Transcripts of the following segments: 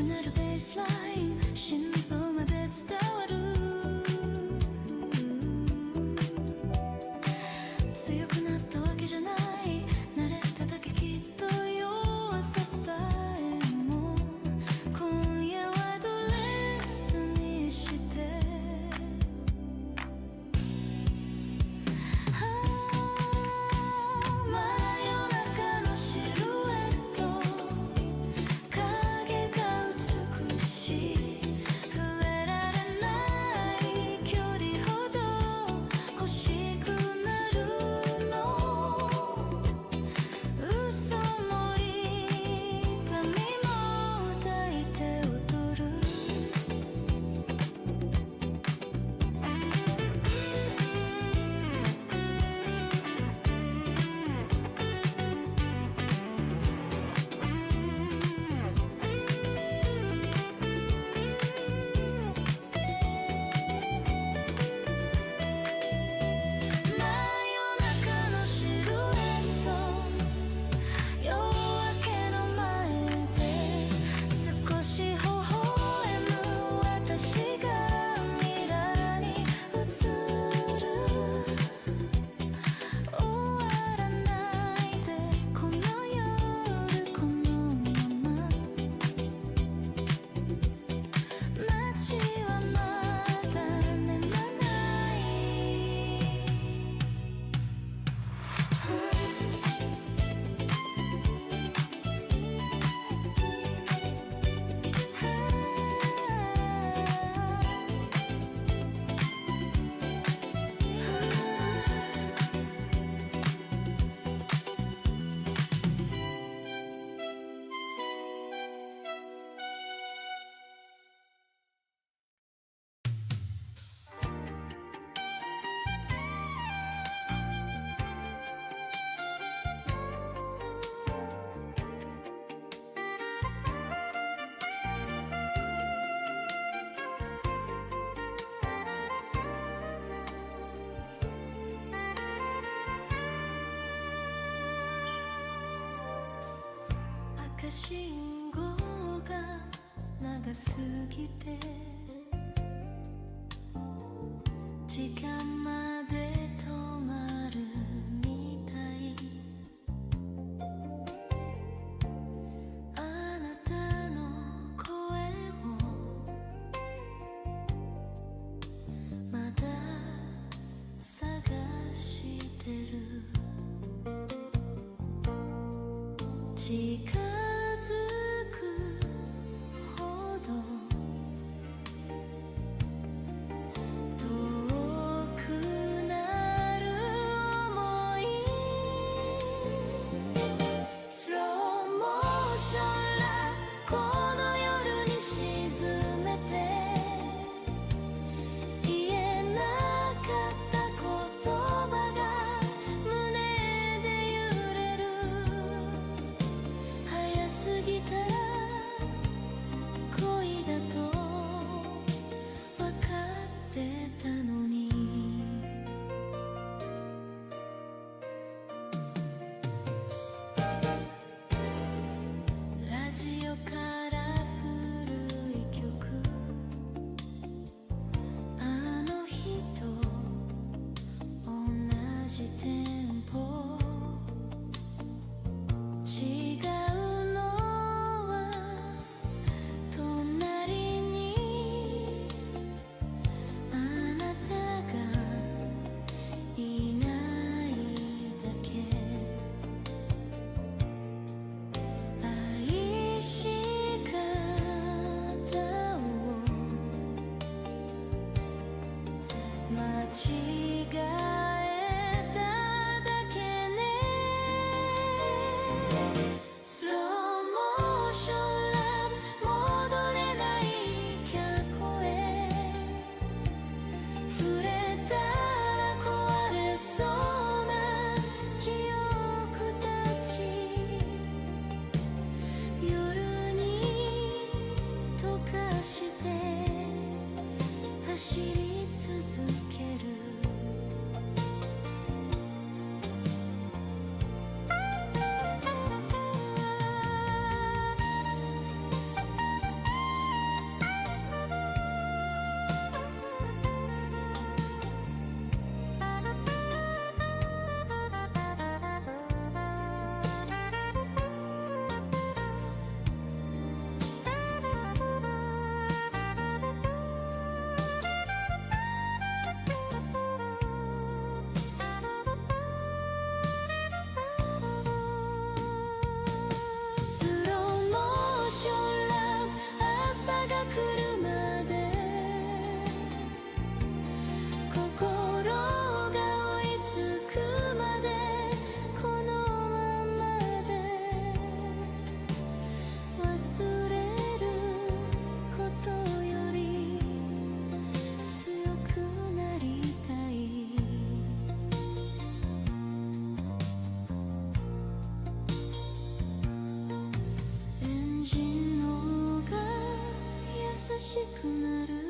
くなるベースライン心臓まで伝わる強くなったわけじゃない慣れただけきっと弱ささえも今夜はドレスにして真夜中のシルエット影が美しい触れられない距離ほど欲しくなるの嘘も痛みも抱いて踊る真夜中のシルエット夜明けの前で少し微笑む私がミラーに映る終わらないでこの夜このまま街はまだ眠らない赤信号が長すぎて時間まで止まるみたいあなたの声をまだ探してる近づくほど遠くなる想いスローモーションらこの夜に沈めて言えなかった言葉が胸で揺れる早すぎたら恋だと分かってたのにラジオから古い曲あの日と同じテンポ違うのは隣にあなたがいないだけ愛し忘れることより強くなりたいエンジンの音が優しくなる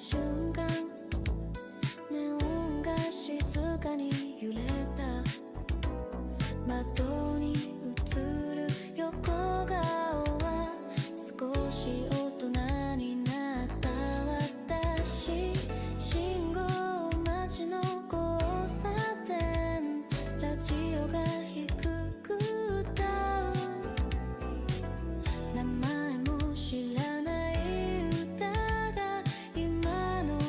瞬間ネオンが静かに揺れた窓に映る横顔は少し大人になった私信号待ちの交差点ラジオが低く歌う名前も知らない歌が今の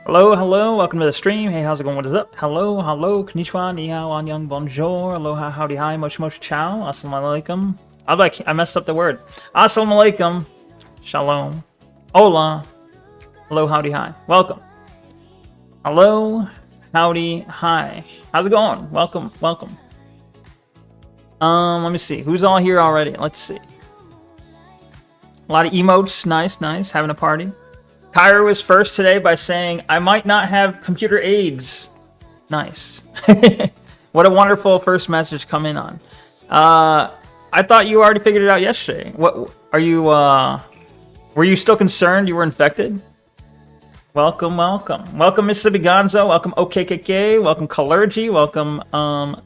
Hello, hello, welcome to the stream. Hey, how's it going? What is up? Hello, hello, konnichiwa, ni hao, annyeong, bonjour, aloha, howdy, hi, moch moch ciao, assalamu alaikum. I messed up the word. Assalamu alaikum, shalom, hola, hello, howdy, hi, welcome. Hello, howdy, hi. How's it going? Welcome, welcome. Let me see. Who's all here already? Let's see. A lot of emotes. Nice, nice. Having a party. Kyra was first today by saying, I might not have computer aids. Nice. What a wonderful first message come in on. I thought you already figured it out yesterday. What are you, were you still concerned you were infected? Welcome, welcome. Welcome, Mississippi Gonzo. Welcome, OKKK. Welcome, Clergy. Welcome, a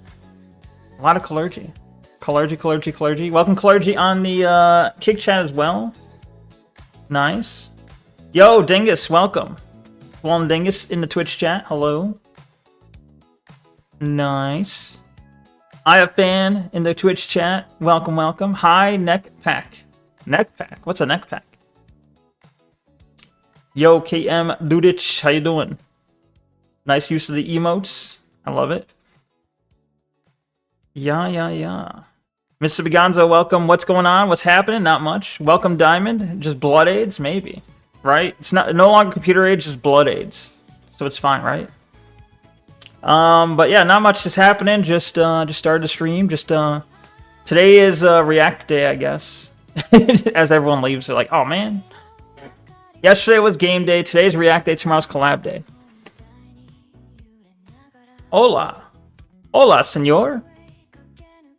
lot of Clergy. Clergy. Welcome, Clergy on the Kick Chat as well. Nice. Yo, Dingus, welcome. Swollen Dingus in the Twitch chat. Hello. Nice. I have fan in the Twitch chat. Welcome, welcome. Hi, Neck Pack. Neck Pack. What's a neck pack? Yo, KM Dudich, how you doing? Nice use of the emotes. I love it. Yeah. Mr. Begonzo, welcome. What's going on? What's happening? Not much. Welcome, Diamond. Just blood AIDS? Maybe. Right? It's no longer computer AIDS, just blood AIDS. So it's fine, right? But yeah, not much is happening. Just started the stream. Today is React Day, I guess. As everyone leaves, they're like, oh man. Yesterday was game day. Today's React Day. Tomorrow's collab day. Hola. Hola, senor.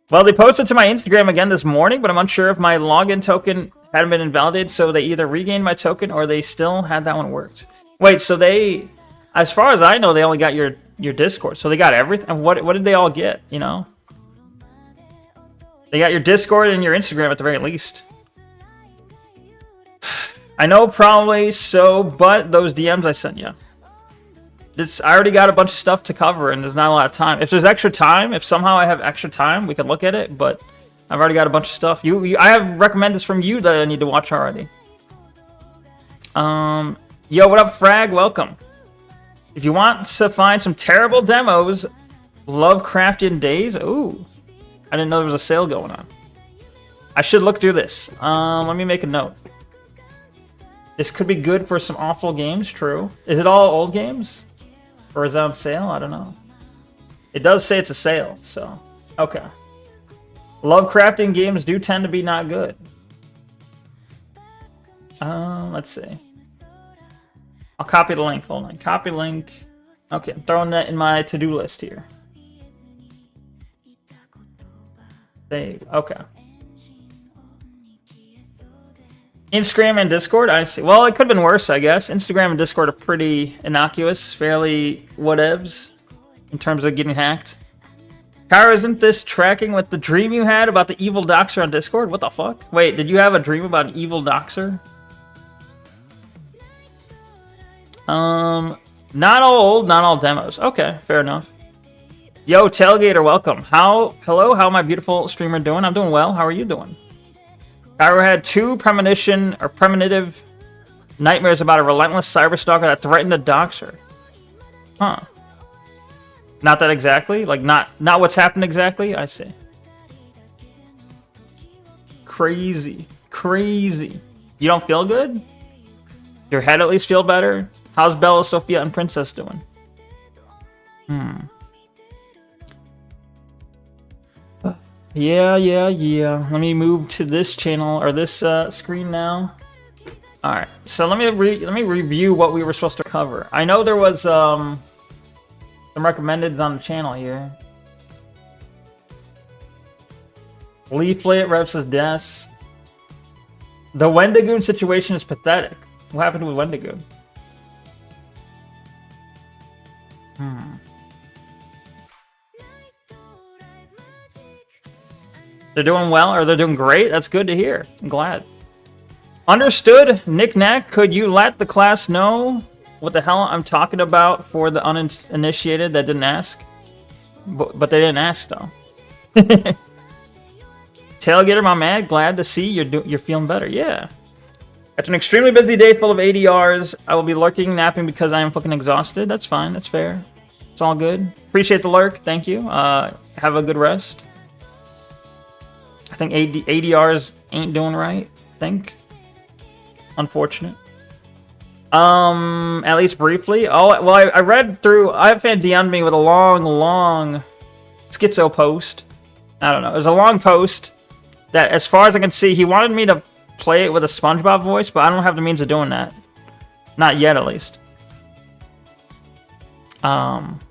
Well, they posted to my Instagram again this morning, but I'm unsure if my login token hadn't been invalidated, so they either regained my token or they still had that one worked. Wait, so they, as far as I know, they only got your Discord, so they got everything. What did they all get, you know? They got your Discord and your Instagram at the very least. I know probably so, but those DMs I sent you. I already got a bunch of stuff to cover, and there's not a lot of time. If there's extra time, if somehow I have extra time, we could look at it, but I've already got a bunch of stuff. I have recommendeds from you that I need to watch already. Yo, what up, Frag? Welcome. If you want to find some terrible demos, Lovecraftian Days. Ooh, I didn't know there was a sale going on. I should look through this. Let me make a note. This could be good for some awful games, true. Is it all old games? Or is it on sale? I don't know. It does say it's a sale, so... Okay. Lovecrafting games do tend to be not good. Let's see. I'll copy the link. Hold on. Copy link. Okay, I'm throwing that in my to-do list here. Save. Okay. Instagram and Discord, I see. Well, it could have been worse, I guess. Instagram and Discord are pretty innocuous, fairly whatevs in terms of getting hacked. Kara, isn't this tracking with the dream you had about the evil doxer on Discord? What the fuck? Wait, did you have a dream about an evil doxer? Not all demos. Okay, fair enough. Yo, Tailgater, welcome. Hello, how my beautiful streamer doing? I'm doing well. How are you doing? Kyra had two premonitive nightmares about a relentless cyberstalker that threatened to dox her. Huh. Not that exactly? Like, not what's happened exactly? I see. Crazy. You don't feel good? Your head at least feel better? How's Bella, Sophia, and Princess doing? Yeah. Let me move to this channel or this screen now. All right. So let me review what we were supposed to cover. I know there was some recommendeds on the channel here. Leaflet, Revs' deaths. The Wendigoon situation is pathetic. What happened with Wendigoon? They're doing well, or they're doing great? That's good to hear. I'm glad. Understood. Nick Knack, could you let the class know what the hell I'm talking about for the uninitiated that didn't ask? But they didn't ask, though. Tailgater, my man, glad to see you're feeling better. Yeah. After an extremely busy day full of ADRs, I will be lurking, napping because I am fucking exhausted. That's fine. That's fair. It's all good. Appreciate the lurk. Thank you. Have a good rest. I think ADRs ain't doing right. I think. Unfortunate. At least briefly. Oh, well, I read through. I have a fan DM'd me with a long schizo post. I don't know. It was a long post that, as far as I can see, he wanted me to play it with a SpongeBob voice, but I don't have the means of doing that. Not yet, at least. And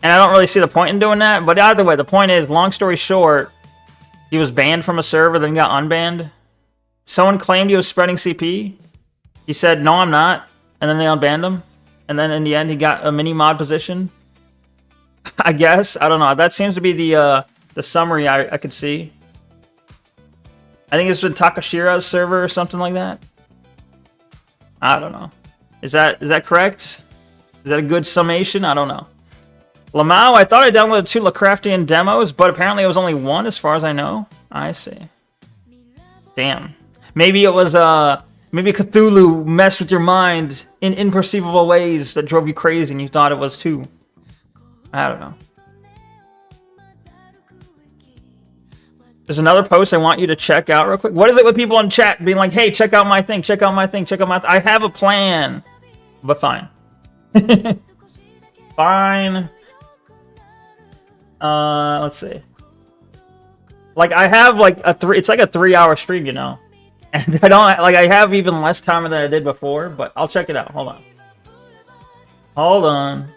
I don't really see the point in doing that. But either way, the point is, long story short, he was banned from a server, then got unbanned. Someone claimed he was spreading CP. He said, no, I'm not. And then they unbanned him. And then in the end, he got a mini mod position. I guess. I don't know. That seems to be the summary I could see. I think it's been Takashira's server or something like that. I don't know. Is that correct? Is that a good summation? I don't know. Lamau, I thought I downloaded 2 Lacraftian demos, but apparently it was only 1 as far as I know. I see. Damn. Maybe it was, maybe Cthulhu messed with your mind in imperceivable ways that drove you crazy and you thought it was 2. I don't know. There's another post I want you to check out real quick. What is it with people in chat being like, hey, check out my thing, check out my thing, check out my I have a plan. But fine. Fine. Let's see. Like, I have like it's like a 3-hour stream, you know. And I don't, like, I have even less time than I did before, but I'll check it out. Hold on. Hold on.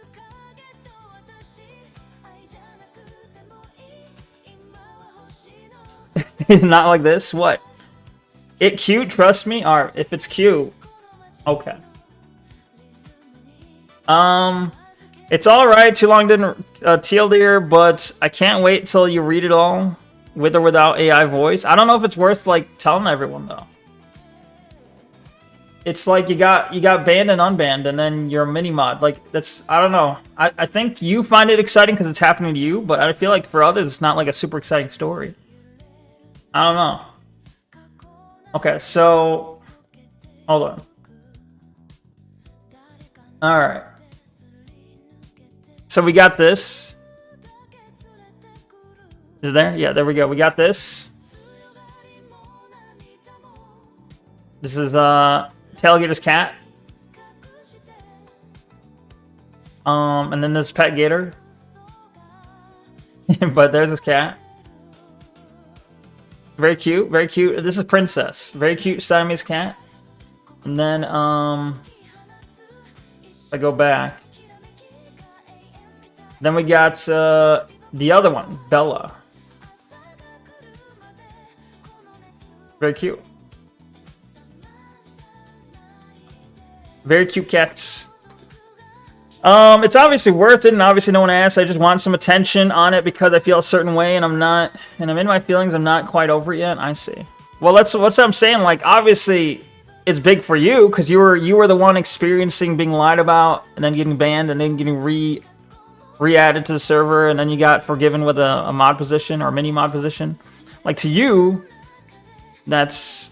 Not like this? What? It cute? Trust me? Alright, if it's cute. Okay. It's alright. Too long didn't TLDR, but I can't wait till you read it all. With or without AI voice. I don't know if it's worth, like, telling everyone, though. It's like you got banned and unbanned, and then you're a mini-mod. Like, that's... I don't know. I think you find it exciting because it's happening to you, but I feel like for others, it's not, like, a super exciting story. I don't know. Okay, so... Hold on. Alright. So we got this. Is it there? Yeah, there we go. We got this. This is Tailgater's cat. And then this pet gator. But there's this cat. Very cute, very cute. This is Princess. Very cute Siamese cat. And then I go back. Then we got the other one, Bella. Very cute. Very cute cats. It's obviously worth it, and obviously no one asked. I just want some attention on it because I feel a certain way, and I'm in my feelings. I'm not quite over it yet. I see. Well, that's what I'm saying. Like, obviously, it's big for you because you were the one experiencing being lied about, and then getting banned, and then getting re-added to the server, and then you got forgiven with a mod position or a mini mod position. Like, to you, that's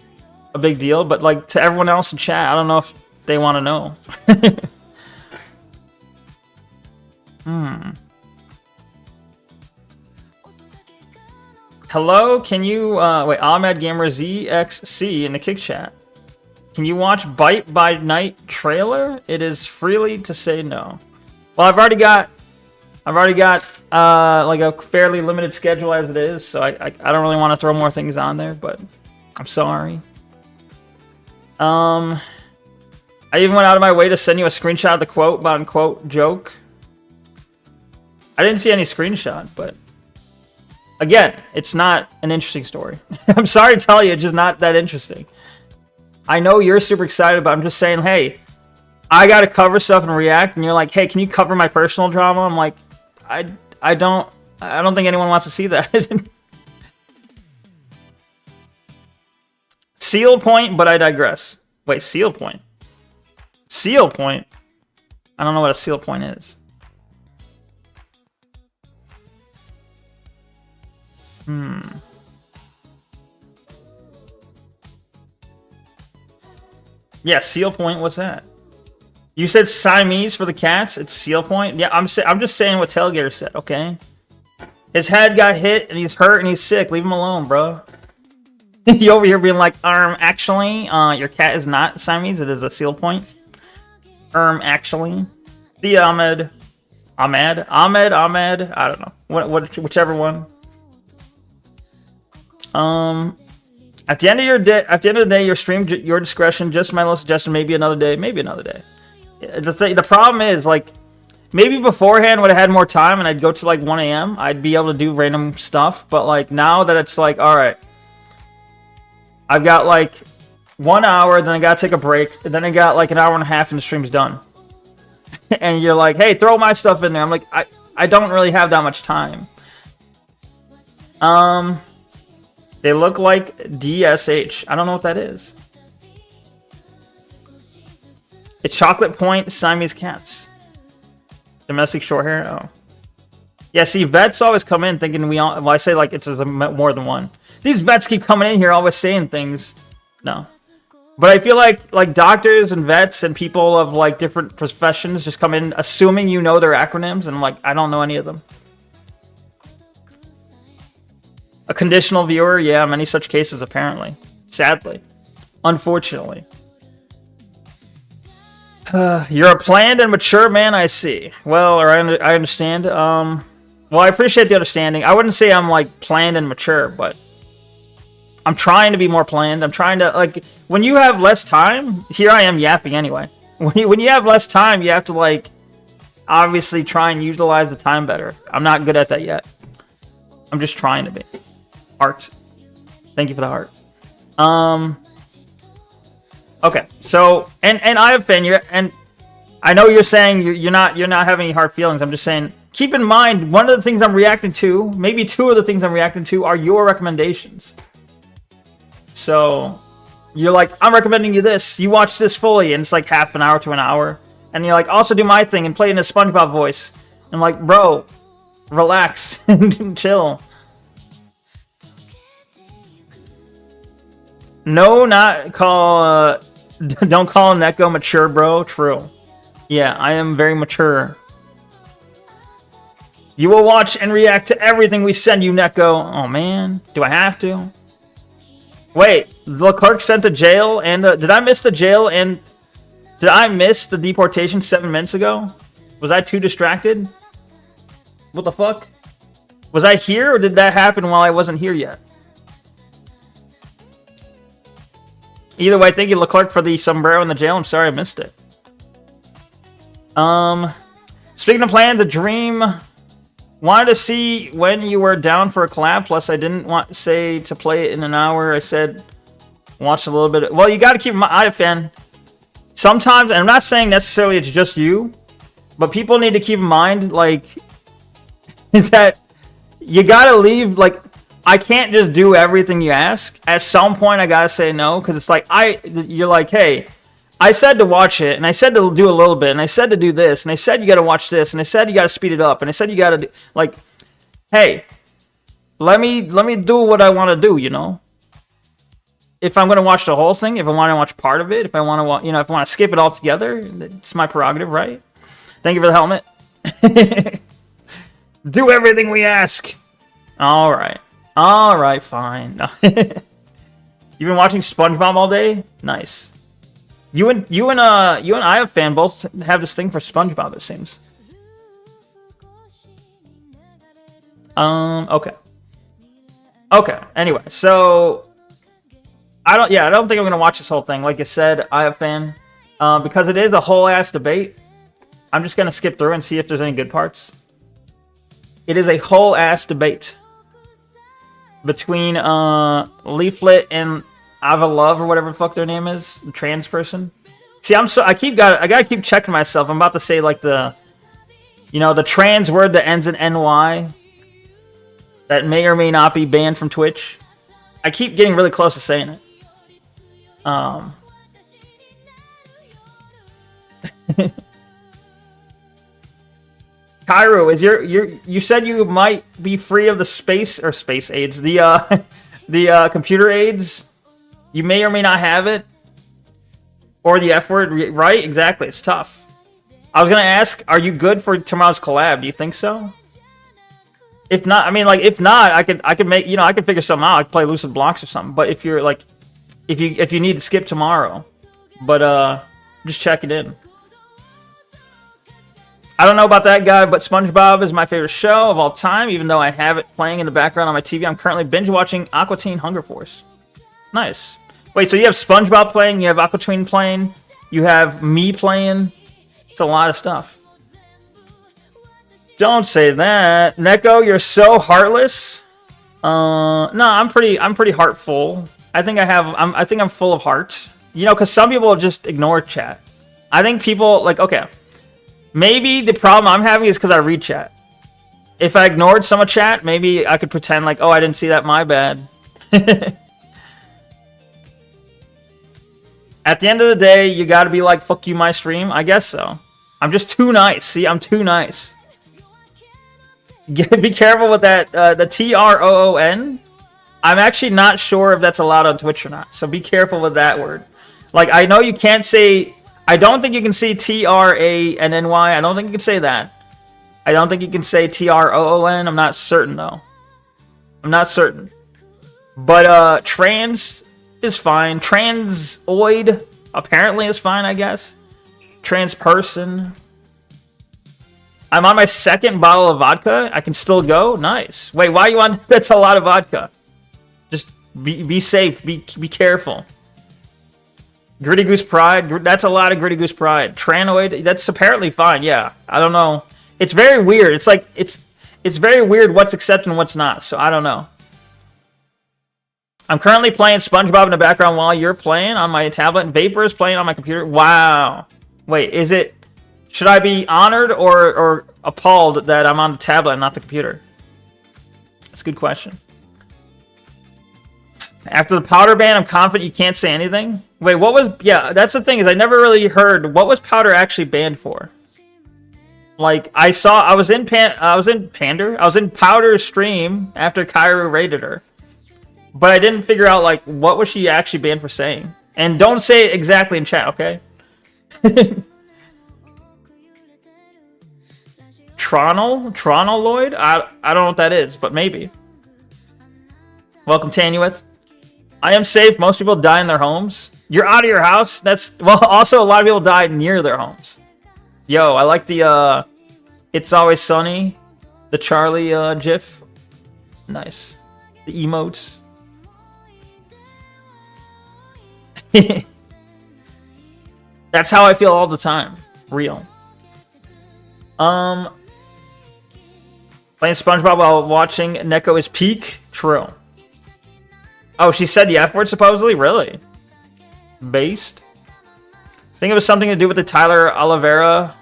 a big deal, but like to everyone else in chat, I don't know if they want to know. Hello, can you wait, Ahmed Gamer ZXC in the kick chat. Can you watch Bite by Night trailer? It is freely to say no. Well, I've already got like a fairly limited schedule as it is, so I don't really want to throw more things on there, but I'm sorry. I even went out of my way to send you a screenshot of the quote about unquote joke. I didn't see any screenshot, but again, it's not an interesting story. I'm sorry to tell you, it's just not that interesting. I know you're super excited, but I'm just saying, hey, I gotta cover stuff and react, and you're like, hey, can you cover my personal drama? I'm like, I don't think anyone wants to see that. Seal point, but I digress. Wait, seal point? Seal point? I don't know what a seal point is. Yeah, Seal Point. What's that? You said Siamese for the cats. It's Seal Point. Yeah, I'm just saying what Tailgater said. Okay. His head got hit and he's hurt and he's sick. Leave him alone, bro. You over here being like, actually, your cat is not Siamese. It is a Seal Point. Actually. See ya, Ahmed. Ahmed. I don't know. Whichever one. At the end of the day, your stream, your discretion. Just my little suggestion. Maybe another day. The problem is, like, maybe beforehand would have had more time and I'd go to like 1 a.m. I'd be able to do random stuff. But like now that it's like, all right, I've got like 1 hour, then I gotta take a break, and then I got like an hour and a half and the stream's done. And you're like, hey, throw my stuff in there. I'm like, I don't really have that much time. They look like DSH. I don't know what that is. It's Chocolate Point Siamese cats. Domestic short hair. Oh, yeah. See, vets always come in thinking I say like it's more than one. These vets keep coming in here always saying things. No, but I feel like doctors and vets and people of like different professions just come in assuming you know their acronyms, and I'm like, I don't know any of them. A conditional viewer, yeah, many such cases apparently. Sadly, unfortunately. You're a planned and mature man, I see. Well, or I understand. Well, I appreciate the understanding. I wouldn't say I'm like planned and mature, but I'm trying to be more planned. I'm trying to, like, when you have less time, here I am yapping anyway. When you have less time, you have to like obviously try and utilize the time better. I'm not good at that yet. I'm just trying to be. Heart. Thank you for the heart. Okay, so and I have been here, and I know you're saying you're not having any hard feelings. I'm just saying, keep in mind, one of the things I'm reacting to, maybe two of the things I'm reacting to, are your recommendations. So you're like, I'm recommending you this. You watch this fully, and it's like half an hour to an hour, and you're like, also do my thing and play in a SpongeBob voice. And I'm like, bro, relax and chill. No, not call. Don't call Neko mature, bro. True. Yeah, I am very mature. You will watch and react to everything we send you, Neko. Oh man, do I have to? Wait, the clerk sent to jail, and did I miss the jail? And did I miss the deportation 7 minutes ago? Was I too distracted? What the fuck? Was I here, or did that happen while I wasn't here yet? Either way, thank you, Leclerc, for the sombrero in the jail. I'm sorry I missed it. Speaking of plans, the dream. Wanted to see when you were down for a collab. Plus, I didn't want to say to play it in an hour. I said watch a little bit. Well, you got to keep my eye fan. Sometimes, and I'm not saying necessarily it's just you, but people need to keep in mind, like, is that you got to leave, like, I can't just do everything you ask. At some point, I gotta say no, because it's like, you're like, hey, I said to watch it, and I said to do a little bit, and I said to do this, and I said you gotta watch this, and I said you gotta speed it up, and I said you gotta do, like, hey, let me do what I want to do, you know? If I'm gonna watch the whole thing, if I want to watch part of it, if I want to, you know, if I want to skip it all together, it's my prerogative, right? Thank you for the helmet. Do everything we ask. All right. All right, fine. You've been watching SpongeBob all day? Nice. You and I have fan both have this thing for SpongeBob, it seems. Okay. Okay. Anyway, so I don't think I'm gonna watch this whole thing. Like I said, I have fan because it is a whole ass debate. I'm just gonna skip through and see if there's any good parts. It is a whole ass debate between Leaflet and Ava Love or whatever the fuck their name is, the trans person. See, I gotta keep checking myself. I'm about to say like the trans word that ends in NY that may or may not be banned from Twitch. I keep getting really close to saying it. Cairo, is you said you might be free of the space aids, the computer aids. You may or may not have it, Or the F word, right? Exactly. It's tough. I was gonna ask, are you good for tomorrow's collab? Do you think so? If not, I mean, like, if not, I could make, you know, I could figure something out. I could play Lucid Blocks or something. But if you're like, if you need to skip tomorrow, but just check it in. I don't know about that guy, but SpongeBob is my favorite show of all time, even though I have it playing in the background on my TV. I'm currently binge watching Aqua Teen Hunger Force. Nice. Wait, so you have SpongeBob playing, you have Aqua Teen playing, you have me playing. It's a lot of stuff. Don't say that. Neko, you're so heartless. No, I'm pretty heartful. I think I'm full of heart. You know, because some people just ignore chat. I think people, like, okay. Maybe the problem I'm having is because I read chat. If I ignored some of chat, maybe I could pretend like, oh, I didn't see that, my bad. At the end of the day, you gotta be like, fuck you, my stream. I guess so. I'm just too nice. See, I'm too nice. Be careful with that, the TROON. I'm actually not sure if that's allowed on Twitch or not. So be careful with that word. Like, I know you can't say... I don't think you can say TRANNY. I don't think you can say that. I don't think you can say TROON. I'm not certain, though. I'm not certain. But, trans is fine. Transoid apparently is fine, I guess. Trans person. I'm on my second bottle of vodka. I can still go? Nice. Wait, why are you on... That's a lot of vodka. Just be safe. Be careful. Gritty Goose Pride. That's a lot of Gritty Goose Pride. Tranoid. That's apparently fine. Yeah. I don't know. It's very weird. It's like... It's very weird what's accepted and what's not. So I don't know. I'm currently playing SpongeBob in the background while you're playing on my tablet. And Vapor is playing on my computer. Wow. Wait, is it... Should I be honored or appalled that I'm on the tablet and not the computer? That's a good question. After the powder ban, I'm confident you can't say anything. Wait, what was... Yeah, that's the thing, is I never really heard... What was powder actually banned for? Like, I was in Powder's stream after Kairu raided her. But I didn't figure out, like, what was she actually banned for saying? And don't say it exactly in chat, okay? Lloyd? I don't know what that is, but maybe. Welcome, Tanuith. I am safe. Most people die in their homes. You're out of your house? That's... Well, also, a lot of people die near their homes. Yo, I like the, It's Always Sunny. The Charlie, gif. Nice. The emotes. That's how I feel all the time. Real. Playing SpongeBob while watching Neko is peak. True. Oh, she said the F word supposedly? Really? Based? I think it was something to do with the Tyler Oliveira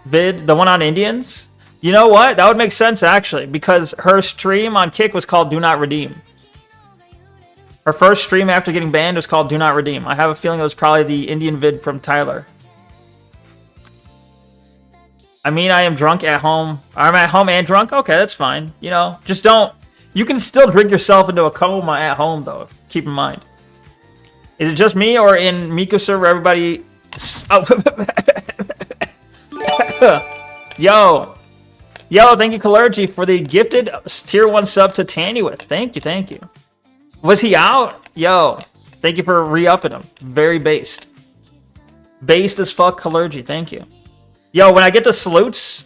vid. The one on Indians? You know what? That would make sense, actually. Because her stream on Kick was called Do Not Redeem. Her first stream after getting banned was called Do Not Redeem. I have a feeling it was probably the Indian vid from Tyler. I mean, I am drunk at home. I'm at home and drunk? Okay, that's fine. You know, just don't... You can still drink yourself into a coma at home, though. Keep in mind. Is it just me, or in Miku server, everybody... Oh. Yo, thank you, Kalergy, for the gifted tier 1 sub to Tanuith. Thank you. Was he out? Yo, thank you for re-upping him. Very based. Based as fuck, Kalergy. Thank you. Yo, when I get the salutes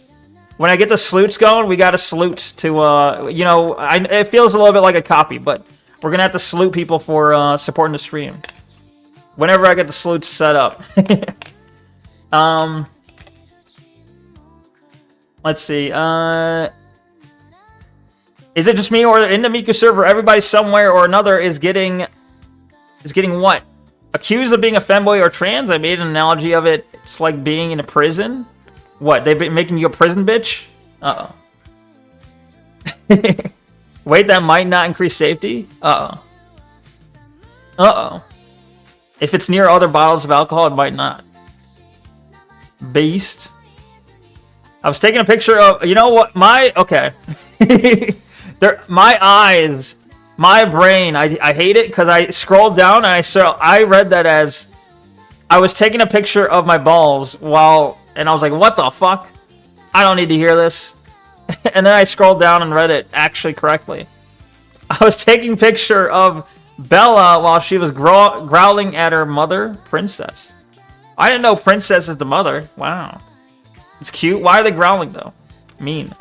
going, we got to salute to, you know, it feels a little bit like a copy, but we're going to have to salute people for supporting the stream. Whenever I get the salutes set up. Let's see. Is it just me, or in the Miku server, everybody somewhere or another is getting what? Accused of being a femboy or trans? I made an analogy of it. It's like being in a prison. What? They've been making you a prison bitch? Uh-oh. Wait, that might not increase safety? Uh-oh. Uh-oh. If it's near other bottles of alcohol, it might not. Beast. I was taking a picture of... You know what? Okay. My eyes... My brain, I hate it because I scrolled down and I read that as I was taking a picture of my balls and I was like, what the fuck? I don't need to hear this. And then I scrolled down and read it actually correctly. I was taking a picture of Bella while she was growling at her mother, Princess. I didn't know Princess is the mother. Wow. It's cute. Why are they growling, though? Mean.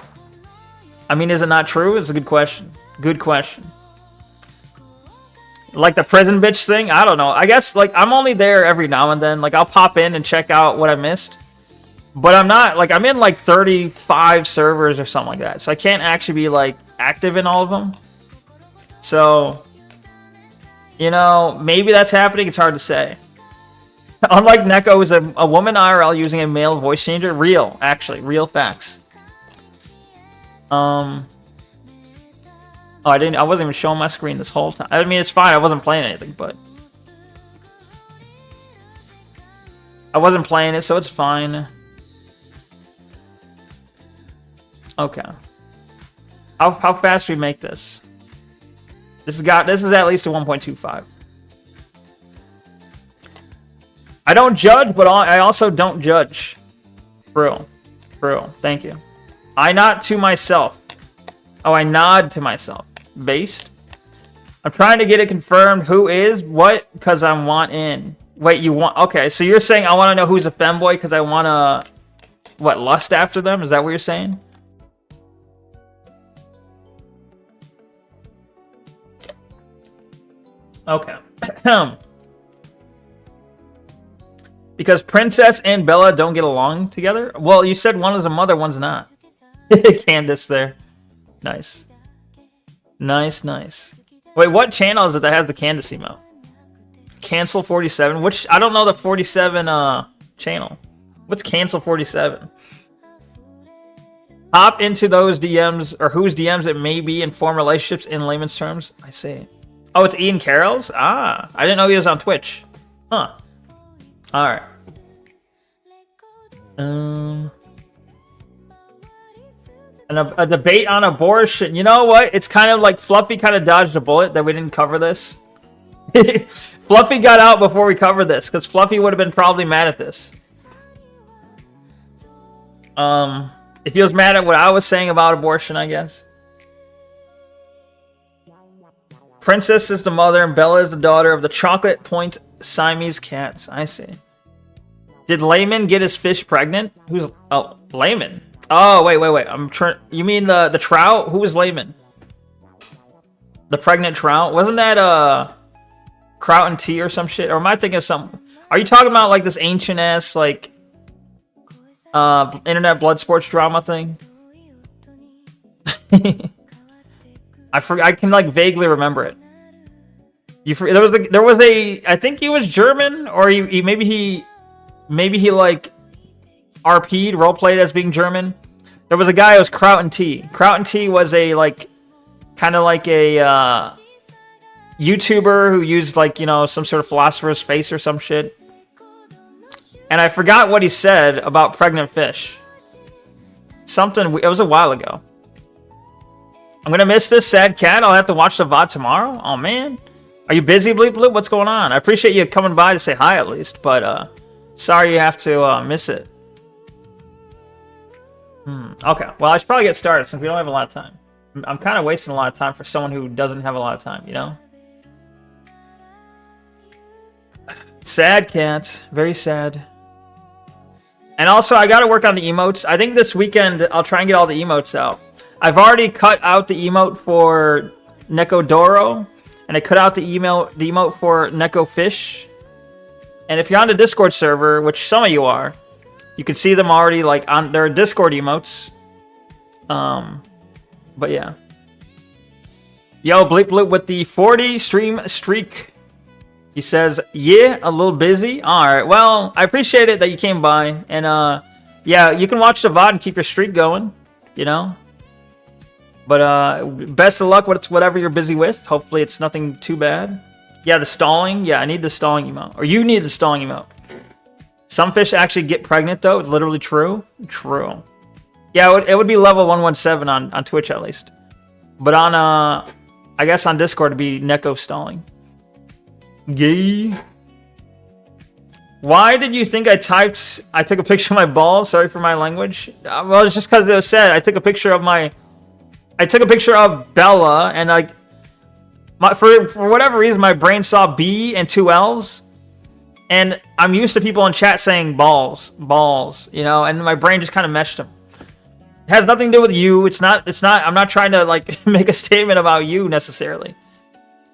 I mean, is it not true? It's a good question. Good question. Like the prison bitch thing? I don't know. I guess, like, I'm only there every now and then. Like, I'll pop in and check out what I missed. But I'm not, like, I'm in, like, 35 servers or something like that. So I can't actually be, like, active in all of them. So, you know, maybe that's happening. It's hard to say. Unlike Neko, who's a woman IRL using a male voice changer. Real, actually. Real facts. Oh, I wasn't even showing my screen this whole time. I mean, it's fine. I wasn't playing anything, but I wasn't playing it, so it's fine. Okay. How fast do we make this? This is at least a 1.25. I don't judge, but I also don't judge. Bro. Thank you. I nod to myself. Oh, I nod to myself. Based. I'm trying to get it confirmed. Who is what? Because I want in. Wait, you want? Okay, so you're saying I want to know who's a femboy because I want to, what, lust after them? Is that what you're saying? Okay. Because Princess and Bella don't get along together? Well, you said one is a mother, one's not. Candace there. Nice. Nice. Wait, what channel is it that has the Candace emote? Cancel 47? Which, I don't know the 47 channel. What's Cancel 47? Hop into those DMs, or whose DMs it may be, and form relationships in layman's terms. I see. Oh, it's Ian Carroll's? Ah, I didn't know he was on Twitch. Huh. Alright. A debate on abortion. You know what? It's kind of like Fluffy kind of dodged a bullet that we didn't cover this. Fluffy got out before we covered this, because Fluffy would have been probably mad at this. If he was mad at what I was saying about abortion, I guess. Princess is the mother and Bella is the daughter of the Chocolate Point Siamese cats. I see. Did Layman get his fish pregnant? Who's... Oh, Layman. Oh, wait. You mean the trout? Who was Layman? The pregnant trout? Wasn't that Kraut and Tea or some shit? Or am I thinking of something? Are you talking about like this ancient ass like internet blood sports drama thing? I can like vaguely remember it. There was a I think he was German, or maybe he like RP'd, roleplayed as being German. There was a guy who was Kraut and Tea. Kraut and Tea was a like kind of like a YouTuber who used like, you know, some sort of philosopher's face or some shit. And I forgot what he said about pregnant fish. Something, it was a while ago. I'm gonna miss this sad cat. I'll have to watch the VOD tomorrow. Oh man. Are you busy, Bleep Bloop? What's going on? I appreciate you coming by to say hi at least, but sorry you have to miss it. Okay, well I should probably get started since we don't have a lot of time. I'm kind of wasting a lot of time for someone who doesn't have a lot of time, you know? Sad cat. Very sad. And also, I gotta work on the emotes. I think this weekend I'll try and get all the emotes out. I've already cut out the emote for Neko Doro, and I cut out the emote for Neko Fish. And if you're on the Discord server, which some of you are, you can see them already like on their Discord emotes. But yeah. Yo, Bleep Bloop with the 40 stream streak. He says, yeah, a little busy. Alright, well, I appreciate it that you came by. And yeah, you can watch the VOD and keep your streak going, you know? But best of luck with whatever you're busy with. Hopefully it's nothing too bad. Yeah, the stalling. Yeah, I need the stalling emote. Or you need the stalling emote. Some fish actually get pregnant, though. It's literally true. True. Yeah, it would be level 117 on Twitch, at least. But on, I guess on Discord, it'd be Neko stalling. Gay. Why did you think I took a picture of my balls? Sorry for my language. Well, it's just because it was said. I took a picture of Bella, and like, for whatever reason, my brain saw B and two L's, and I'm used to people in chat saying balls, you know, and my brain just kind of meshed them. It has nothing to do with you. It's not. I'm not trying to like make a statement about you necessarily.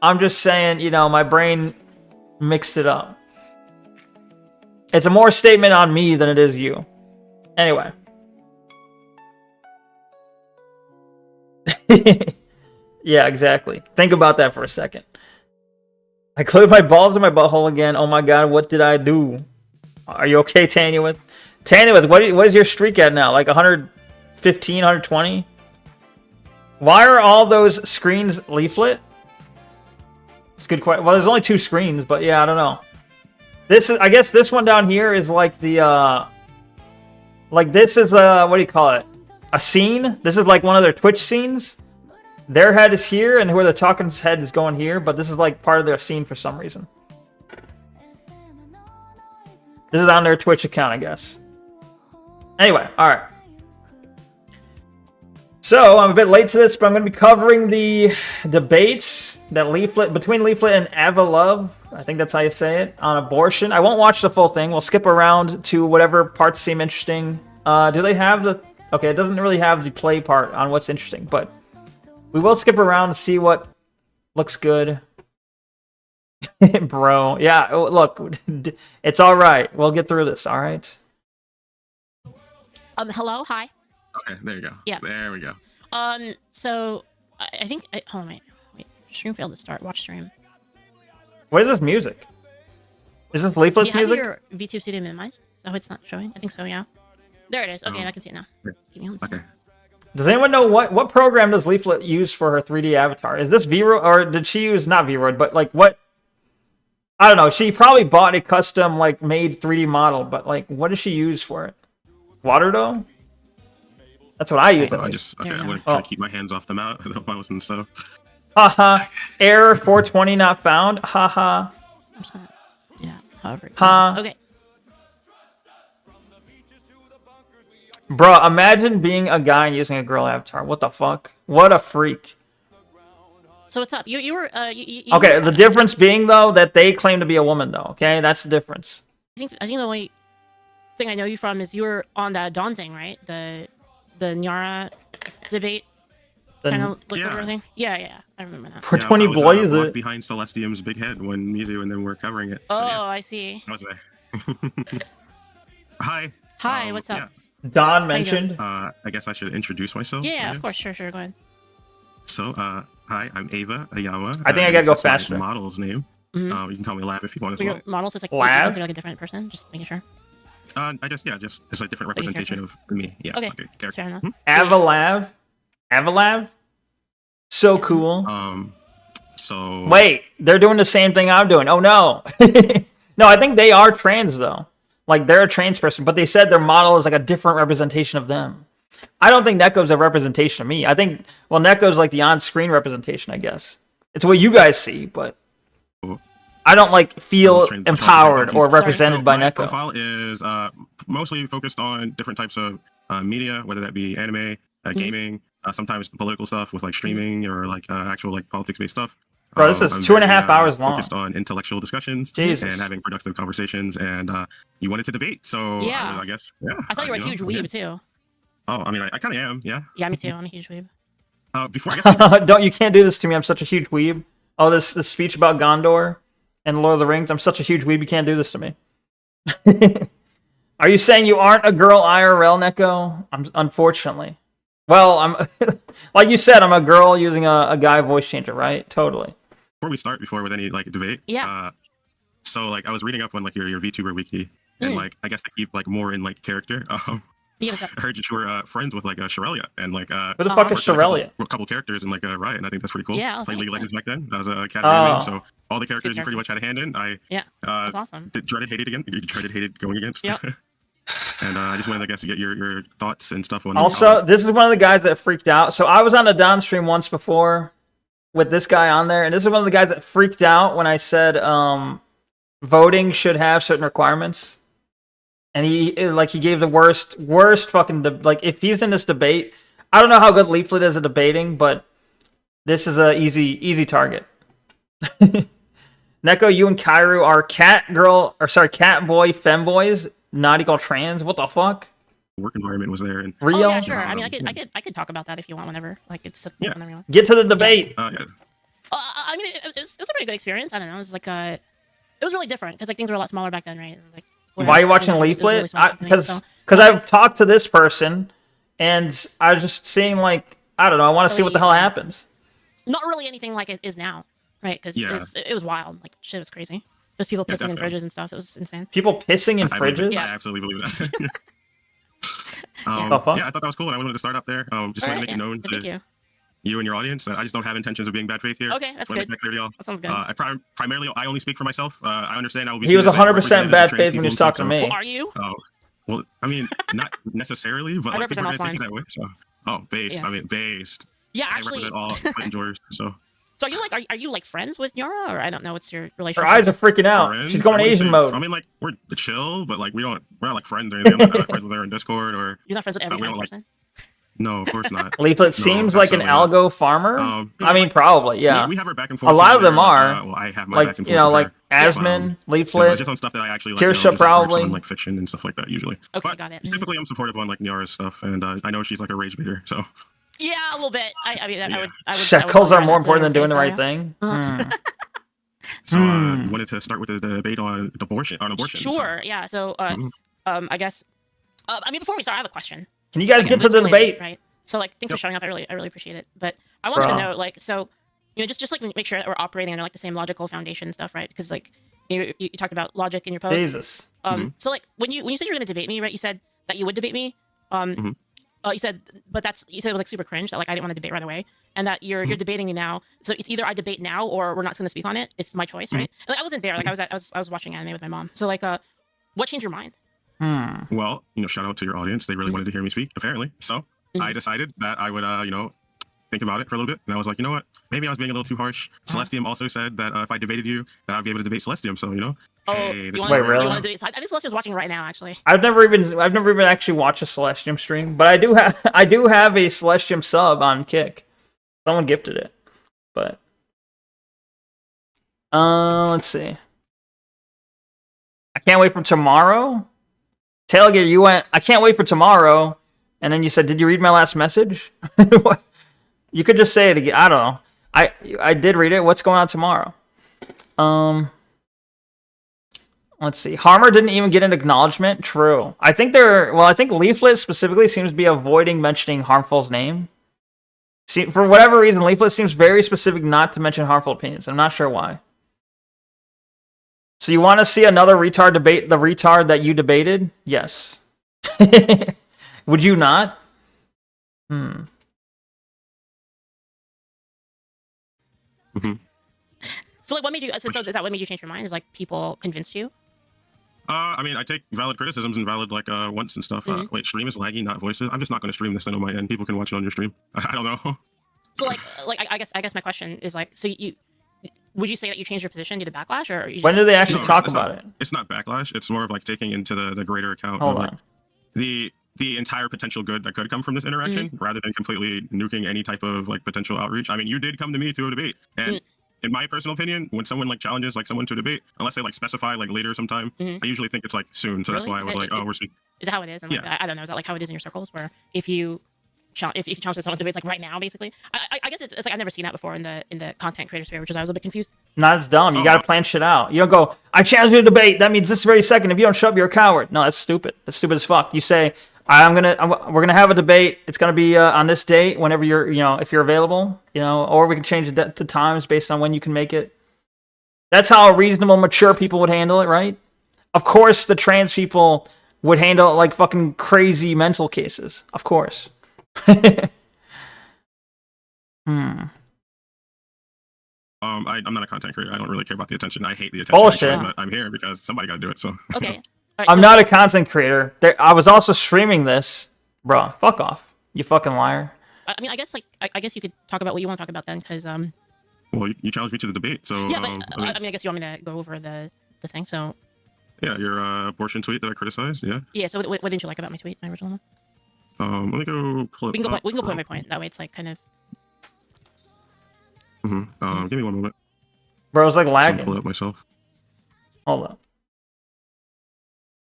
I'm just saying, you know, my brain mixed it up. It's a more statement on me than it is you. Anyway. Yeah, exactly. Think about that for a second. I clipped my balls in my butthole again. Oh my god, what did I do? Are you okay, Tanyawith? Tanyawith, what is your streak at now? Like 115, 120? Why are all those screens leaflet? It's a good question. Well, there's only 2 screens, but yeah, I don't know. I guess this one down here is like the, like this is what do you call it? A scene? This is like one of their Twitch scenes. Their head is here, and where the talking's head is going here, but this is like part of their scene for some reason. This is on their Twitch account, I guess. Anyway, alright. So, I'm a bit late to this, but I'm going to be covering the debates that between Leaflet and Avalove, I think that's how you say it, on abortion. I won't watch the full thing. We'll skip around to whatever parts seem interesting. Do they have the... Okay, it doesn't really have the play part on what's interesting, but we will skip around to see what looks good. Bro, yeah, look, it's alright. We'll get through this, alright? Hello, hi. Okay, there you go. Yeah. There we go. So I think hold on, wait. Stream failed to start. Watch stream. What is this music? Is this Leaflet's Do you have music? your VTube studio minimized? So it's not showing? I think so, yeah. There it is. Okay, I can see it now. Give me one second. Okay. Does anyone know what program does Leaflet use for her 3D avatar? Is this V-Roid, or did she use, not V-Roid, but like what? I don't know. She probably bought a custom like made 3D model, but like what does she use for it? Waterdo? That's what I use. I'm gonna try to keep my hands off the mouse and stuff. Haha. Error 420 not found. Haha. Yeah. However. Huh. Okay. Bruh, imagine being a guy and using a girl avatar. What the fuck? What a freak. So what's up? You were you okay, the difference being though that they claim to be a woman though. Okay, that's the difference. I think the only thing I know you from is you were on that Dawn thing, right? The Nyara debate. Kind of look over thing. Yeah, I remember that. For 20 boys, I was behind Celestium's big head when Mizu and them were covering it. Oh, so, yeah. I see. I was there. Hi. Hi, what's up? Don mentioned. I guess I should introduce myself. Yeah, of course. Sure. Go ahead. So, hi, I'm Ava Ayama. I think I gotta go faster. My model's name. You can call me Lab if you want as well. Your model, so it's like Lab? like a different person. Just making sure. Just it's a different representation of me. Yeah. Okay. Character. That's fair enough. Avalav? So cool. So. Wait, they're doing the same thing I'm doing. Oh no. No, I think they are trans though. Like they're a trans person, but they said their model is like a different representation of them. I don't think Neko's a representation of me. I think, well, Neko's like the on-screen representation, I guess. It's what you guys see, but I don't like feel empowered or represented by my Neko. Profile is mostly focused on different types of media, whether that be anime, gaming, sometimes political stuff with like streaming or like actual like politics-based stuff. Bro, this is I'm 2.5 hours long. Focused on intellectual discussions Jesus. and having productive conversations, and you wanted to debate, so Yeah. I guess yeah. I thought you were a huge weeb too. Oh, I mean, I kind of am, yeah. Yeah, me too. I'm a huge weeb. Before I guess Don't, you can't do this to me. I'm such a huge weeb. Oh, this speech about Gondor and Lord of the Rings. I'm such a huge weeb. You can't do this to me. Are you saying you aren't a girl IRL, Neko? Unfortunately. Well, I'm like you said, I'm a girl using a guy voice changer, right? Totally. Before we start, with any like debate, Yeah. So like I was reading up on like your VTuber wiki, and like I guess to keep like more in like character. Yeah, what's up? I heard you were friends with like Shirelia and like Who the fuck is Shirelia? a couple characters in like Riot, and I think that's pretty cool. Yeah, Played League of thanks. Legends back then. I was a academy main, so all the characters you character. pretty much had a hand in. Yeah, that's awesome. Hated going against. Yep. And I just wanted, I guess, to get your thoughts and stuff on. Also, this is one of the guys that freaked out. So I was on a Don stream once before with this guy on there, and this is one of the guys that freaked out when I said voting should have certain requirements. And he gave the worst fucking like if he's in this debate, I don't know how good Leaflet is at debating, but this is a easy target. Neko, you and Kairu are cat boy femboys, not equal trans. What the fuck? Work environment was there and Real? Oh, yeah, sure. I mean, I could talk about that if you want, whenever. Like, it's whenever you want. Get to the debate. yeah. I mean, it was a pretty good experience. I don't know. It was like it was really different because like things were a lot smaller back then, right? And, like, why are you watching Leaflet? Because I've talked to this person, and I was just seeing like I don't know. I want to see what the hell happens. Not really anything like it is now, right? Because it was wild. Like shit was crazy. There's people pissing in fridges and stuff. It was insane. People pissing in fridges? I absolutely believe that. I thought that was cool, and I wanted to start up there. Just want to make it known to you and your audience that I just don't have intentions of being bad faith here. Okay, that's good. That, clear to y'all. That sounds good. Primarily, I only speak for myself. I understand I will be. He was 100% bad faith when he was talking to me. Well, are you? Oh, well, I mean, not necessarily, but I like, represent people all are gonna take it Slimes. that way. So, based. Yes. I mean, based. Yeah, I actually. represent all Clinton George. So. So are you like friends with Nyara, or I don't know what's your Her relationship? eyes are freaking out. Friends? She's going I wouldn't Asian say- mode. I mean, like we're chill, but like we're not like friends or anything. I'm not friends with her in Discord or. You're not friends with every we trans don't like- person? No, of course not. Leaflet seems like an absolutely algo farmer. not. I mean, probably, yeah. We have our back and forth. A lot of here. them are. Well, I have my Like, back and you forth. know, with like her. Asmin, It's Leaflet. just on stuff that I actually like. Kirsha just, like, probably. on, like fiction and stuff like that usually. Okay, But got it. Typically, I'm supportive on like Nyara's stuff, and I know she's like a rage baiter. So Yeah, a little bit. I mean, I would. Shekels are wear more that to important than her doing the face, right yeah. thing. so wanted to start with the debate on abortion. Sure. Yeah. So I guess. I mean, before we start, I have a question. Can you guys get to It's the related, debate? right? So like, thanks for showing up. I really appreciate it. But I wanted to know, like, so you know, just like make sure that we're operating under like the same logical foundation stuff, right? Because like you talked about logic in your post. Jesus. So like when you said you were going to debate me, right? You said that you would debate me. You said, but you said it was like super cringe that like I didn't want to debate right away, and that you're debating me now. So it's either I debate now or we're not going to speak on it. It's my choice, right? And, like, I wasn't there. Like I was watching anime with my mom. So like what changed your mind? Well, shout out to your audience. They really wanted to hear me speak, apparently. So I decided that I would, think about it for a little bit. And I was like, you know what? Maybe I was being a little too harsh. Celestium also said that if I debated you, that I'd be able to debate Celestium. So, hey, this is Wait, really? You want to debate? I think Celestia's watching right now, actually. I've never even actually watched a Celestium stream, but I do have a Celestium sub on Kick. Someone gifted it, but let's see. I can't wait for tomorrow. Tailgater, you went. I can't wait for tomorrow, and then you said, "Did you read my last message?" What? You could just say it again. I don't know. I did read it. What's going on tomorrow? Let's see. Harmer didn't even get an acknowledgement. True. I think Leaflet specifically seems to be avoiding mentioning Harmful's name. See, for whatever reason, Leaflet seems very specific not to mention harmful opinions. I'm not sure why. So you want to see another retard debate the retard that you debated? Yes. Would you not? So like, what made you? So is that what made you change your mind? Is like people convinced you? I mean, I take valid criticisms and valid wants and stuff. Wait, stream is laggy, not voices. I'm just not going to stream this thing on my end. People can watch it on your stream. I don't know. So like I guess my question is like, so would you say that you changed your position due to backlash, or you When do they actually No, talk it's about not, it? It's not backlash. It's more of like taking into the greater account Hold of like on. the entire potential good that could come from this interaction, rather than completely nuking any type of like potential outreach. I mean, you did come to me to a debate, and in my personal opinion, when someone like challenges like someone to a debate, unless they like specify like later sometime, I usually think it's like soon. So that's Really? why I Is was that- like, oh, we're speaking. Is that how it is? And like, Yeah. I don't know. Is that like how it is in your circles, where if you challenge someone to debates like right now, basically? I guess it's like I've never seen that before in the content creator sphere, which is I was a bit confused. No, it's dumb. You gotta plan shit out. You don't go, I challenge you to debate. That means this very second. If you don't show up, you're a coward. No, that's stupid. That's stupid as fuck. You say, we're gonna have a debate. It's gonna be on this date, whenever you're, if you're available, or we can change it to times based on when you can make it. That's how reasonable, mature people would handle it, right? Of course, the trans people would handle it like fucking crazy mental cases. Of course. I'm not a content creator. I don't really care about the attention. I hate the attention. Bullshit. Actually, but I'm here because somebody got to do it. So Okay. All right, I'm so- not a content creator. I was also streaming this. Bruh, fuck off. You fucking liar. I mean, I guess like I guess you could talk about what you want to talk about then, because well, you challenged me to the debate. So yeah, but I mean, I mean, I guess you want me to go over the the thing. So Yeah, your abortion tweet that I criticized. Yeah. yeah. So what didn't you like about my tweet, my original one? Let me go pull it. We can go. up We can go point by real point. That way, it's like kind of. quick. Give me 1 moment. Bro, it's like I'll lagging. pull it up myself. Hold on.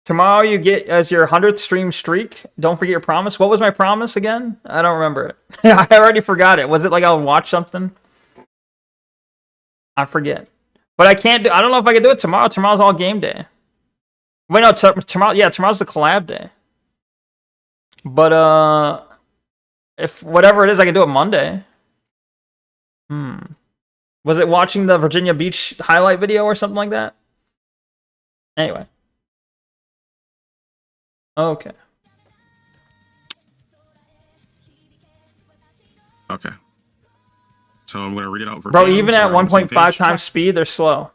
Tomorrow you get as your 100th stream streak. Don't forget your promise. What was my promise again? I don't remember it. I already forgot it. Was it like I'll watch something? I forget. But I can't do. I don't know if I can do it tomorrow. Tomorrow's all game day. Wait, no. Tomorrow. Yeah, tomorrow's the collab day. But if whatever it is, I can do it Monday. Was it watching the Virginia Beach highlight video or something like that? Anyway. Okay. Okay. So I'm gonna read it out for Bro, even at 1.5 times speed, they're slow.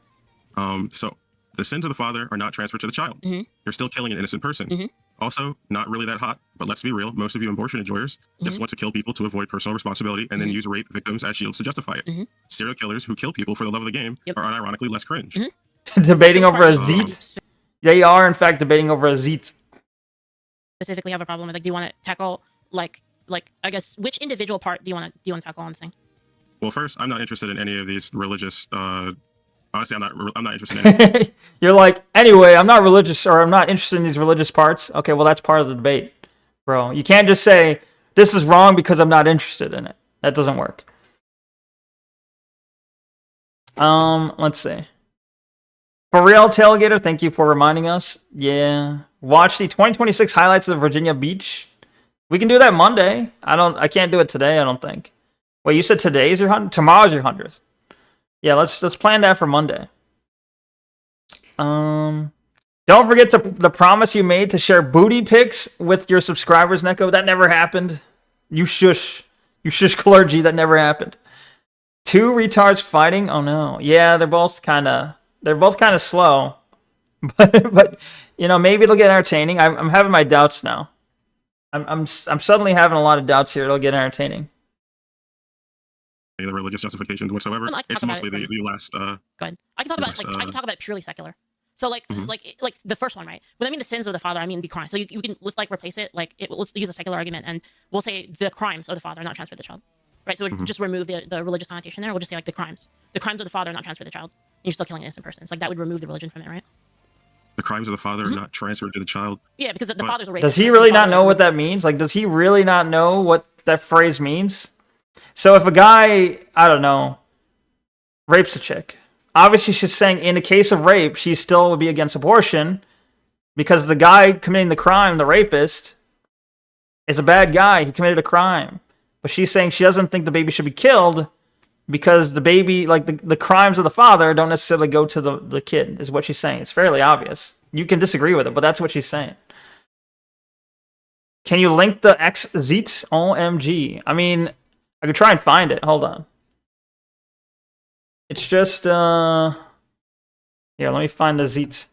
So the sins of the father are not transferred to the child. Mhm. You're still killing an innocent person. Mhm. Also, not really that hot, but let's be real. Most of you abortion enjoyers just want to kill people to avoid personal responsibility and then use rape victims as shields to justify it. Serial killers who kill people for the love of the game Yep. are unironically less cringe. Debating over a Part- zeet. They are, in fact, debating over a zeet. Specifically, have a problem with like, do you want to tackle like I guess which individual part do you want to tackle on the thing? Well, first, I'm not interested in any of these religious. Honestly, I'm not interested in any. You're like, anyway, I'm not religious, or I'm not interested in these religious parts. Okay, well, that's part of the debate, bro. You can't just say, this is wrong because I'm not interested in it. That doesn't work. Let's see. For real, Tailgater, thank you for reminding us. Yeah. Watch the 2026 highlights of Virginia Beach. We can do that Monday. I can't do it today, I don't think. Wait, you said today's your 100th? Tomorrow's your 100th. Yeah, let's plan that for Monday. Don't forget the promise you made to share booty pics with your subscribers, Neko. That never happened. You shush. You shush clergy. That never happened. Two retards fighting? Oh no. Yeah, they're both kind of slow. But you know, maybe it'll get entertaining. I'm having my doubts now. I'm suddenly having a lot of doubts here. It'll get entertaining. Any of the religious justifications whatsoever. Well, I can It's talk about mostly it the last. Go ahead. I can talk about I can talk about purely secular. So like the first one, right? When I mean the sins of the father, I mean the crimes. So you can let's like replace it. Let's use a secular argument, and we'll say the crimes of the father are not transferred to the child, right? So we'll just remove the religious connotation there. We'll just say like the crimes of the father are not transferred to the child. And you're still killing an innocent person. It's like that would remove the religion from it, right? The crimes of the father are not transferred to the child. Yeah, because the father's a rapist. Does he right? So really the not father- know what that means? Like, does he really not know what that phrase means? So if a guy, I don't know, rapes a chick, obviously she's saying in the case of rape, she still would be against abortion because the guy committing the crime, the rapist, is a bad guy. He committed a crime. But she's saying she doesn't think the baby should be killed because the baby, like the crimes of the father don't necessarily go to the kid, is what she's saying. It's fairly obvious. You can disagree with it, but that's what she's saying. Can you link the X Zeets? OMG. I mean, I could try and find it. Hold on. It's just, here, let me find the Zeets.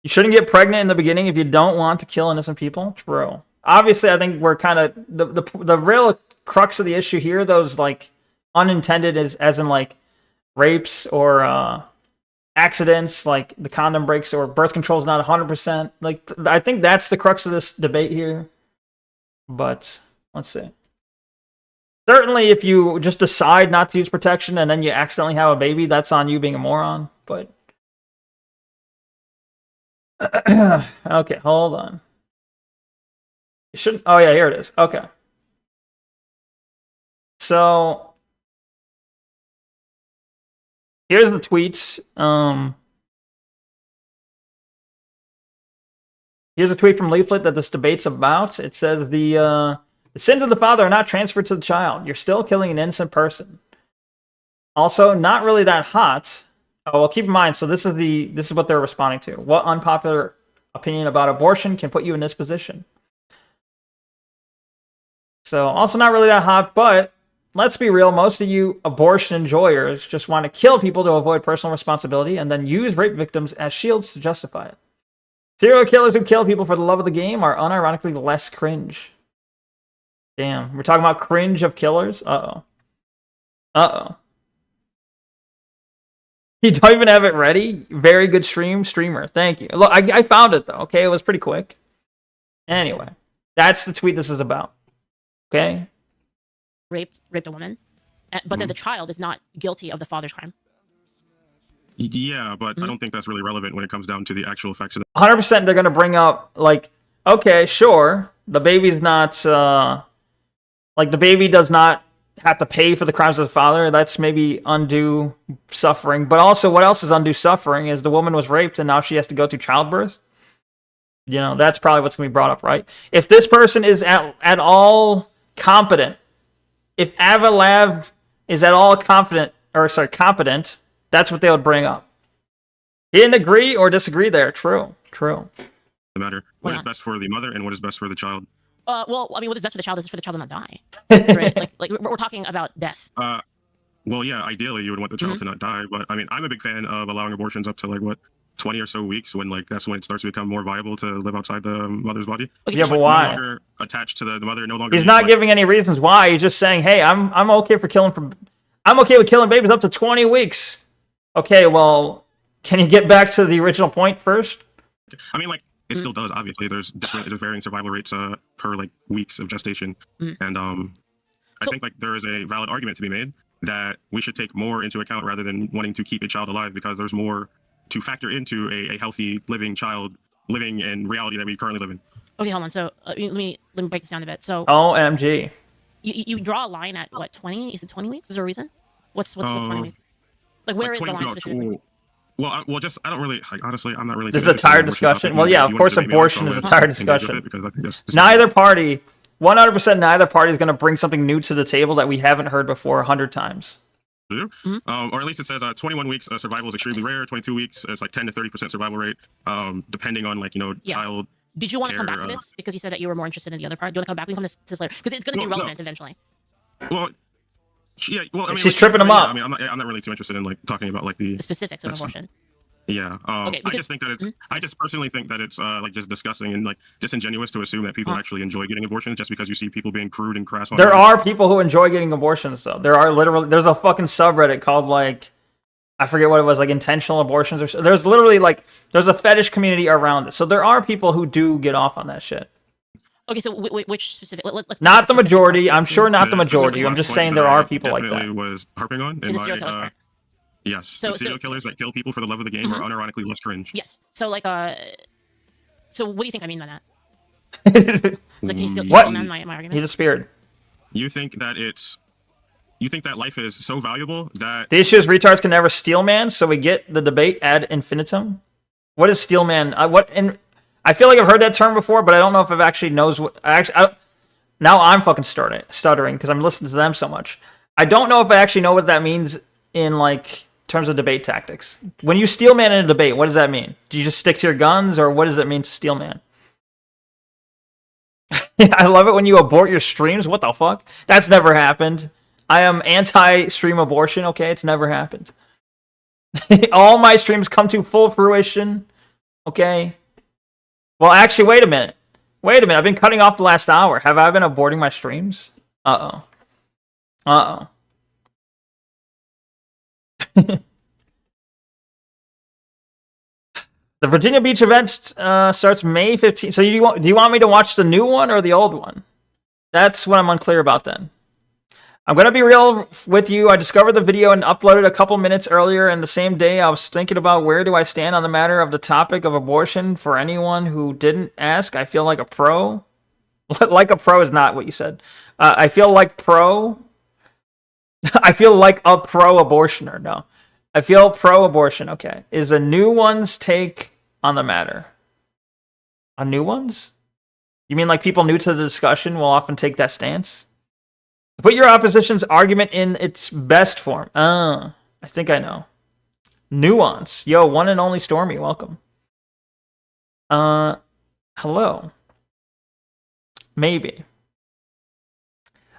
You shouldn't get pregnant in the beginning if you don't want to kill innocent people. True. Obviously, I think we're kind of, the real crux of the issue here, those, like, unintended, as in, like, rapes or, accidents, like the condom breaks or birth control is not 100%. Like, I think that's the crux of this debate here. But let's see. Certainly, if you just decide not to use protection and then you accidentally have a baby, that's on you being a moron. But okay, hold on. It shouldn't. Oh yeah, here it is. Okay. So here's the tweets. Here's a tweet from Leaflet that this debate's about. It says the sins of the father are not transferred to the child. You're still killing an innocent person. Also, not really that hot. Oh, well, keep in mind. So this is what they're responding to. What unpopular opinion about abortion can put you in this position? So also not really that hot, but let's be real. Most of you abortion enjoyers just want to kill people to avoid personal responsibility and then use rape victims as shields to justify it. Serial killers who kill people for the love of the game are unironically less cringe. Damn, we're talking about cringe of killers? Uh-oh. Uh-oh. You don't even have it ready? Very good streamer. Thank you. Look, I found it, though, okay? It was pretty quick. Anyway, that's the tweet this is about. Okay? Raped a woman, but then the child is not guilty of the father's crime. Yeah, but I don't think that's really relevant when it comes down to the actual facts of 100% they're going to bring up, like, okay, sure, the baby's not, like, the baby does not have to pay for the crimes of the father. That's maybe undue suffering. But also, what else is undue suffering is the woman was raped and now she has to go through childbirth. You know, that's probably what's going to be brought up, right? If this person is at all competent, if Avalav is at all competent, that's what they would bring up. He didn't agree or disagree there. True. the matter. What is best for the mother and what is best for the child? Well, I mean, what is best for the child is for the child to not die, right? like we're talking about death. Well, yeah, ideally you would want the child to not die, but I mean, I'm a big fan of allowing abortions up to like what 20 or so weeks, when like that's when it starts to become more viable to live outside the mother's body. Okay, yeah, but why? No longer attached to the mother, no longer. He's not giving any reasons why. He's just saying, "Hey, I'm okay with killing babies up to 20 weeks." Okay, well, can you get back to the original point first? I mean, like, it still does. Obviously, there's varying survival rates per like weeks of gestation, and I think like there is a valid argument to be made that we should take more into account rather than wanting to keep a child alive, because there's more to factor into a healthy living child living in reality that we currently live in. Okay, hold on. So let me break this down a bit. So OMG, you draw a line at what, 20? Is it 20 weeks? Is there a reason? What's 20 weeks? Like, where is the line specifically? Well, just I don't really honestly. I'm not really. This is a tired discussion. Well, yeah, of course, abortion is a tired discussion. Neither party, 100%, neither party is going to bring something new to the table that we haven't heard before 100 times. Or at least it says 21 weeks survival is extremely rare. 22 weeks it's like 10 to 30% survival rate, depending on like child. Did you want to come back to this because you said that you were more interested in the other part? Do you want to come back? We can come to this later because it's going to be relevant eventually. Well, yeah. Well, I mean, she's tripping him up. I mean, I'm not really too interested in like talking about like the specifics of abortion. Yeah. Okay, I just think that it's. I just personally think that it's like just disgusting and like disingenuous to assume that people actually enjoy getting abortions just because you see people being crude and crass. There are people who enjoy getting abortions, though. There are literally. There's a fucking subreddit called like, I forget what it was, like intentional abortions or. There's literally like there's a fetish community around it. So there are people who do get off on that shit. Okay, so which specific? Let's not the majority. I'm sure not the majority. I'm just saying there are people like that. Was harping on. Is this your killers part? Yes. So serial killers that kill people for the love of the game are unironically less cringe. Yes. So like so what do you think I mean by that? Like, can you still amend my argument? He's a spirit. You think that life is so valuable that the issue is retards can never steal man, so we get the debate ad infinitum. What is steal man? I feel like I've heard that term before, but I don't know if I've actually knows what. Now I'm fucking stuttering because I'm listening to them so much. I don't know if I actually know what that means in like terms of debate tactics. When you steal man in a debate, what does that mean? Do you just stick to your guns, or what does it mean to steal man? I love it when you abort your streams. What the fuck? That's never happened. I am anti-stream abortion. Okay, it's never happened. All my streams come to full fruition. Okay. Well, actually, wait a minute. I've been cutting off the last hour. Have I been aborting my streams? Uh-oh. The Virginia Beach event starts May 15th. So do you want me to watch the new one or the old one? That's what I'm unclear about then. I'm going to be real with you. I discovered the video and uploaded a couple minutes earlier, and the same day I was thinking about where do I stand on the matter of the topic of abortion. For anyone who didn't ask, I feel like a pro. Like a pro is not what you said. I feel like pro. I feel like a pro-abortioner. No. I feel pro-abortion, okay. Is a new one's take on the matter. A new one's? You mean like people new to the discussion will often take that stance? Put your opposition's argument in its best form. I think I know. Nuance. Yo, one and only Stormy, welcome. Hello. Maybe.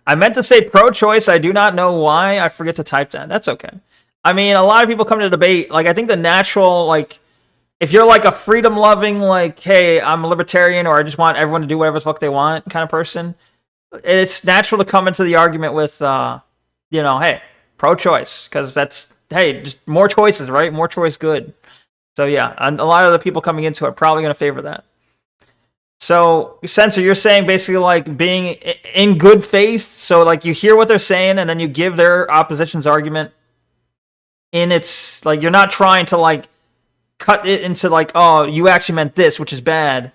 I meant to say pro-choice. I do not know why I forget to type that. That's okay. I mean, a lot of people come to debate. Like, I think the natural, like, if you're like a freedom-loving, like, hey, I'm a libertarian or I just want everyone to do whatever the fuck they want kind of person, it's natural to come into the argument with, hey, pro-choice, because that's, hey, just more choices, right? More choice, good. So yeah, and a lot of the people coming into it are probably going to favor that. So, Censor, you're saying basically like being in good faith. So like you hear what they're saying and then you give their opposition's argument in its, like, you're not trying to like cut it into like, oh, you actually meant this, which is bad.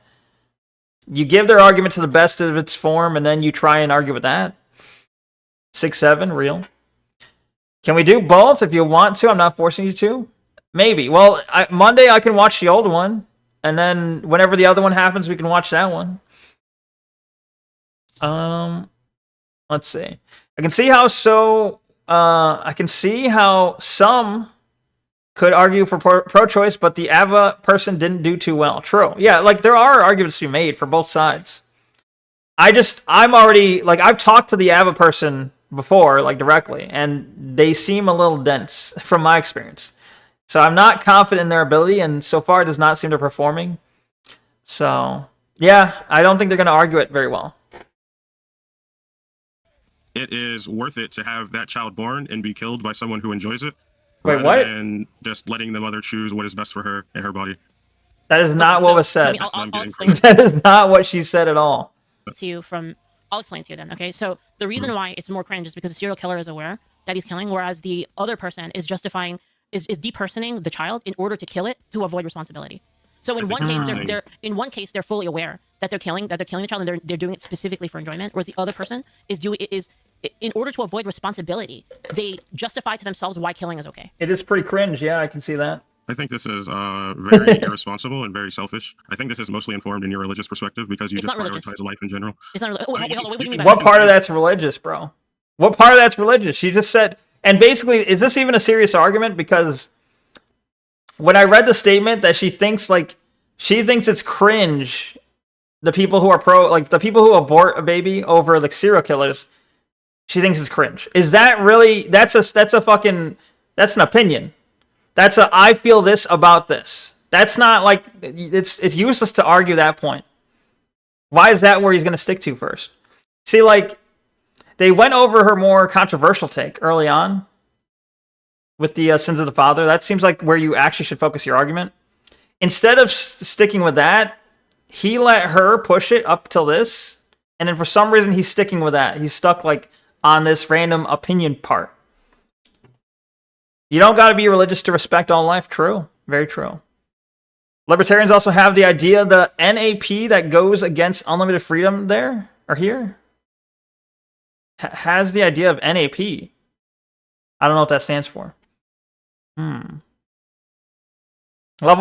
You give their argument to the best of its form and then you try and argue with that. 6-7, real. Can we do both if you want to? I'm not forcing you to. Maybe. Well, Monday I can watch the old one. And then whenever the other one happens, we can watch that one. Let's see. I can see how some could argue for pro-choice, but the Ava person didn't do too well. True. Yeah, like there are arguments to be made for both sides. I'm already, like, I've talked to the Ava person before, like directly, and they seem a little dense from my experience. So I'm not confident in their ability, and so far it does not seem they're performing. So, yeah, I don't think they're going to argue it very well. It is worth it to have that child born and be killed by someone who enjoys it. Wait, what? And just letting the mother choose what is best for her and her body. That is not what was said. I'll explain That is not what she said at all. I'll explain to you then, okay? So the reason why it's more cringe is because the serial killer is aware that he's killing, whereas the other person is justifying, is depersoning the child in order to kill it to avoid responsibility. So in one case they're fully aware that they're killing the child and they're doing it specifically for enjoyment, whereas the other person is in order to avoid responsibility. They justify to themselves why killing is okay. It is pretty cringe. Yeah, I can see that. I think this is very irresponsible and very selfish. I think this is mostly informed in your religious perspective because you just prioritize life in general. It's not religious. What do you mean? What part of that's religious, bro? What part of that's religious? She just said, and basically, is this even a serious argument? Because when I read the statement that she thinks it's cringe, the people who are the people who abort a baby over like serial killers, she thinks it's cringe. Is that really? That's an opinion. That's I feel this about this. That's not like, it's useless to argue that point. Why is that where he's going to stick to first? See, like, they went over her more controversial take early on with the sins of the father. That seems like where you actually should focus your argument. Instead of sticking with that, he let her push it up till this, and then for some reason he's sticking with that. He's stuck like on this random opinion part. You don't got to be religious to respect all life. True. Very true. Libertarians also have the idea, the NAP that goes against unlimited freedom there, or here, has the idea of NAP. I don't know what that stands for. Level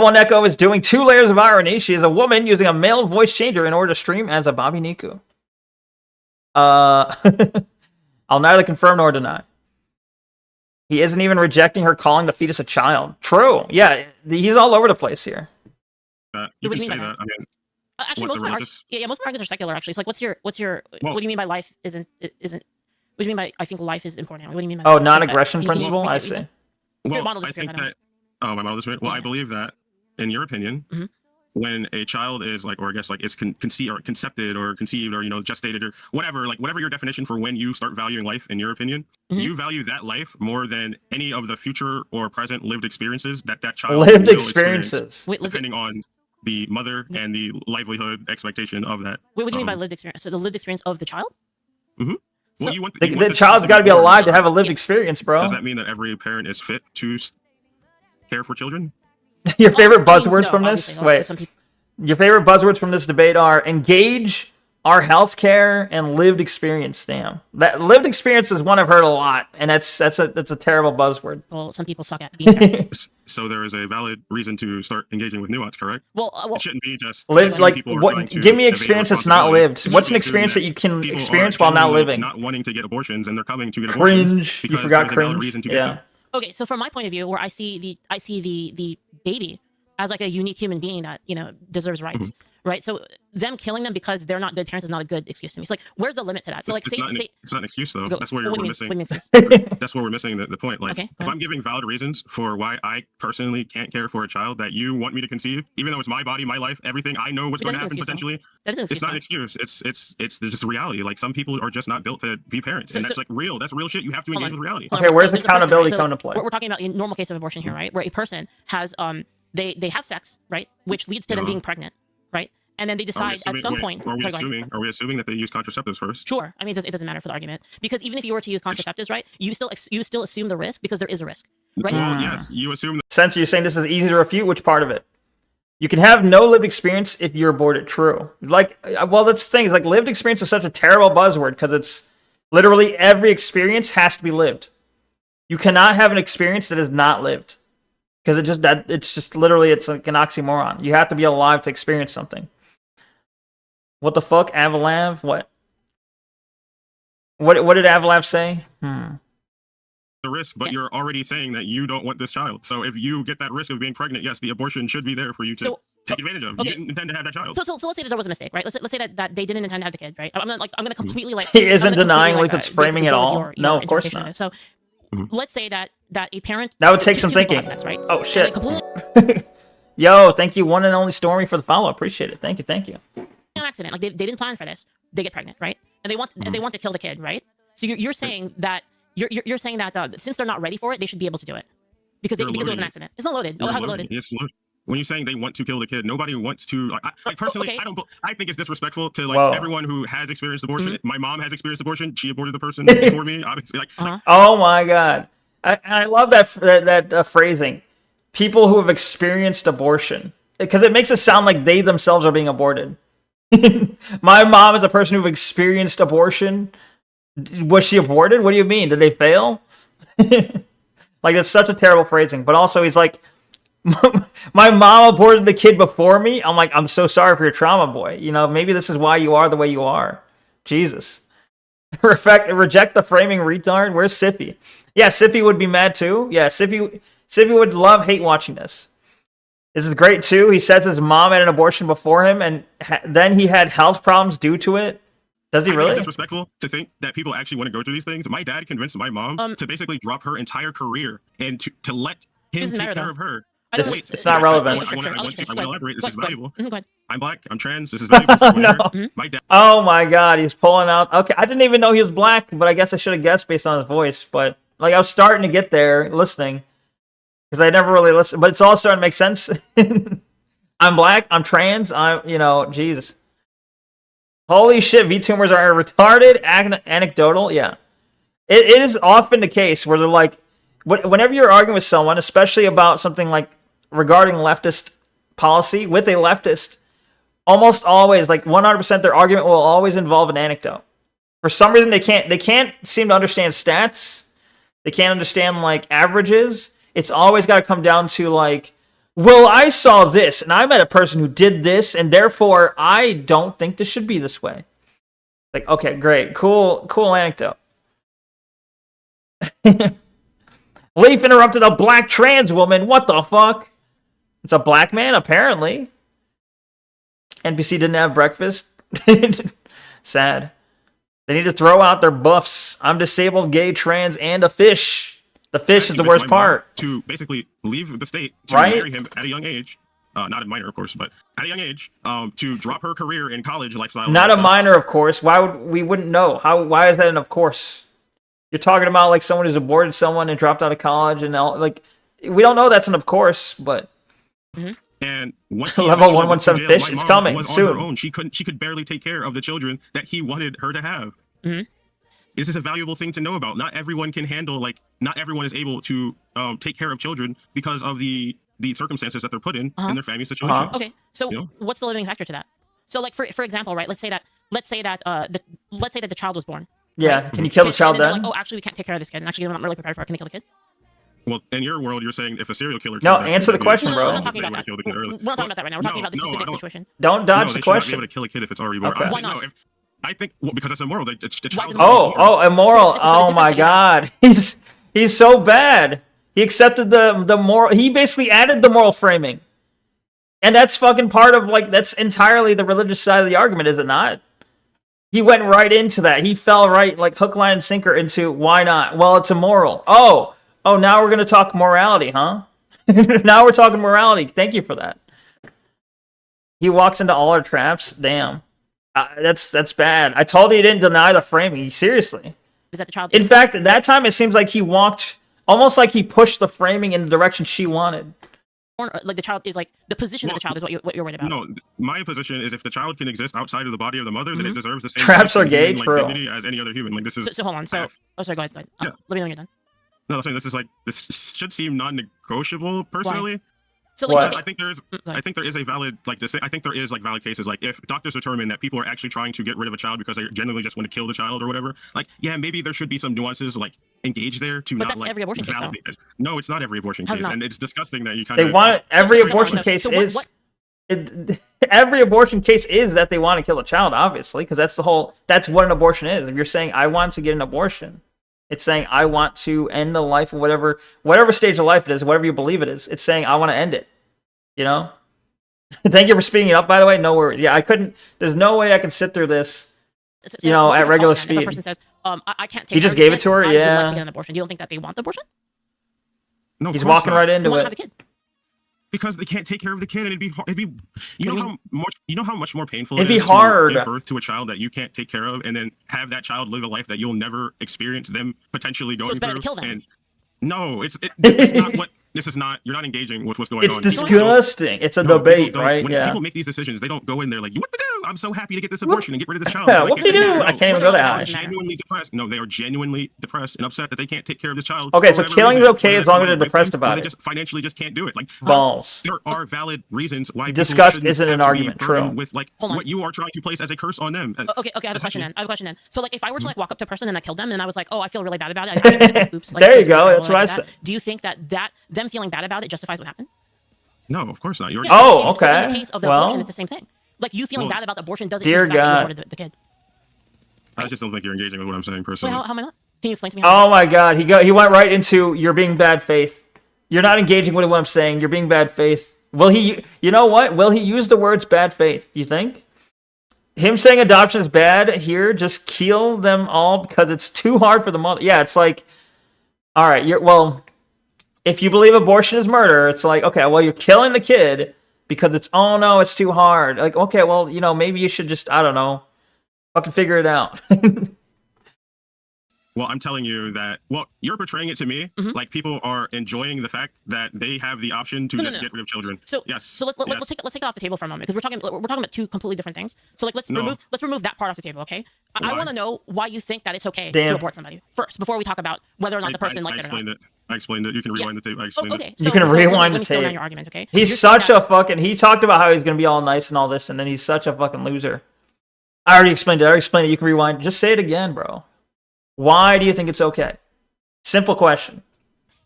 1 Neko is doing 2 layers of irony. She is a woman using a male voice changer in order to stream as a Bobby Niku. I'll neither confirm nor deny. He isn't even rejecting her calling the fetus a child. True. Yeah, he's all over the place here. You can say that. I mean, actually, most of my arguments are secular. Actually, it's like, what do you mean by life isn't? What do you mean by I think life is important? What do you mean by non-aggression principle? I see. Well, I think that. Oh, my model is well, I believe that, in your opinion, when a child is like, or I guess like it's conceived or gestated or whatever, like whatever your definition for when you start valuing life, in your opinion, you value that life more than any of the future or present lived experiences that child lived experiences, depending on the mother and the livelihood expectation of that. Wait, what do you mean by lived experience? So the lived experience of the child? Mm-hmm. So, well, the child's got to be alive to have a lived experience, bro. Does that mean that every parent is fit to care for children? Your favorite buzzwords from this? Wait. Your favorite buzzwords from this debate are engage, our healthcare, and lived experience. Damn, that lived experience is one I've heard a lot, and that's a terrible buzzword. Well, some people suck at being parents. So there is a valid reason to start engaging with nuance, correct? Well, it shouldn't be just lived. Like, what? Give me experience that's not lived. What's an experience that you can experience while not living? Not wanting to get abortions, and they're coming to get abortions. Cringe. You forgot cringe. Yeah. Okay, so from my point of view, where I see the baby as like a unique human being that deserves rights, right? So them killing them because they're not good parents is not a good excuse to me. It's like, where's the limit to that? So like, it's not an excuse though. That's where what do we're you missing. mean? What do you mean excuse? That's where we're missing the point. Like, Okay, if I'm giving valid reasons for why I personally can't care for a child that you want me to conceive, even though it's my body, my life, everything, I know what's But going to that is happen an excuse, potentially. That is an excuse. It's not an though. excuse. It's just a reality. Like, some people are just not built to be parents, and that's like real. That's real shit. You have to Hold engage on. with reality. Hold Okay, on, where's there's a accountability person, right? come to play? We're talking about in normal case of abortion here, right? Where a person has they have sex, right, which leads to them being pregnant, right? And then they decide at some point. Are we Sorry, go ahead. assuming that they use contraceptives first? Sure. I mean, it doesn't matter for the argument because even if you were to use contraceptives, right, you still assume the risk because there is a risk, right? Well, yes, you assume that. Since you're saying this is easy to refute, which part of it? You can have no lived experience if you're aborted. True. Like, well, that's the thing. Is like lived experience is such a terrible buzzword because it's literally every experience has to be lived. You cannot have an experience that is not lived because it's just literally it's like an oxymoron. You have to be alive to experience something. What the fuck, Avalav? What did Avalav say? The risk, but Yes. you're already saying that you don't want this child. So if you get that risk of being pregnant, yes, the abortion should be there for you to take advantage of. okay. You didn't intend to have that child. So let's say that there was a mistake, right? Let's say that they didn't intend to have the kid, right? I'm gonna completely like He isn't I'm gonna denying completely, like it's framing basically at go with all. your No, of course interpretation of not. it. So let's say that a parent That would take some two people thinking. have sex, right? Oh And shit. they completely Yo, thank you, one and only Stormy, for the follow. Appreciate it. Thank you. an accident, like they didn't plan for this. They get pregnant, right? And they want to kill the kid, right? So you're saying that you're saying that since they're not ready for it, they should be able to do it because it was an accident. It's not loaded. Oh, how's it loaded? It's loaded. When you're saying they want to kill the kid, nobody wants to. Like personally, Okay. I think it's disrespectful to like Whoa. everyone who has experienced abortion. My mom has experienced abortion. She aborted the person before me. Obviously, like Oh my god, I love that phrasing. People who have experienced abortion, because it makes it sound like they themselves are being aborted. My mom is a person who experienced abortion. Was she aborted? What do you mean? Did they fail? Like, it's such a terrible phrasing. But also, he's like, my mom aborted the kid before me. I'm like, I'm so sorry for your trauma, boy. You know, maybe this is why you are the way you are. Jesus. Reject the framing, retard. Where's Sippy? Yeah, Sippy would be mad too. Yeah, Sippy would hate watching this. This is great too. He says his mom had an abortion before him, and then he had health problems due to it. Does he I think really? it's disrespectful to think that people actually want to go through these things. My dad convinced my mom to basically drop her entire career and to let him Doesn't take matter, care though. of her. I don't know. It's not relevant. I want to elaborate. This is valuable. Go ahead. I'm black. I'm trans. This is valuable. For No. her. My dad. Oh my god, he's pulling out. Okay, I didn't even know he was black, but I guess I should have guessed based on his voice. But like, I was starting to get there listening because I never really listened. But it's all starting to make sense. I'm black. I'm trans. Jesus. Holy shit, VTubers are retarded, anecdotal. Yeah, it is often the case where they're like, whenever you're arguing with someone, especially about something like regarding leftist policy with a leftist, almost always, like 100%, their argument will always involve an anecdote. For some reason, they can't seem to understand stats. They can't understand like averages. It's always got to come down to like, well, I saw this, and I met a person who did this, and therefore I don't think this should be this way. Like, okay, great, cool anecdote. Leaf interrupted a black trans woman. What the fuck? It's a black man, apparently. NPC didn't have breakfast. Sad. They need to throw out their buffs. I'm disabled, gay, trans, and a fish. The fish is the worst part. To basically leave the state to Right? marry him at a young age. Not a minor, of course, but at a young age, to drop her career in college lifestyle. Not a minor, of course. We wouldn't know? Why is that an of course? You're talking about like someone who's aborted someone and dropped out of college and all, like, we don't know that's an of course, but and once Level 117 fish, it's coming was soon. on her own. She could barely take care of the children that he wanted her to have. This is a valuable thing to know about. Not everyone can handle, like, not everyone is able to take care of children because of the circumstances that they're put in their family situation. Okay, so what's the limiting factor to that? So, like, for example, right? Let's say that the child was born. yeah. Right? Can you kill the And child then they're then? like, oh, actually, we can't take care of this kid. And actually, I'm not really prepared for it. Can I kill the kid? Well, in your world, you're saying if a serial killer. No, killed that answer the kid, question, No, bro. we're not talking about that. Killed the kid We're early. not talking about that right now. We're talking about the specific situation. Don't dodge No, the they should not be question. able to kill a kid if it's already born. Okay. Why not? I think because that's immoral. The Why is child. it Oh, immoral. So Oh it's my different god. He's so bad. He accepted the moral. He basically added the moral framing. And that's fucking part of, like, that's entirely the religious side of the argument, is it not? He went right into that. He fell right, like, hook, line, and sinker into why not? Well, it's immoral. Oh, now we're going to talk morality, huh? Now we're talking morality. Thank you for that. He walks into all our traps. Damn. That's bad. I told you he didn't deny the framing. Seriously. Is that the child? In fact, at that time, it seems like he walked, almost like he pushed the framing in the direction she wanted. Or, like the child is like the position of the child is what you're worried about. No, my position is if the child can exist outside of the body of the mother, then it deserves the same Traps are gay, like, true. dignity as any other human. Like this is. So hold on. So sorry. Go ahead. Yeah. Let me know when you're done. No, I'm saying this should seem non-negotiable personally. So What? like, I think there is a valid I think there is like valid cases, like if doctors determine that people are actually trying to get rid of a child because they genuinely just want to kill the child or whatever, like yeah, maybe there should be some nuances like engaged there to But not that's like every abortion case, validate it. No, it's not every abortion How's case, not? and it's disgusting that you kind They of want every so- abortion so case what- is what- every abortion case is that they want to kill a child, obviously, because that's what an abortion is. If you're saying I want to get an abortion, it's saying I want to end the life of whatever stage of life it is, whatever you believe it is. It's saying I want to end it. You know? Thank you for speaking it up, by the way. No worries. Yeah, I couldn't. There's no way I can sit through this. So You know, what would at call regular it then? If speed. a person says, I can't take He just care of gave this it to her? kid, I would Yeah. like to get an abortion. Do you don't think that they want the abortion? No, of He's course walking not. right You into want to have a it. kid. Because they can't take care of the kid, and it'd be you know how much more painful It'd it be is hard. to give birth to a child that you can't take care of, and then have that child live a life that you'll never experience them potentially going it's better through. to kill them. And no, it's not what this is not. You're not engaging with what's going It's on. disgusting. It's a No, people debate, don't- right? When Yeah. people make these decisions, they don't go in there like, "What to do? I'm so happy to get this abortion and get rid of this child." Yeah, Like, whoop-de-doo, no, I can't even go to they're Ash. genuinely depressed. No, they are genuinely depressed and upset that they can't take care of this child. Okay, for so whatever killing is reason, okay whether as it's long as somebody they're with depressed them, or about they it. just financially just can't do it. Like Balls. there are valid reasons why people Disgust shouldn't isn't have an to be argument, burdened true. with like Hold on. what you are trying to place as a curse on them. Okay, I have a question Essentially. then. So like if I were to like walk up to a person and I killed them and I was like, oh, I feel really bad about it. I actually, oops. Like, There you this is go, terrible, that's what I like that. said. Do you think that them feeling bad about it justifies what happened? No, of course not. You're Yeah, Oh, so in okay. the case of the Well- abortion, it's the same thing. Like you feeling Well, bad about the abortion doesn't Dear change the fact that you God. aborted the kid. I just don't think you're engaging with what I'm saying Wait, personally. how am I not? Can you explain to me? How Oh my God, he went right into you're being bad faith. You're not engaging with what I'm saying. You're being bad faith. Will he? You know what? Will he use the words bad faith? You think? Him saying adoption is bad here, just kill them all because it's too hard for the mother. Yeah, it's like, all right, if you believe abortion is murder, it's like, okay, well, you're killing the kid because it's, oh no, it's too hard. Like, okay, well, maybe you should just, I don't know, fucking figure it out. Well, I'm telling you that. Well, you're portraying it to me like people are enjoying the fact that they have the option to No, just no. get rid of children. So yes. So let's take it off the table for a moment because we're talking about two completely different things. So like let's No. remove that part off the table, okay? I Why? want to know why you think that it's okay Damn. to abort somebody first before we talk about whether or not the person liked it or not. explained it. I explained it. You can rewind the tape. I explained Okay, it. so, You can so rewind let me the slow down tape. your argument, okay? He's You're saying such that- a fucking. He talked about how he's gonna be all nice and all this, and then he's such a fucking loser. I already explained it. You can rewind. Just say it again, bro. Why do you think it's okay? Simple question.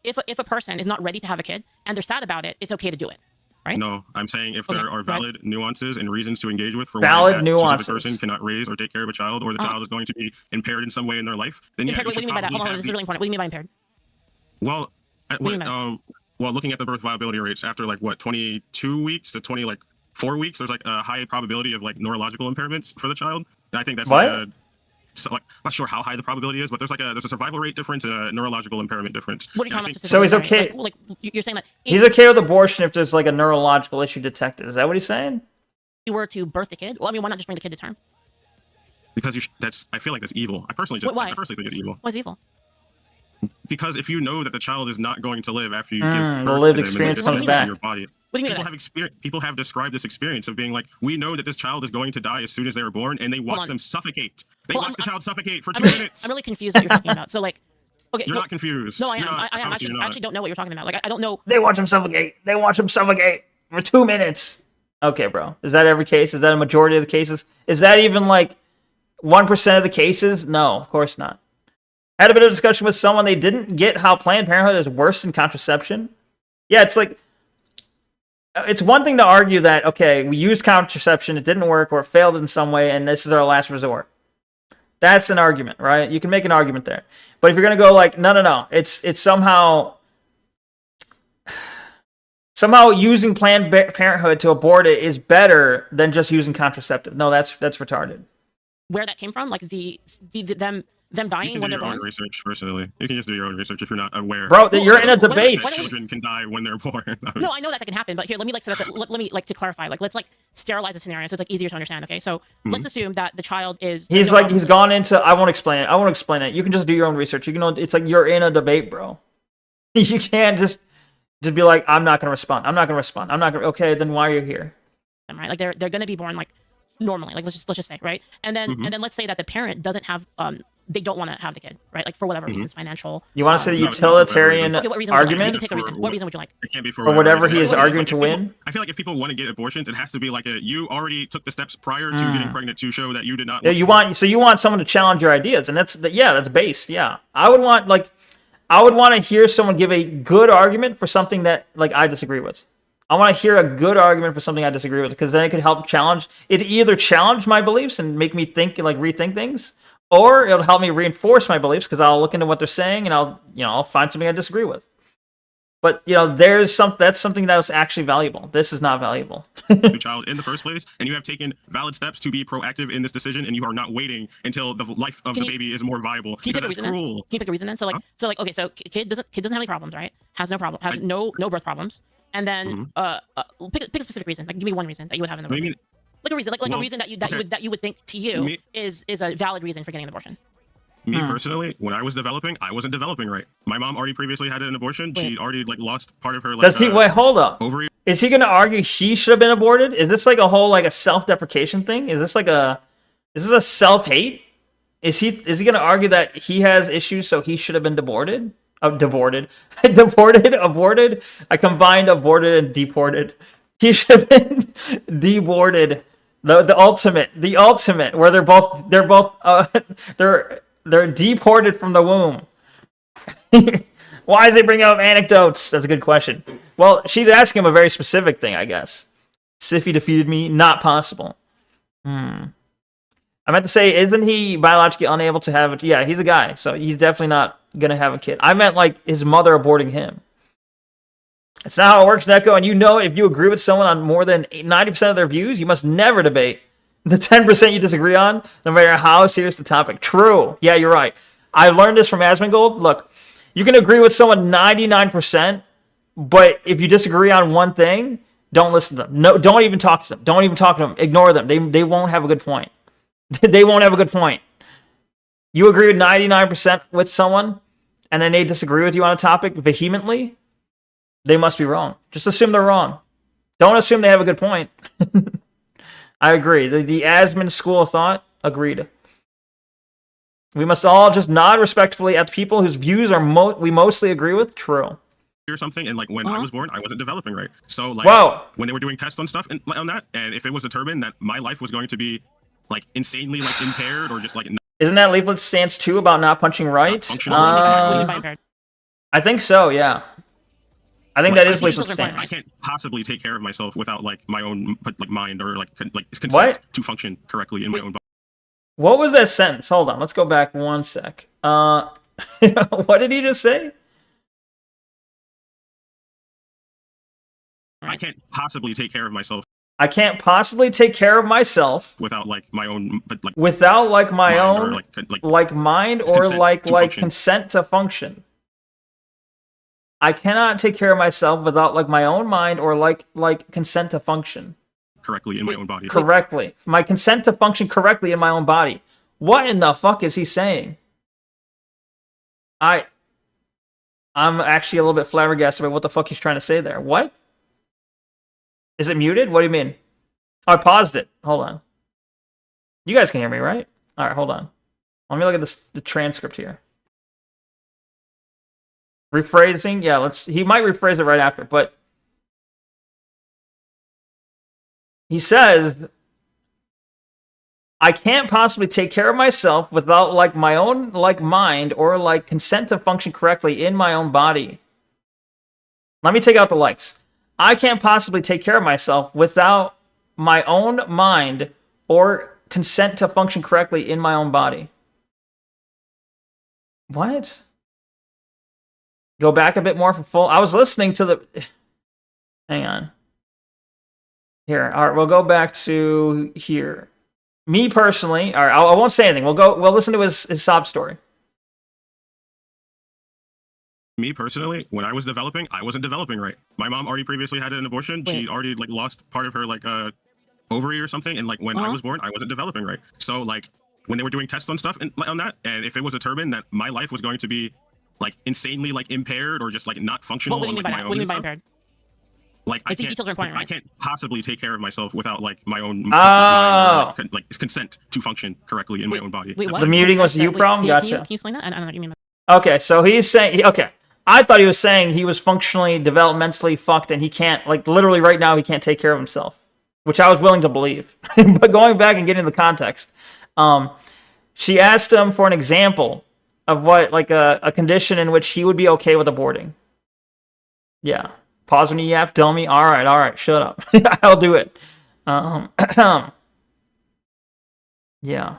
if a person is not ready to have a kid and they're sad about it, it's okay to do it, right? No, I'm saying if Okay, there are go ahead. valid nuances and reasons to engage with for Valid why that nuances. specific person cannot raise or take care of a child, or the child is going to be impaired in some way in their life, then yeah, Impaired, what do you mean by that? Hold on, this is really important. What do you mean by impaired? Well, do you mean by well, looking at the birth viability rates after like what 22 weeks to 4 weeks, there's like a high probability of like neurological impairments for the child, and I think that's What? like I'm not sure how high the probability is, but there's a survival rate difference and a neurological impairment difference. What are you And I talking about think- So specifically? he's okay- Like you're saying that if He's okay with abortion if there's like a neurological issue detected. Is that what he's saying? you were to birth the kid, well, I mean, why not just bring the kid to term? Because I feel like that's evil. I personally Why? think it's evil. What's evil? Because if you know that the child is not going to live after you the give birth lived to them experience and comes they live back. in your body. What do you mean People by have that? experience. People have described this experience of being like, we know that this child is going to die as soon as they are born, and they watch on. them suffocate. They Well, watch I'm- the child suffocate for I'm 2 really, minutes. I'm really confused what you're talking about. So like, okay, You're no, not confused. no, I You're am. not. I am. promise you Actually, you're I not. actually don't know what you're talking about. Like, I don't know. They watch him suffocate. They watch him suffocate for 2 minutes. Okay, bro. Is that every case? Is that a majority of the cases? Is that even like 1% of the cases? No, of course not. Had a bit of discussion with someone. They didn't get how Planned Parenthood is worse than contraception. Yeah, it's like, it's one thing to argue that, okay, we used contraception, it didn't work, or it failed in some way, and this is our last resort. That's an argument, right? You can make an argument there. But if you're going to go like, no, it's somehow, Somehow using Planned Parenthood to abort it is better than just using contraceptive. No, that's retarded. Where that came from, like them You dying can when do they're your own born. research personally. You can just do your own research if you're not aware. Bro, Well, you're in a what if- debate. what if- Children can die when they're born. No, I know that can happen, but here, let me like set up. Let me like to clarify. Like, let's like sterilize a scenario so it's like easier to understand. Okay, so let's assume that the child is. He's like, he's gone into, I won't explain it. You can just do your own research. You can know, it's like you're in a debate, bro. You can't just be like, I'm not going to respond. Okay, then why are you here? Right, like they're going to be born like normally. Like let's just say, right, and then let's say that the parent doesn't have they don't want to have the kid, right? Like for whatever reasons, financial. You want to say the No, utilitarian Okay, what reason would you like? argument? You can pick a reason. What reason would you like? It can't be for Or whatever he is reason. arguing Like, to if people- win? I feel like if people want to get abortions, it has to be like you already took the steps prior to getting pregnant to show that you did not. Yeah, you want someone to challenge your ideas, and that's based. Yeah, I would want to hear someone give a good argument for something that like I disagree with. I want to hear a good argument for something I disagree with, because then it could help challenge it. Either challenge my beliefs and make me think, like rethink things, or it'll help me reinforce my beliefs because I'll look into what they're saying and I'll find something I disagree with. But that's something that was actually valuable. This is not valuable. Your child in the first place, and you have taken valid steps to be proactive in this decision, and you are not waiting until the life of the baby is more viable. Can you pick a Because reason that's then? cruel. Can you pick a reason then? So like, okay, so kid doesn't have any problems, right? Has no problem, has no birth problems, and then pick a specific reason. Like, give me one reason that you would have an What do you abortion. mean? Like a reason, like a Well, reason that okay. you would think to you Me- is a valid reason for getting an abortion. Me personally, when I was developing, I wasn't developing right. My mom already previously had an abortion. She already like lost part of her. Like, Does he wait? Hold up. ovary. Is he going to argue she should have been aborted? Is this like a whole like a self-deprecation thing? Is this a self-hate? Is he going to argue that he has issues so he should have been aborted? Deported. Aborted. I combined aborted and deported. He should have been deboarded. The ultimate, where they're deported from the womb. Why does they bring up anecdotes? That's a good question. Well, she's asking him a very specific thing, I guess. Siffy defeated me, not possible. I meant to say, isn't he biologically unable to have it? Yeah, he's a guy, so he's definitely not gonna have a kid. I meant like his mother aborting him. It's not how it works, Neko, and if you agree with someone on more than 90% of their views, you must never debate the 10% you disagree on, no matter how serious the topic. True. Yeah, you're right. I learned this from Asmongold. Look, you can agree with someone 99%, but if you disagree on one thing, don't listen to them. No, don't even talk to them. Don't even talk to them. Ignore them. They won't have a good point. They won't have a good point. You agree with 99% with someone, and then they disagree with you on a topic vehemently, they must be wrong. Just assume they're wrong. Don't assume they have a good point. I agree. The Asmon school of thought, agreed. We must all just nod respectfully at the people whose views we mostly agree with. True. Or something, and like when I was born, I wasn't developing right. So like Whoa. when they were doing tests on stuff and on that, and if it was determined that my life was going to be like insanely like impaired or just like Isn't that Leaflet's stance too about not punching right? functional, I think so, yeah. I think that is I think Leaflet's it's also stance. I can't possibly take care of myself without like my own like mind or like consent What? to function correctly in my own body. What was that sentence? Hold on, let's go back one sec. What did he just say? I can't possibly take care of myself I can't possibly take care of myself without like my own without like my mind own or, like mind or consent like to function. consent to function. I cannot take care of myself without like my own mind or like consent to function correctly in my own body. correctly. My consent to function correctly in my own body. What in the fuck is he saying? I'm actually a little bit flabbergasted by what the fuck he's trying to say there. What? Is it muted? What do you mean? Oh, I paused it. Hold on. You guys can hear me, right? All right, hold on. Let me look at the transcript here. Rephrasing? Yeah, he might rephrase it right after, but he says, I can't possibly take care of myself without like my own like mind or like consent to function correctly in my own body. Let me take out the likes. I can't possibly take care of myself without my own mind or consent to function correctly in my own body. What? Go back a bit more for full. I was listening to the... Hang on. Here, all right, we'll go back to here. Me personally, all right, I won't say anything. We'll listen to his sob story. Me personally, when I was developing, I wasn't developing right. My mom already previously had an abortion. Wait. She already like lost part of her like ovary or something, and like when I was born, I wasn't developing right. So like when they were doing tests on stuff and on that, and if it was determined that my life was going to be like insanely like impaired or just like not functional, What do you mean by my that? own What do you mean by stuff, impaired? like I Like, these can't, details are important, I right? can't possibly take care of myself without like my own like consent to function correctly in my own body. Wait, That's what? The muting was you Wait, problem? Can Gotcha. you explain that? I don't know what you mean. Okay, so he's saying, okay, I thought he was saying he was functionally, developmentally fucked and he can't, like, literally right now he can't take care of himself, which I was willing to believe. But going back and getting the context, she asked him for an example of what, like, a condition in which he would be okay with aborting. Yeah. Pause when you yap, dummy. All right, shut up. I'll do it. Yeah.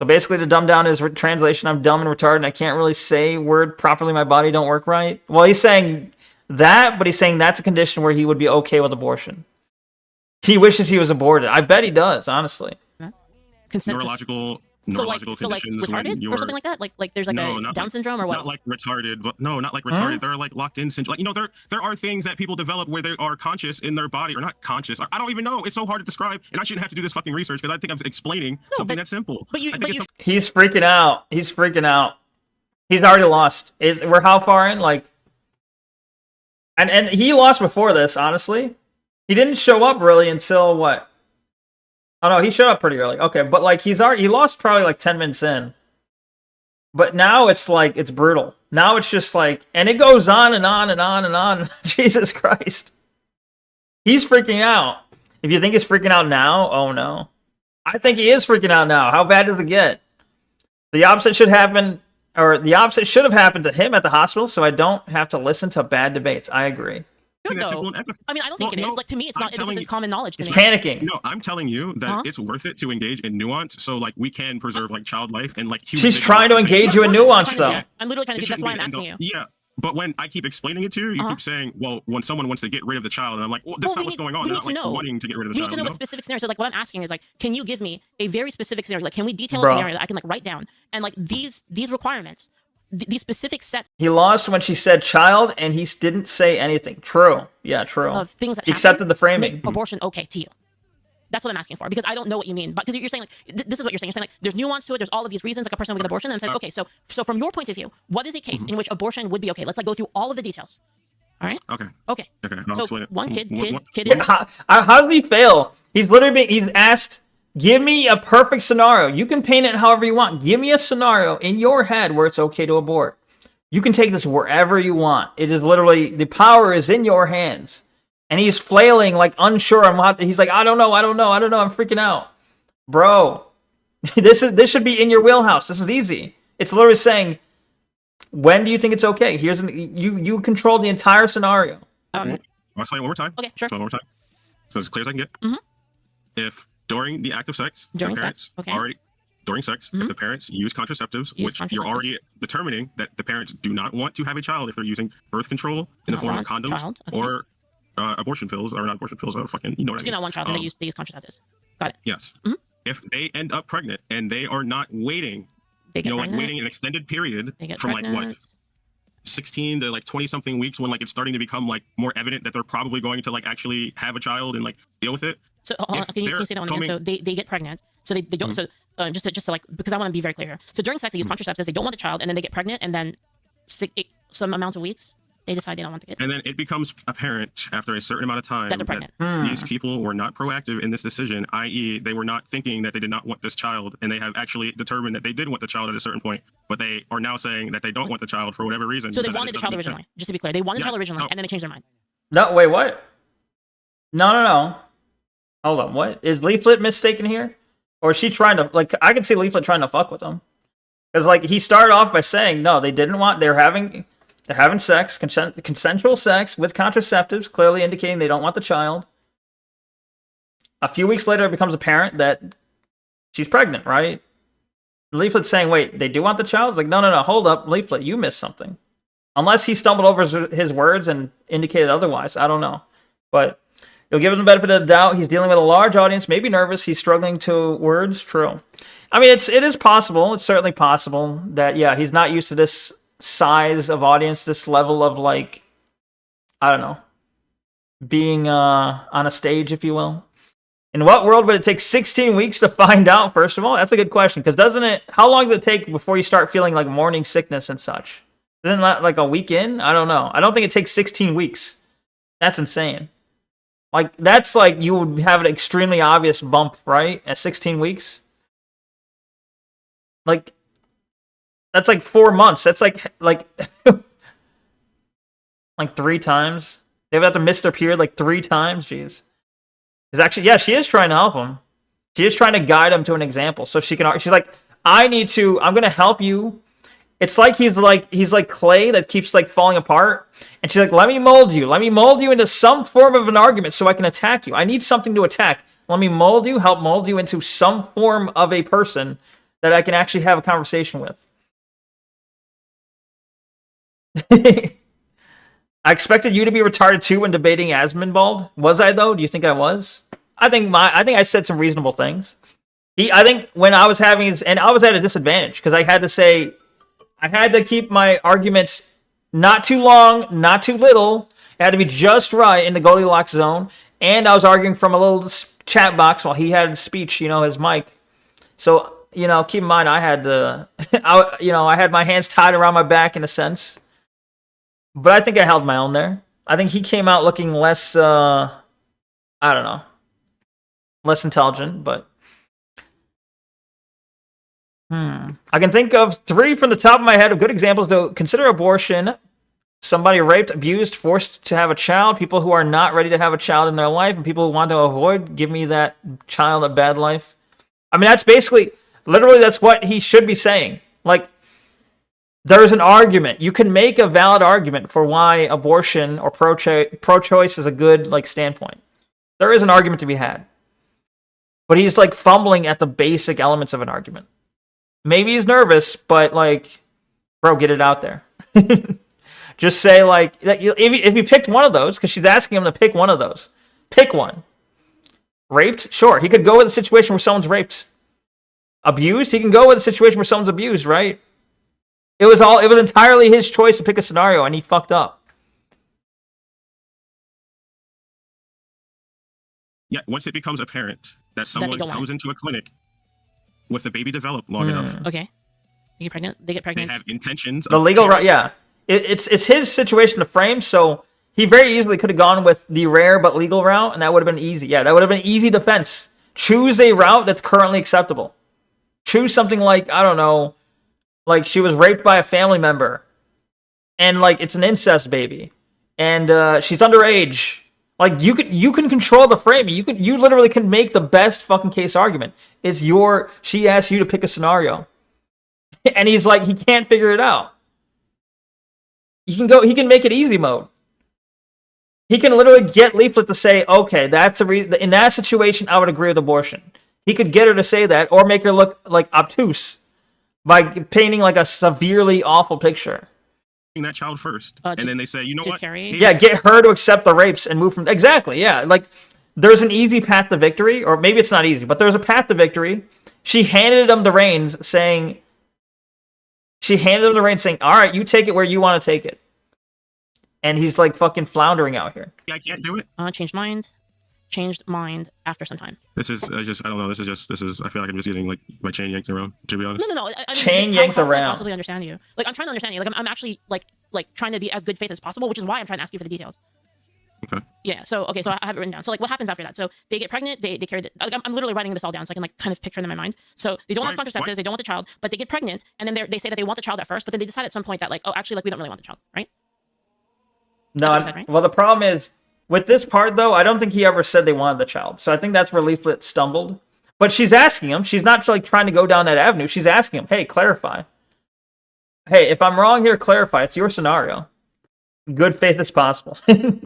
So basically, to dumb down his translation, I'm dumb and retarded, and I can't really say word properly. My body don't work right. Well, he's saying that, but he's saying that's a condition where he would be okay with abortion. He wishes he was aborted. I bet he does, honestly. Consent. neurological So like conditions when retarded you're, or something like that? Like there's like No, a not Down like- syndrome or what? not like retarded, but no, not like retarded. They're like locked in syndrome. Like, there are things that people develop where they are conscious in their body, or not conscious. I don't even know. It's so hard to describe, and I shouldn't have to do this fucking research because I think I'm explaining something that's simple. But you, I think but it's you, He's freaking out. He's already lost. We're how far in? Like, and he lost before this. Honestly, he didn't show up really until what? Oh no, he showed up pretty early. Okay, but like he lost probably like 10 minutes in. But now it's like it's brutal. Now it's just like, and it goes on and on and on and on. Jesus Christ, he's freaking out. If you think he's freaking out now, oh no, I think he is freaking out now. How bad does it get? The opposite should happen, or the opposite should have happened to him at the hospital, so I don't have to listen to bad debates. I agree. good that's though. simple and empathy. I mean, I don't think Well, it is. no, Like to me, it's I'm not. This telling isn't you- common knowledge to He's me. panicking. No, I'm telling you that Huh? it's worth it to engage in nuance, so like we can preserve like child life and like. human She's dignity trying to at the same engage time. you in nuance, I'm trying to though. do- I'm literally trying to. It That's why I'm shouldn't be asking the you. end all. Yeah, but when I keep explaining it to you, you keep saying, "Well, when someone wants to get rid of the child," and I'm like, "Well, that's Well, not we what's need- going on. we They're need not to like know. wanting to get rid of the We need child." to know you a specific scenario. So like what I'm asking is like, can you give me a very specific scenario? Like, can we detail Bro. a scenario that I can like write down and like these requirements, these specific sets He lost when she said child, and he didn't say anything. True. Yeah, true. of things that He accepted happen the framing. make abortion okay to you. That's what I'm asking for because I don't know what you mean. But because you're saying like this is what you're saying. You're saying like there's nuance to it. There's all of these reasons like a person would get abortion. And I'm saying okay, so from your point of view, what is a case in which abortion would be okay? Let's like go through all of the details. All right. Okay. Okay. I'll So explain it. one kid What- is How does he fail? He's literally he's asked, give me a perfect scenario. You can paint it however you want. Give me a scenario in your head where it's okay to abort. You can take this wherever you want. It is literally, the power is in your hands. And he's flailing, like unsure on what, he's like, I don't know, I'm freaking out. Bro, this should be in your wheelhouse. This is easy. It's literally saying, when do you think it's okay? You control the entire scenario. I'll explain it one more time. Okay, sure. So one more time. So as clear as I can get. Mhm. If during the act of sex, During the sex, parents okay. already during sex, if the parents use contraceptives, Use which you're contraceptives. already determining that the parents do not want to have a child if they're using birth control in the Not form of want condoms child, okay. or abortion pills, or not abortion pills, fucking, you know what I just mean. not one child and they use contraceptives. Got it. Yes. Mhm. If they end up pregnant and they are not waiting, They get like pregnant. waiting an extended period They get from like pregnant. what 16 to like 20 something weeks, when like it's starting to become like more evident that they're probably going to like actually have a child and like deal with it. So hold on, If can you they're say that one again? coming- So they get pregnant. So they don't. So just to like, because I want to be very clear here. So during sex they use contraceptives. They don't want the child, and then they get pregnant, and then some amount of weeks they decide they don't want the kid. And then it becomes apparent after a certain amount of time That they're pregnant. these people were not proactive in this decision, i.e., they were not thinking that they did not want this child, and they have actually determined that they did want the child at a certain point, but they are now saying that they don't want the child for whatever reason. So they because it wanted the doesn't child make originally. sense. Just to be clear, they wanted the Yes. child originally, No. and then they changed their mind. No, wait, what? No. Hold on, what? Is Leaflet mistaken here? Or is she trying to, like, I can see Leaflet trying to fuck with him. Because, like, he started off by saying, no, they didn't want, they're having sex, consensual sex with contraceptives, clearly indicating they don't want the child. A few weeks later, it becomes apparent that she's pregnant, right? Leaflet's saying, wait, they do want the child? It's like, no, hold up, Leaflet, you missed something. Unless he stumbled over his words and indicated otherwise, I don't know. But you'll give him the benefit of the doubt. He's dealing with a large audience, maybe nervous. He's struggling to words. True. I mean, it is possible. It's certainly possible that, yeah, he's not used to this size of audience, this level of, like, I don't know, being on a stage, if you will. In what world would it take 16 weeks to find out, first of all? That's a good question, because how long does it take before you start feeling like morning sickness and such? Isn't that like a week in? I don't know. I don't think it takes 16 weeks. That's insane. Like, that's like you would have an extremely obvious bump, right? At 16 weeks? Like, that's like 4 months. That's like like 3 times. They would have to miss their period like 3 times. Jeez. Is actually, yeah, she is trying to help him. She is trying to guide him to an example. So she's like, I'm going to help you. It's like he's like clay that keeps like falling apart. And she's like, let me mold you. Let me mold you into some form of an argument so I can attack you. I need something to attack. Let me help mold you into some form of a person that I can actually have a conversation with. I expected you to be retarded too when debating Asmonbald. Was I though? Do you think I was? I think I said some reasonable things. I think when I was and I was at a disadvantage because I had to keep my arguments not too long, not too little. It had to be just right in the Goldilocks zone. And I was arguing from a little chat box while he had his speech, his mic. So, keep in mind I had I had my hands tied around my back in a sense. But I think I held my own there. I think he came out looking less, I don't know, less intelligent, but... I can think of 3 from the top of my head of good examples to consider abortion. Somebody raped, abused, forced to have a child, people who are not ready to have a child in their life, and people who want to avoid give me that child a bad life. I mean, that's basically, literally, that's what he should be saying. Like, there's an argument. You can make a valid argument for why abortion or pro-choice is a good, like, standpoint. There is an argument to be had. But he's, like, fumbling at the basic elements of an argument. Maybe he's nervous, but, like, bro, get it out there. Just say, like, if you picked one of those, because she's asking him to pick one of those. Pick one. Raped? Sure. He could go with a situation where someone's raped. Abused? He can go with a situation where someone's abused, right? It was entirely his choice to pick a scenario, and he fucked up. Yeah, once it becomes apparent that someone comes into a clinic with a baby developed long enough. Okay. They get pregnant. They have intentions. The legal right, yeah. It's his situation to frame, so he very easily could have gone with the rare but legal route, and that would have been easy. Yeah, that would have been easy defense. Choose a route that's currently acceptable. Choose something like, I don't know, like she was raped by a family member, and like it's an incest baby, and she's underage. Like you can control the framing. You literally can make the best fucking case argument. She asked you to pick a scenario, and he's like he can't figure it out. He can make it easy mode. He can literally get Leaflet to say, okay, that's a reason. In that situation, I would agree with abortion. He could get her to say that, or make her look like obtuse by painting like a severely awful picture. That child first, and then they say, you know what? Yeah, get her to accept the rapes and move from exactly. Yeah, like there's an easy path to victory, or maybe it's not easy, but there's a path to victory. She handed him the reins, saying, "All right, you take it where you want to take it." And he's like fucking floundering out here. Yeah, I can't do it. Changed mind after some time. This is I don't know. This is. I feel like I'm just getting like my chain yanked around. To be honest. No. I mean, chain yanked around. I possibly understand you. Like I'm trying to understand you. Like I'm actually like trying to be as good faith as possible, which is why I'm trying to ask you for the details. Okay. Yeah. So I have it written down. So like, what happens after that? So they get pregnant. They carry it. Like, I'm literally writing this all down so I can like kind of picture them in my mind. So they don't want contraceptives. They don't want the child, but they get pregnant, and then they say that they want the child at first, but then they decide at some point that like, oh, actually, like we don't really want the child, right? No. Said, right? Well, the problem is. With this part, though, I don't think he ever said they wanted the child. So I think that's where Leaflet stumbled. But she's asking him. She's not like trying to go down that avenue. She's asking him, hey, clarify. Hey, if I'm wrong here, clarify. It's your scenario. Good faith as possible. Do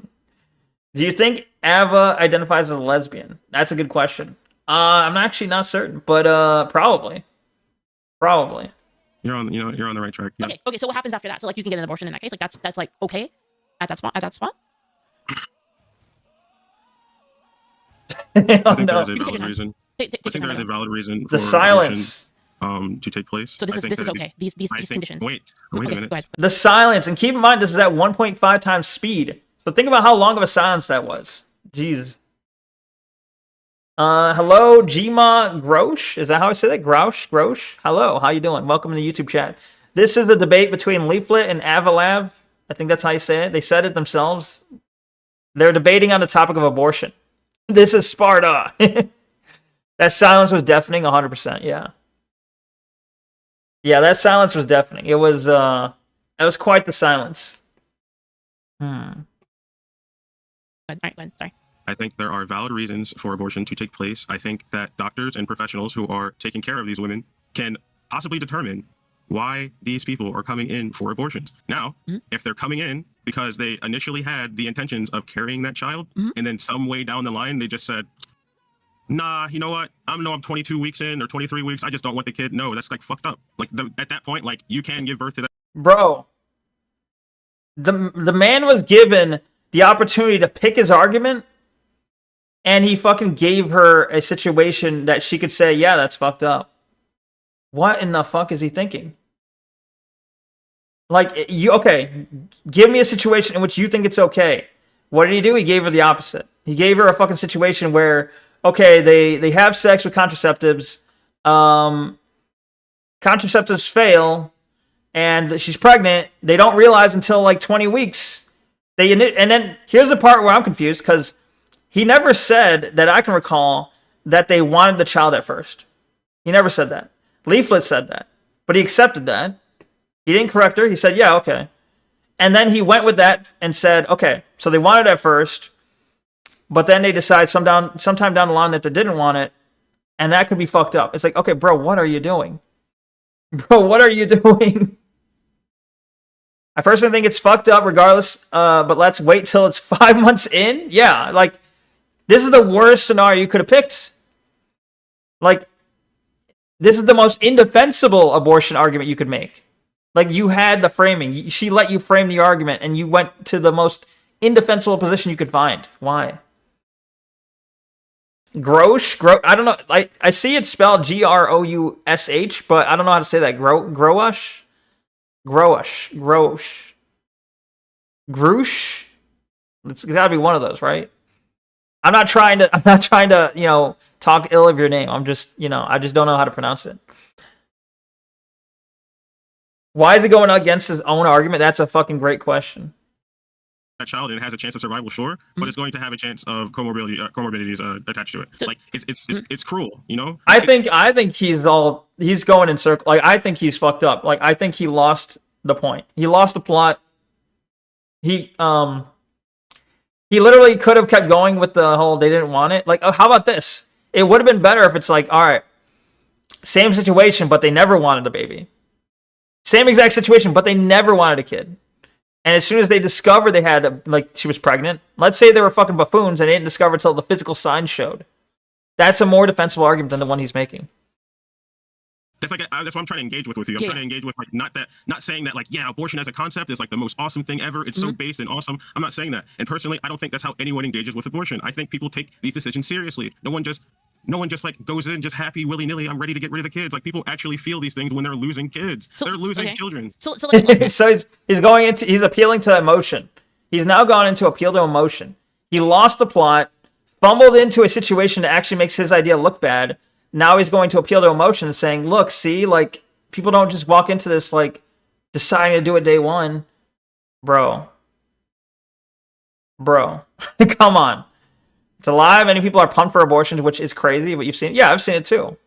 you think Ava identifies as a lesbian? That's a good question. I'm actually not certain, but probably. Probably. You're on the right track. Yeah. Okay, so what happens after that? So like you can get an abortion in that case? Like that's like okay at that spot? I think no. there is a valid reason. Take I your think time, there is a whatever. valid reason for The silence. abortion to take place. So this I is think this is that it- okay. These I think, conditions. wait Okay, a minute. go ahead. The silence, and keep in mind this is at 1.5 times speed. So think about how long of a silence that was. Jesus. Hello, Gma Grosh. Is that how I say that? Grosh. Hello, how you doing? Welcome to the YouTube chat. This is the debate between Leaflet and Avalav. I think that's how you say it. They said it themselves. They're debating on the topic of abortion. This is Sparta. That silence was deafening, 100%. Yeah. Yeah, that silence was deafening. It was quite the silence. All right, go ahead. Sorry. I think there are valid reasons for abortion to take place. I think that doctors and professionals who are taking care of these women can possibly determine why these people are coming in for abortions. Now, if they're coming in because they initially had the intentions of carrying that child, and then some way down the line they just said, nah, you know what? I'm 22 weeks in or 23 weeks. I just don't want the kid. No, that's like fucked up. Like at that point, like you can give birth to that. Bro, the man was given the opportunity to pick his argument, and he fucking gave her a situation that she could say, yeah, that's fucked up. What in the fuck is he thinking? Like, okay, give me a situation in which you think it's okay. What did he do? He gave her the opposite. He gave her a fucking situation where, okay, they have sex with contraceptives. Contraceptives fail, and she's pregnant. They don't realize until like 20 weeks. And then here's the part where I'm confused, because he never said that I can recall that they wanted the child at first. He never said that. Leaflet said that, but he accepted that. He didn't correct her. He said, yeah, okay. And then he went with that and said, okay, so they wanted it at first, but then they decide sometime down the line that they didn't want it, and that could be fucked up. It's like, okay, bro, what are you doing? Bro, what are you doing? I personally think it's fucked up regardless, but let's wait till it's 5 months in. Yeah, like, this is the worst scenario you could have picked. Like, this is the most indefensible abortion argument you could make. Like, you had the framing. She let you frame the argument, and you went to the most indefensible position you could find. Why? Grosh? I don't know. I see it spelled Groush, but I don't know how to say that. Grosh? Groosh? It's gotta be one of those, right? I'm not trying to, talk ill of your name. I'm just, I just don't know how to pronounce it. Why is he going against his own argument? That's a fucking great question. That child and it has a chance of survival, sure, but it's going to have a chance of comorbidities attached to it. So- like it's cruel, I think he's going in circle. Like, I think he's fucked up. Like, I think he lost the point. He lost the plot. He literally could have kept going with the whole they didn't want it. Like, how about this? It would have been better if it's like, all right, same situation, but they never wanted a baby. Same exact situation, but they never wanted a kid. And as soon as they discovered they had, she was pregnant, let's say they were fucking buffoons and they didn't discover until the physical signs showed. That's a more defensible argument than the one he's making. That's what I'm trying to engage with you. I'm trying to engage with not saying that abortion as a concept is like the most awesome thing ever. It's so based and awesome. I'm not saying that. And personally, I don't think that's how anyone engages with abortion. I think people take these decisions seriously. No one just goes in just happy willy-nilly. I'm ready to get rid of the kids. Like, people actually feel these things when they're losing kids. They're losing children. So like, So he's appealing to emotion. He's now gone into appeal to emotion. He lost the plot, fumbled into a situation that actually makes his idea look bad. Now he's going to appeal to emotion and saying, look, see, like, people don't just walk into this, like, deciding to do it day one. Bro, come on. It's alive. Many people are pumped for abortion, which is crazy, but you've seen it. Yeah, I've seen it too.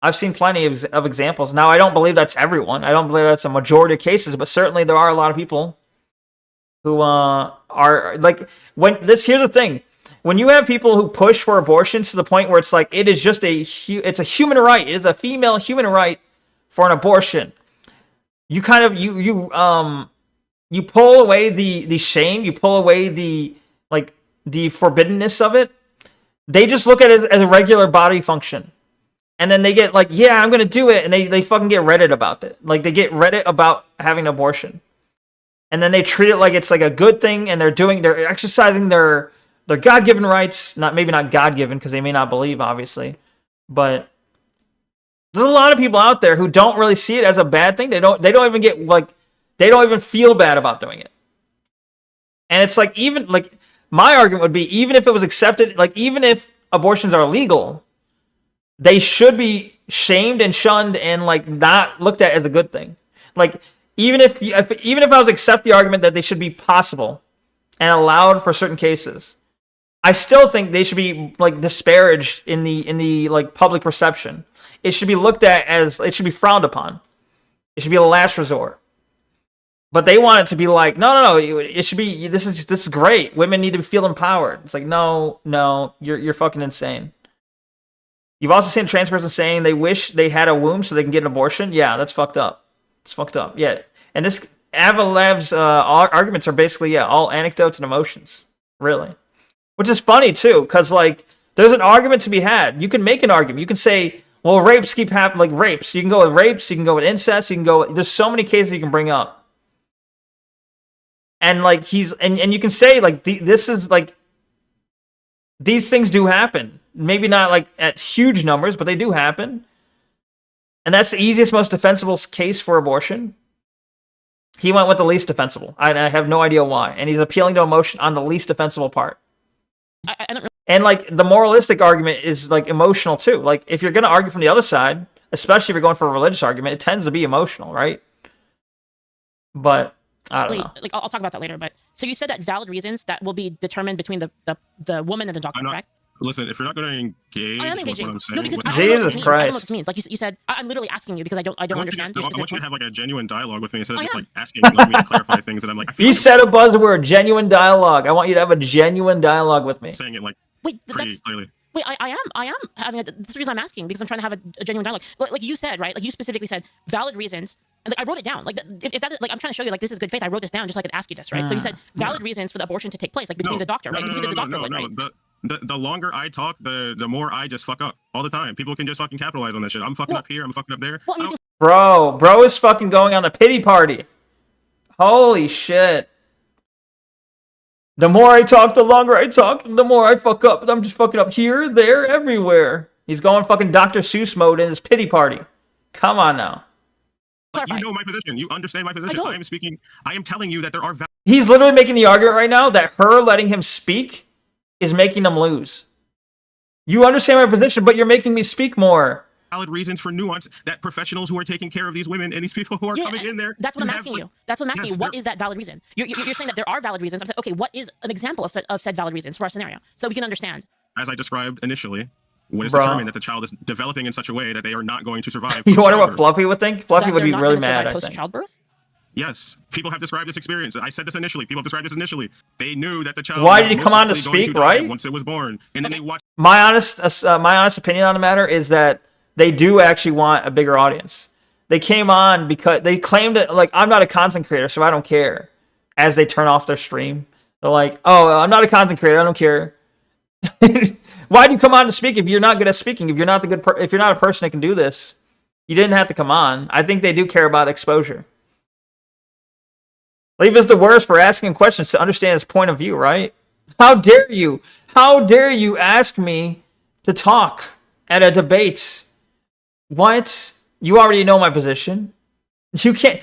I've seen plenty of examples. Now, I don't believe that's everyone. I don't believe that's a majority of cases, but certainly there are a lot of people who are like, here's the thing. When you have people who push for abortions to the point where it's like, it is just it's a human right. It is a female human right for an abortion. You kind of, you pull away the shame, you pull away the forbiddenness of it. They just look at it as a regular body function. And then they get like, yeah, I'm going to do it. And they fucking get Reddit about it. Like, they get Reddit about having an abortion. And then they treat it like it's like a good thing. And they're exercising their They're God-given rights, maybe not God-given because they may not believe, obviously, but there's a lot of people out there who don't really see it as a bad thing. They don't even get they don't even feel bad about doing it. And it's like, even like, my argument would be, even if it was accepted, like, even if abortions are legal, they should be shamed and shunned and like not looked at as a good thing. Like, even if I was to accept the argument that they should be possible and allowed for certain cases, I still think they should be like disparaged in the like public perception. It should be looked at as, it should be frowned upon. It should be a last resort. But they want it to be like, no. It should be, this is great. Women need to feel empowered. It's like, no, you're fucking insane. You've also seen a trans person saying they wish they had a womb so they can get an abortion. Yeah, that's fucked up. It's fucked up. Yeah, and this Avalev's arguments are basically all anecdotes and emotions, really, which is funny too, because like there's an argument to be had. You can make an argument. You can say, well, rapes keep happening, like rapes. You can go with rapes. You can go with incest. You can go. There's so many cases you can bring up, and like and you can say like this is like these things do happen. Maybe not like at huge numbers, but they do happen. And that's the easiest, most defensible case for abortion. He went with the least defensible. I have no idea why. And he's appealing to emotion on the least defensible part. I don't know. And like the moralistic argument is like emotional too. Like if you're going to argue from the other side, especially if you're going for a religious argument, it tends to be emotional, right? But I don't know. Like I'll talk about that later. But so you said that valid reasons that will be determined between the woman and the doctor, correct? Listen, if you're not going to engage, I am engaging. what I'm saying, No, because I Jesus don't know what this means. Christ. I don't know what this means. Like you said, I'm literally asking you because I don't understand. I want you to have like a genuine dialogue with me instead of just am. like asking like, me to clarify things, and I'm like, I feel He like said a buzzword, genuine dialogue. I want you to have a genuine dialogue with me. I'm saying it like Wait, pretty clearly. Wait, I am having this is the reason I'm asking, because I'm trying to have a genuine dialogue. Like you said, right? Like you specifically said valid reasons, and like I wrote it down. Like if that is, like I'm trying to show you like this is good faith. I wrote this down just so I could ask you this, right? So you said valid reasons for the abortion to take place, like between the doctor, right? You see that the doctor would, right? The longer I talk, the more I just fuck up all the time. People can just fucking capitalize on that shit. I'm fucking up here. I'm fucking up there. Well, Bro is fucking going on a pity party. Holy shit. The more I talk, the longer I talk, the more I fuck up. I'm just fucking up here, there, everywhere. He's going fucking Dr. Seuss mode in his pity party. Come on now. You know my position. You understand my position. I am speaking. I am telling you that there are He's literally making the argument right now that her letting him speak is making them lose. You understand my position, but you're making me speak more. valid reasons for nuance that professionals who are taking care of these women and these people who are coming in there. That's what I'm asking you. That's what I'm asking you. What is that valid reason? You're saying that there are valid reasons. I'm saying, okay, what is an example of said valid reasons for our scenario so we can understand? As I described initially, when it's determined that the child is developing in such a way that they are not going to survive. You wonder what Fluffy would think? Fluffy would be really mad, I think. Post-childbirth? Yes, people have described this experience. I said this initially. People have described this initially. They knew that the child. Why did he come on to speak, right? Once it was born, and then they watched. My honest opinion on the matter is that they do actually want a bigger audience. They came on because they claimed that, like, I'm not a content creator, so I don't care. As they turn off their stream, they're like, "Oh, I'm not a content creator. I don't care." Why do you come on to speak if you're not good at speaking? If you're not if you're not a person that can do this, you didn't have to come on. I think they do care about exposure. Leave us the worst for asking questions to understand his point of view, right? How dare you? How dare you ask me to talk at a debate? What? You already know my position. You can't.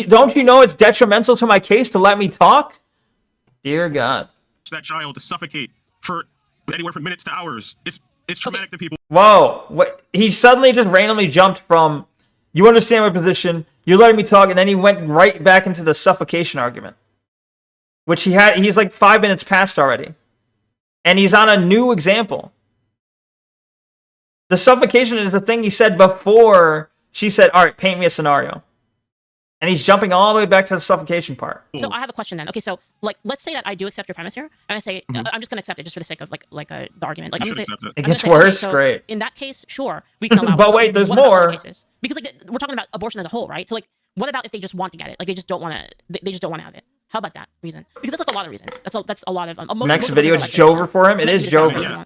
Don't you know it's detrimental to my case to let me talk? Dear God. That child to suffocate for anywhere from minutes to hours. It's traumatic to people. Whoa! What? He suddenly just randomly jumped from, you understand my position, you're letting me talk, and then he went right back into the suffocation argument, which he's like 5 minutes past already, and he's on a new example. The suffocation is the thing he said before she said, "All right, paint me a scenario," and he's jumping all the way back to the suffocation part. So I have a question then. Okay, so like, let's say that I do accept your premise here, and I say I'm just gonna accept it just for the sake of the argument. Like, I'm gonna say it gets worse. Okay, so great. In that case, sure, we can allow. But wait, there's more. Because like we're talking about abortion as a whole, right? So like, what about if they just want to get it? Like they just don't want to. They just don't want to have it. How about that reason? Because that's like a lot of reasons. That's a lot of. Next video, it's Jover for him. It is Jover.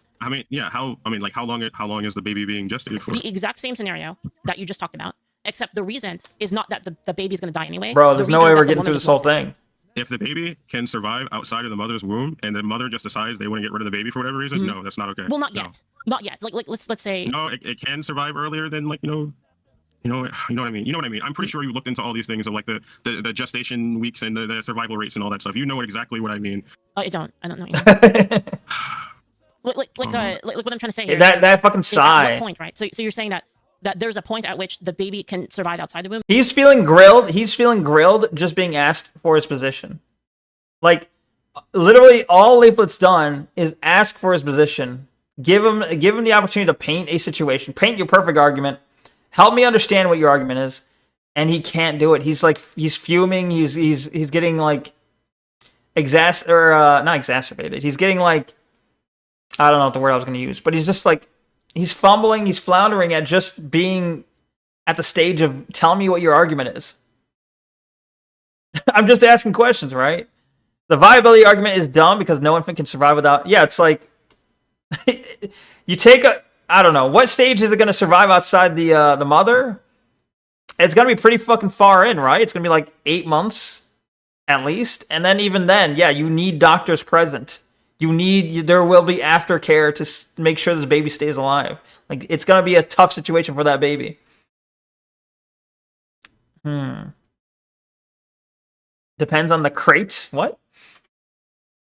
Yeah. How long is the baby being gestated for? The exact same scenario that you just talked about, except the reason is not that the baby's going to die anyway. Bro, there's no way we're getting through this whole thing. if the baby can survive outside of the mother's womb and the mother just decides they want to get rid of the baby for whatever reason, no, that's not okay. Well, not No. yet. Not yet. Like let's say. No, it can survive earlier than like you know what I mean. You know what I mean. I'm pretty sure you looked into all these things of like the gestation weeks and the survival rates and all that stuff. You know exactly what I mean. I don't know. Like what I'm trying to say here. that fucking is at sigh. what point, right? So you're saying that there's a point at which the baby can survive outside the womb. He's feeling grilled. He's feeling grilled just being asked for his position. Like, literally, all Leaflet's done is ask for his position. Give him the opportunity to paint a situation. Paint your perfect argument. Help me understand what your argument is. And he can't do it. He's like, he's fuming. He's getting like not exacerbated. He's getting like, I don't know what the word I was going to use, but he's just like, he's fumbling. He's floundering at just being at the stage of tell me what your argument is. I'm just asking questions, right? The viability argument is dumb because no infant can survive without. Yeah, it's like you take a. I don't know what stage is it going to survive outside the mother. It's going to be pretty fucking far in, right? It's going to be like 8 months at least, and then even then, yeah, you need doctors present. There will be aftercare to make sure this baby stays alive. Like it's going to be a tough situation for that baby. Depends on the crate. What?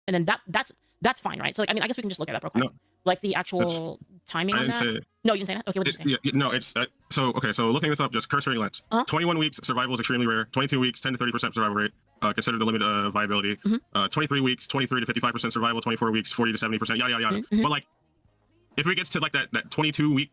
And then that's fine, right? So like, I mean, I guess we can just look at that real quick. No. Like the actual timing I on didn't that. say it. No, you didn't say that. Okay, what did you say? Yeah, no, it's so okay. So looking this up, just cursory glance. 21 weeks survival is extremely rare. 22 weeks, 10 to 30% survival rate. Considered the limit of viability. 23 weeks, 23 to 55% survival. 24 weeks, 40 to 70%. Yada yada yada. But like, if it gets to like that 23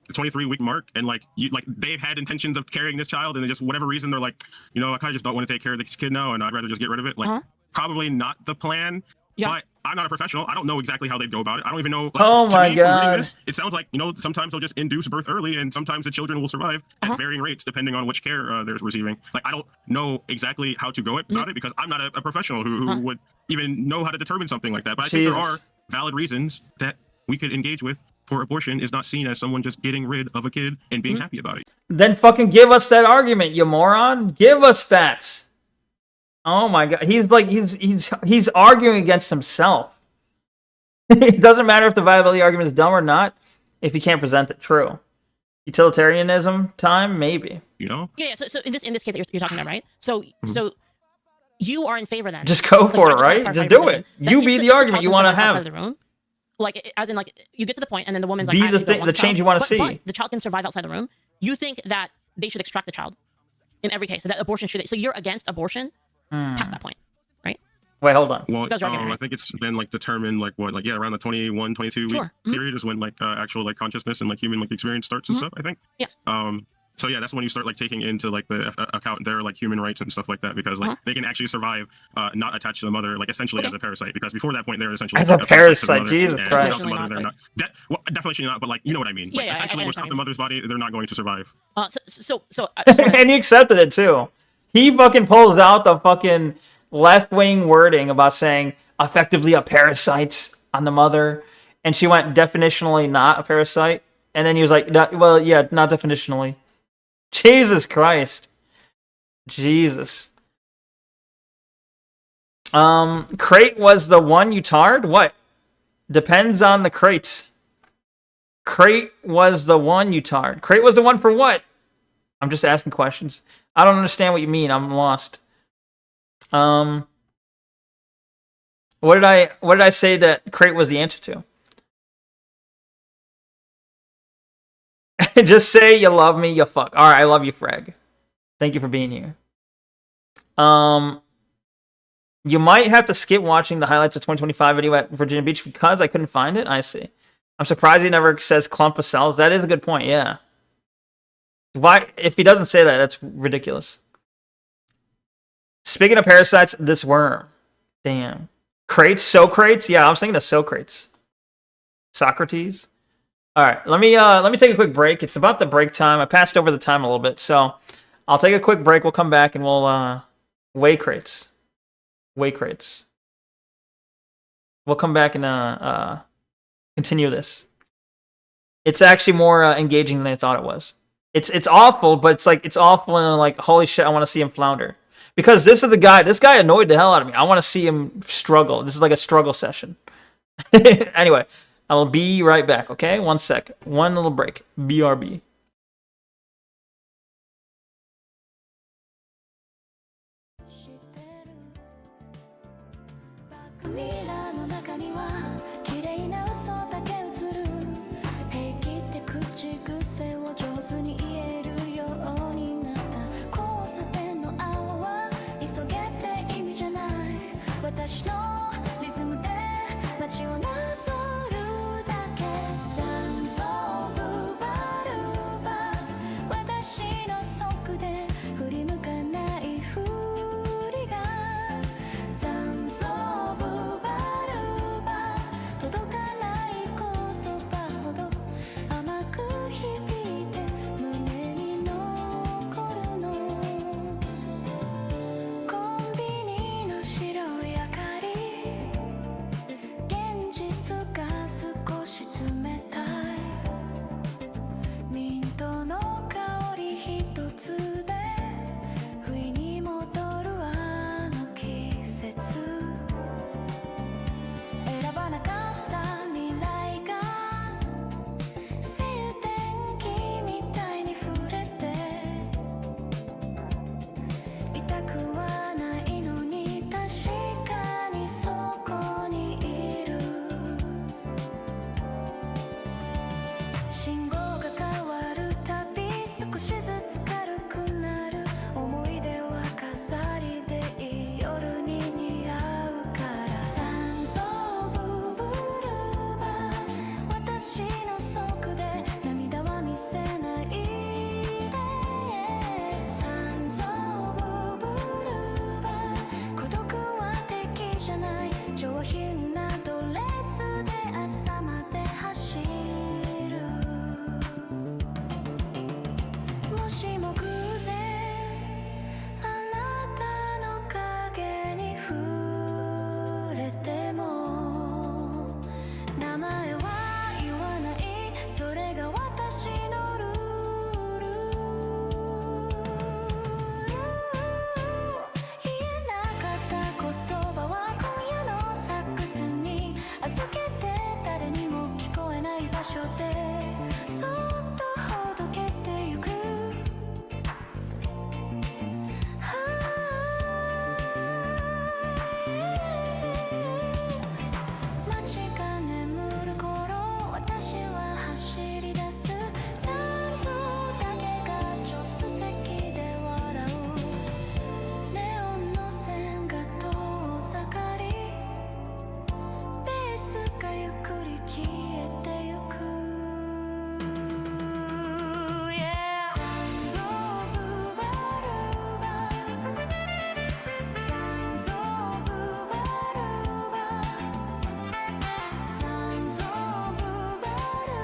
week mark, and like they've had intentions of carrying this child, and then just whatever reason they're like, I kind of just don't want to take care of this kid now, and I'd rather just get rid of it. Like, probably not the plan. Yeah. But I'm not a professional. I don't know exactly how they'd go about it. I don't even know. Like, Oh to my me, from reading God. this, it sounds like sometimes they'll just induce birth early, and sometimes the children will survive at varying rates depending on which care they're receiving. Like, I don't know exactly how to go about it because I'm not a professional who would even know how to determine something like that. But I think there are valid reasons that we could engage with for abortion is not seen as someone just getting rid of a kid and being happy about it. Then fucking give us that argument, you moron. Give us that. Oh my God. He's like he's arguing against himself. It doesn't matter if the viability argument is dumb or not if you can't present it true. Utilitarianism time, maybe. Yeah. So in this case that you're talking about, right? So you are in favor then. Just go for it, right? Just do it. You be the argument you want to have. The room, like as in like you get to the point and then the woman's like, Be I actually the don't thing, want the the change child, you want to but see. the child can survive outside the room. You think that they should extract the child in every case, so that abortion should. So you're against abortion past that point, right? Wait, hold on. Well, That's right. I think it's been like determined like what, like around the 21, 22 week period is when like actual like consciousness and like human like experience starts and stuff, I think. Yeah. So yeah, that's when you start like taking into like the account their like human rights and stuff like that, because like they can actually survive not attached to the mother, like essentially as a parasite, because before that point they're essentially As like, a parasite, Jesus and Christ. without the mother, they're not. Well, definitely not, but like you know what I mean. Like, Yeah, essentially I without the mother's body, they're not going to survive. So I just wanna, And he accepted it too. He fucking pulls out the fucking left-wing wording about saying effectively a parasite on the mother, and she went definitionally not a parasite, and then he was like, well, yeah, not definitionally. Jesus Christ. Jesus. Crate was the one you tarred? What? Depends on the crate. Crate was the one you tarred. Crate was the one for what? I'm just asking questions. I don't understand what you mean. I'm lost. What did I say that crate was the answer to? Just say you love me, you fuck. All right, I love you, Freg. Thank you for being here. You might have to skip watching the highlights of 2025 video at Virginia Beach because I couldn't find it. I see. I'm surprised he never says clump of cells. That is a good point, yeah. Why? If he doesn't say that, that's ridiculous. Speaking of parasites, this worm. Damn. Crates? Socrates? Yeah, I was thinking of Socrates. Socrates? All right, let me take a quick break. It's about the break time. I passed over the time a little bit, so I'll take a quick break. We'll come back and we'll weigh crates. Weigh crates. We'll come back and continue this. It's actually more engaging than I thought it was. It's awful, but it's awful and like holy shit, I want to see him flounder. Because this is the guy. This guy annoyed the hell out of me. I want to see him struggle. This is like a struggle session. Anyway, I'll be right back. Okay, 1 sec. One little break. BRB. ミラーの中には綺麗な嘘だけ映る平気って口癖を上手に言えるようになった交差点の青は急げって意味じゃない私のリズムで街をなぞるだけ残像ブバルバ私の速で振り向かないふりが残像届かない言葉ほど甘く響いて胸に残るのコンビニの白い明かり現実が少し冷たいミントの香り一つで不意に戻るあの季節選ばなかった未来が静電気みたいに触れて痛くはないのに確かにそこにいる信号が変わるたび少しずつ軽くなる思い出は飾りでいい夜に似合うから残像ブブルバ私の速で涙は見せないで残像ブブルバ孤独は敵じゃない上品なドレスで朝まで走るもしも偶然あなたの影に触れても名前は言わないそれが私のルール言えなかった言葉は今夜のサックスに預けて誰にも聞こえない場所でそっとほどけてゆく街が眠る頃私は走り出す残像だけが助手席で笑うネオンの線が遠ざかりベースがゆっくり消えてゆく Yeah 残像ブバルバ残像ブバルバ残像ブバル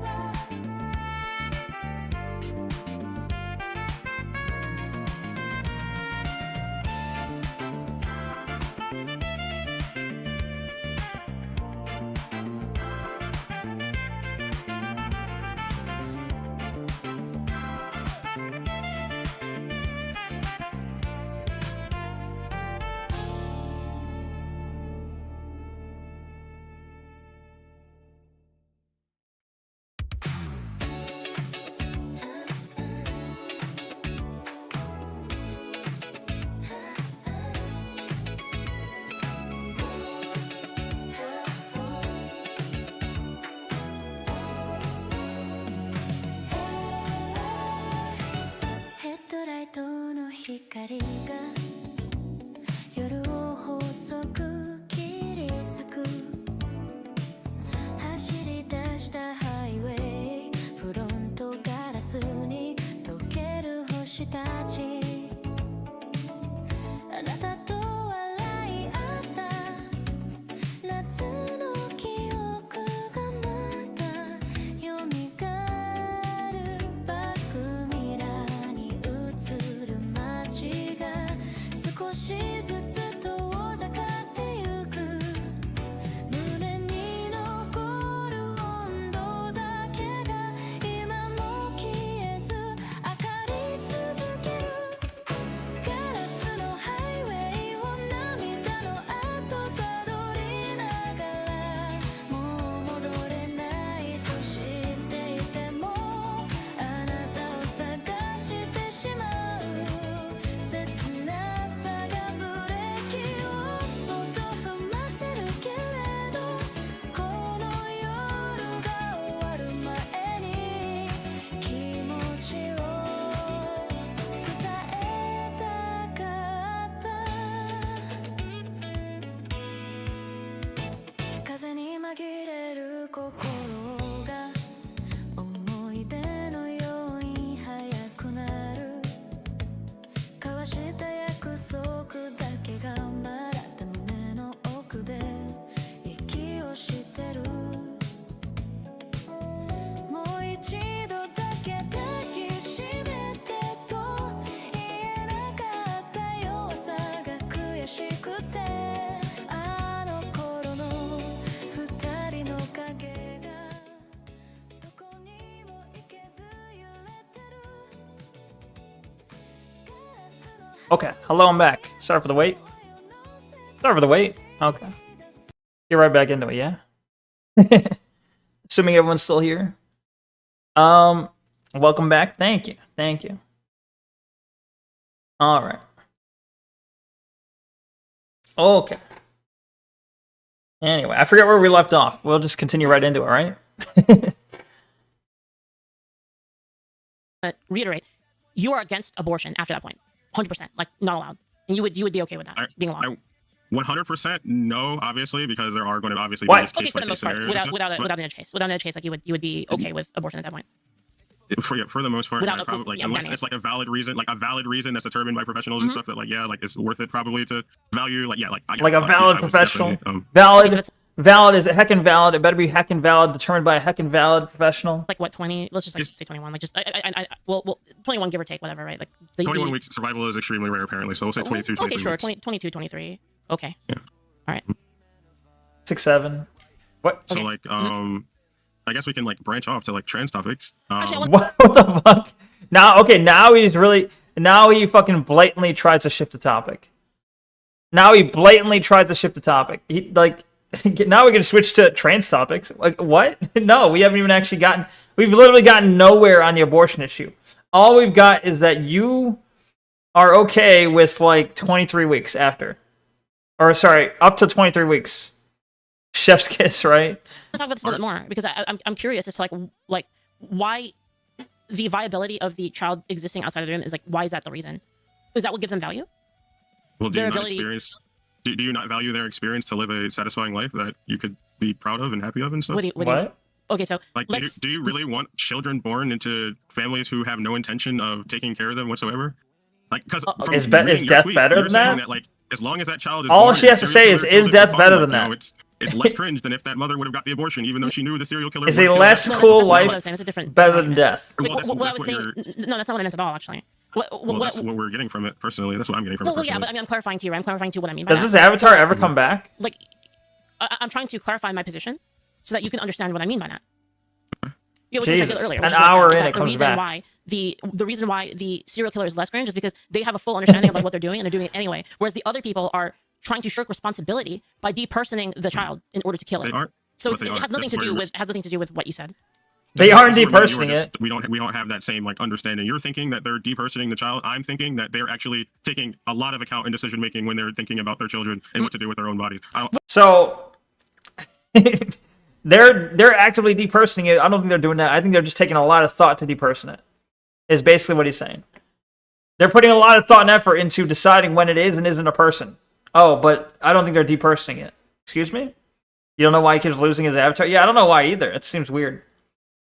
バヘッドライトの光が夜を細く切り裂く走り出した私たちあなたと笑い合った夏の記憶がまた蘇るバックミラーに映る街が少しずつ遠ざかってゆく胸に残る温度だけが今も消えず明かり続けるガラスのハイウェイを涙の跡たどりながらもう戻れないと知っていてもあなたを探してしまう切なさがブレーキをそっと踏ませるけれどこの夜が終わる前に気持ちを伝えたかった風に紛れる心が思い出のように速くなる交わした約束だけがまだ胸の奥で息をしてるもう一度だけ抱きしめてと言えなかった弱さが悔しくてあの頃の二人の影がどこにも行けず揺れてる Okay, hello, I'm back. Sorry for the wait. Sorry for the wait. Okay. Get right back into it, yeah? Assuming everyone's still here. Welcome back. Thank you. Thank you. Alright. Okay. Anyway, I forget where we left off. We'll just continue right into it, right? Reiterate, you are against abortion after that point. 100%, like not allowed. And you would be okay with that being allowed. I 100% no, obviously, because there are going to obviously Why? be this Okay, case for by the most case part, scenarios. without an edge case, without an edge case, like you would be okay with abortion at that point. For the most part, Without yeah, a- probably, yeah, unless banning it's it. like a valid reason that's determined by professionals and stuff that like it's worth it probably to value I Like a would valid definitely, professional? Valid? Okay, so Valid? Is it heckin' valid? It better be heckin' valid, determined by a heckin' valid professional? like what 20? Let's just like say 21. Like just well 21 give or take whatever, right? Like the 21 weeks survival is extremely rare apparently, so we'll say 22, Okay, 23 sure, weeks. 22, 23. Okay. Yeah. All right. 6, 7. What? So Okay. like I guess we can like branch off to like trans topics. Actually, I want- What the fuck? Now, okay, now he fucking blatantly tries to shift the topic. Now he blatantly tries to shift the topic. He, like, now we can switch to trans topics. Like, what? No, we haven't even actually we've literally gotten nowhere on the abortion issue. All we've got is that you are okay with, like, 23 weeks after. Or, sorry, up to 23 weeks. Chef's kiss, right? Let's talk about this a little bit more because I'm curious as to like why the viability of the child existing outside of the room is like why is that the reason? Is that what gives them value? Well, do Their you not ability- experience? Do you not value their experience to live a satisfying life that you could be proud of and happy of and stuff? What do you, okay, so Like, let's do you really want children born into families who have no intention of taking care of them whatsoever? Like, because Is death better than that? Like, as long as that child is All born, she has to say is death fine. better Like, than no, that? it's less cringe than if that mother would have got the abortion, even though she knew the serial killer. Is would a kill less her. No, cool that's not what I life was saying. It's a different better than death? Well, Like, what I was what saying, you're- no, that's not what I meant at all. Actually, Well, that's what we're getting from it personally. That's what I'm getting from it well, yeah, personally. but I mean, I'm clarifying to you. Right? I'm clarifying to you what I mean by Does that. this avatar ever come back? Like, I'm trying to clarify my position so that you can understand what I mean by that. Yeah, which I Jesus, did earlier. an which was hour is in, that it the comes reason back. why the reason why the serial killer is less cringe is because they have a full understanding of like what they're doing and they're doing it anyway, whereas the other people are trying to shirk responsibility by depersoning the child in order to kill it. They aren't. So but it they has aren't. nothing to That's do where with what you said. They aren't This is where depersoning it. We don't have that same like understanding. You're thinking that they're depersoning the child. I'm thinking that they're actually taking a lot of account in decision making when they're thinking about their children and what to do with their own body. I don't, So they're actively depersoning it. I don't think they're doing that. I think they're just taking a lot of thought to deperson it. Is basically what he's saying. They're putting a lot of thought and effort into deciding when it is and isn't a person. Oh, but I don't think they're depersoning it. Excuse me? You don't know why he keeps losing his avatar? Yeah, I don't know why either. It seems weird.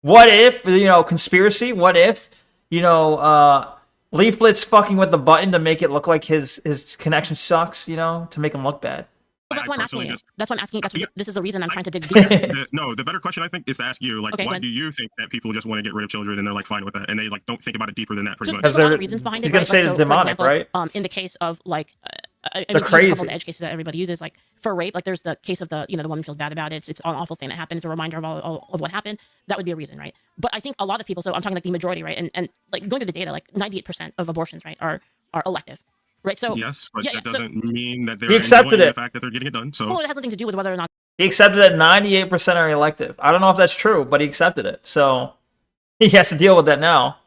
What if, conspiracy? What if, Leaflet's fucking with the button to make it look like his connection sucks, you know, to make him look bad. Well, that's why I'm asking you. That's why I'm asking you. This is the reason I'm trying to dig deep. deeper. The better question I think is to ask you, like, why do you think that people just want to get rid of children and they're like fine with that and they like don't think about it deeper than that pretty much? There's a lot of reasons behind it. You're Right? gonna say like, so, demonic, for example, right? In the case of like, I They're mean, to use a couple of crazy. the edge cases that everybody uses, like for rape, like there's the case of the the woman feels bad about it. It's an awful thing that happened. It's a reminder of all of what happened. That would be a reason, right? But I think a lot of people. So I'm talking like the majority, right? And like going to the data, like 98% of abortions, right, are elective. Right, so yes, but yeah, that doesn't mean that they're He accepted enjoying it. the fact that they're getting it done. So well, it has nothing to do with whether or not He accepted that 98% are elective. I don't know if that's true, but he accepted it. So he has to deal with that now.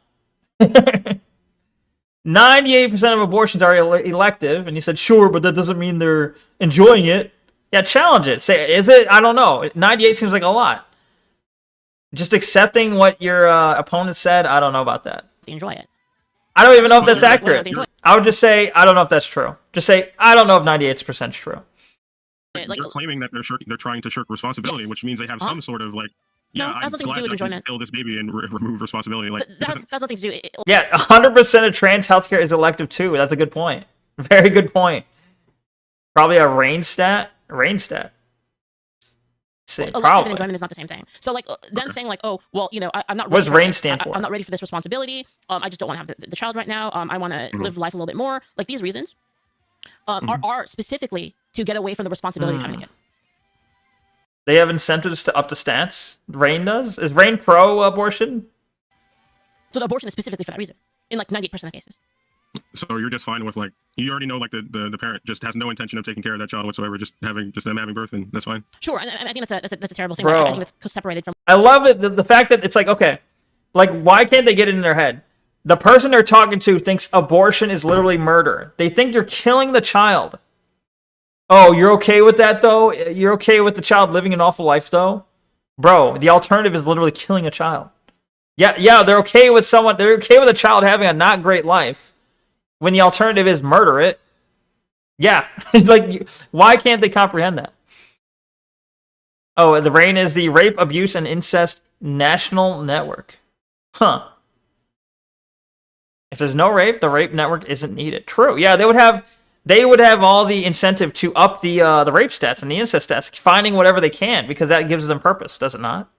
98% of abortions are elective, and he said, sure, but that doesn't mean they're enjoying it. Yeah, challenge it. Say, is it? I don't know. 98 seems like a lot. Just accepting what your opponent said, I don't know about that. they enjoy it. I don't even know if that's Whether accurate. they enjoy it. I would just say, I don't know if that's true. Just say, I don't know if 98% is true. Like, they're claiming that they're trying to shirk responsibility, Yes. which means they have some sort of like, No, yeah, it has I'm nothing to glad do with that I can enjoyment. kill this baby and remove responsibility. Like, that's nothing to do. Yeah, 100% of trans healthcare is elective too. That's a good point. Very good point. Probably a rain stat. See, Elective and probably. enjoyment is not the same thing. So like them saying like, oh, well, I'm not. What does ready for RAIN this. stand for? I'm not ready for this responsibility. I just don't want to have the child right now. I want to live life a little bit more. Like these reasons are specifically to get away from the responsibility of having a kid. They have incentives to up the stats. Rain does. Is Rain pro abortion? So the abortion is specifically for that reason in like 98% of cases. so you're just fine with like you already know like the parent just has no intention of taking care of that child whatsoever, just them having birth, and that's fine. Sure, and I think that's a terrible thing. Bro. I think it's separated from. I love it. The fact that it's like, okay, like why can't they get it in their head? The person they're talking to thinks abortion is literally murder. They think you're killing the child. Oh, you're okay with that though? You're okay with the child living an awful life though? Bro, the alternative is literally killing a child. Yeah, they're okay with they're okay with a child having a not great life when the alternative is murder it. Yeah, like why can't they comprehend that? Oh, the RAIN is the Rape, Abuse, and Incest National Network. Huh. If there's no rape, the rape network isn't needed. True. Yeah, they would have all the incentive to up the rape stats and the incest stats, finding whatever they can, because that gives them purpose, does it not?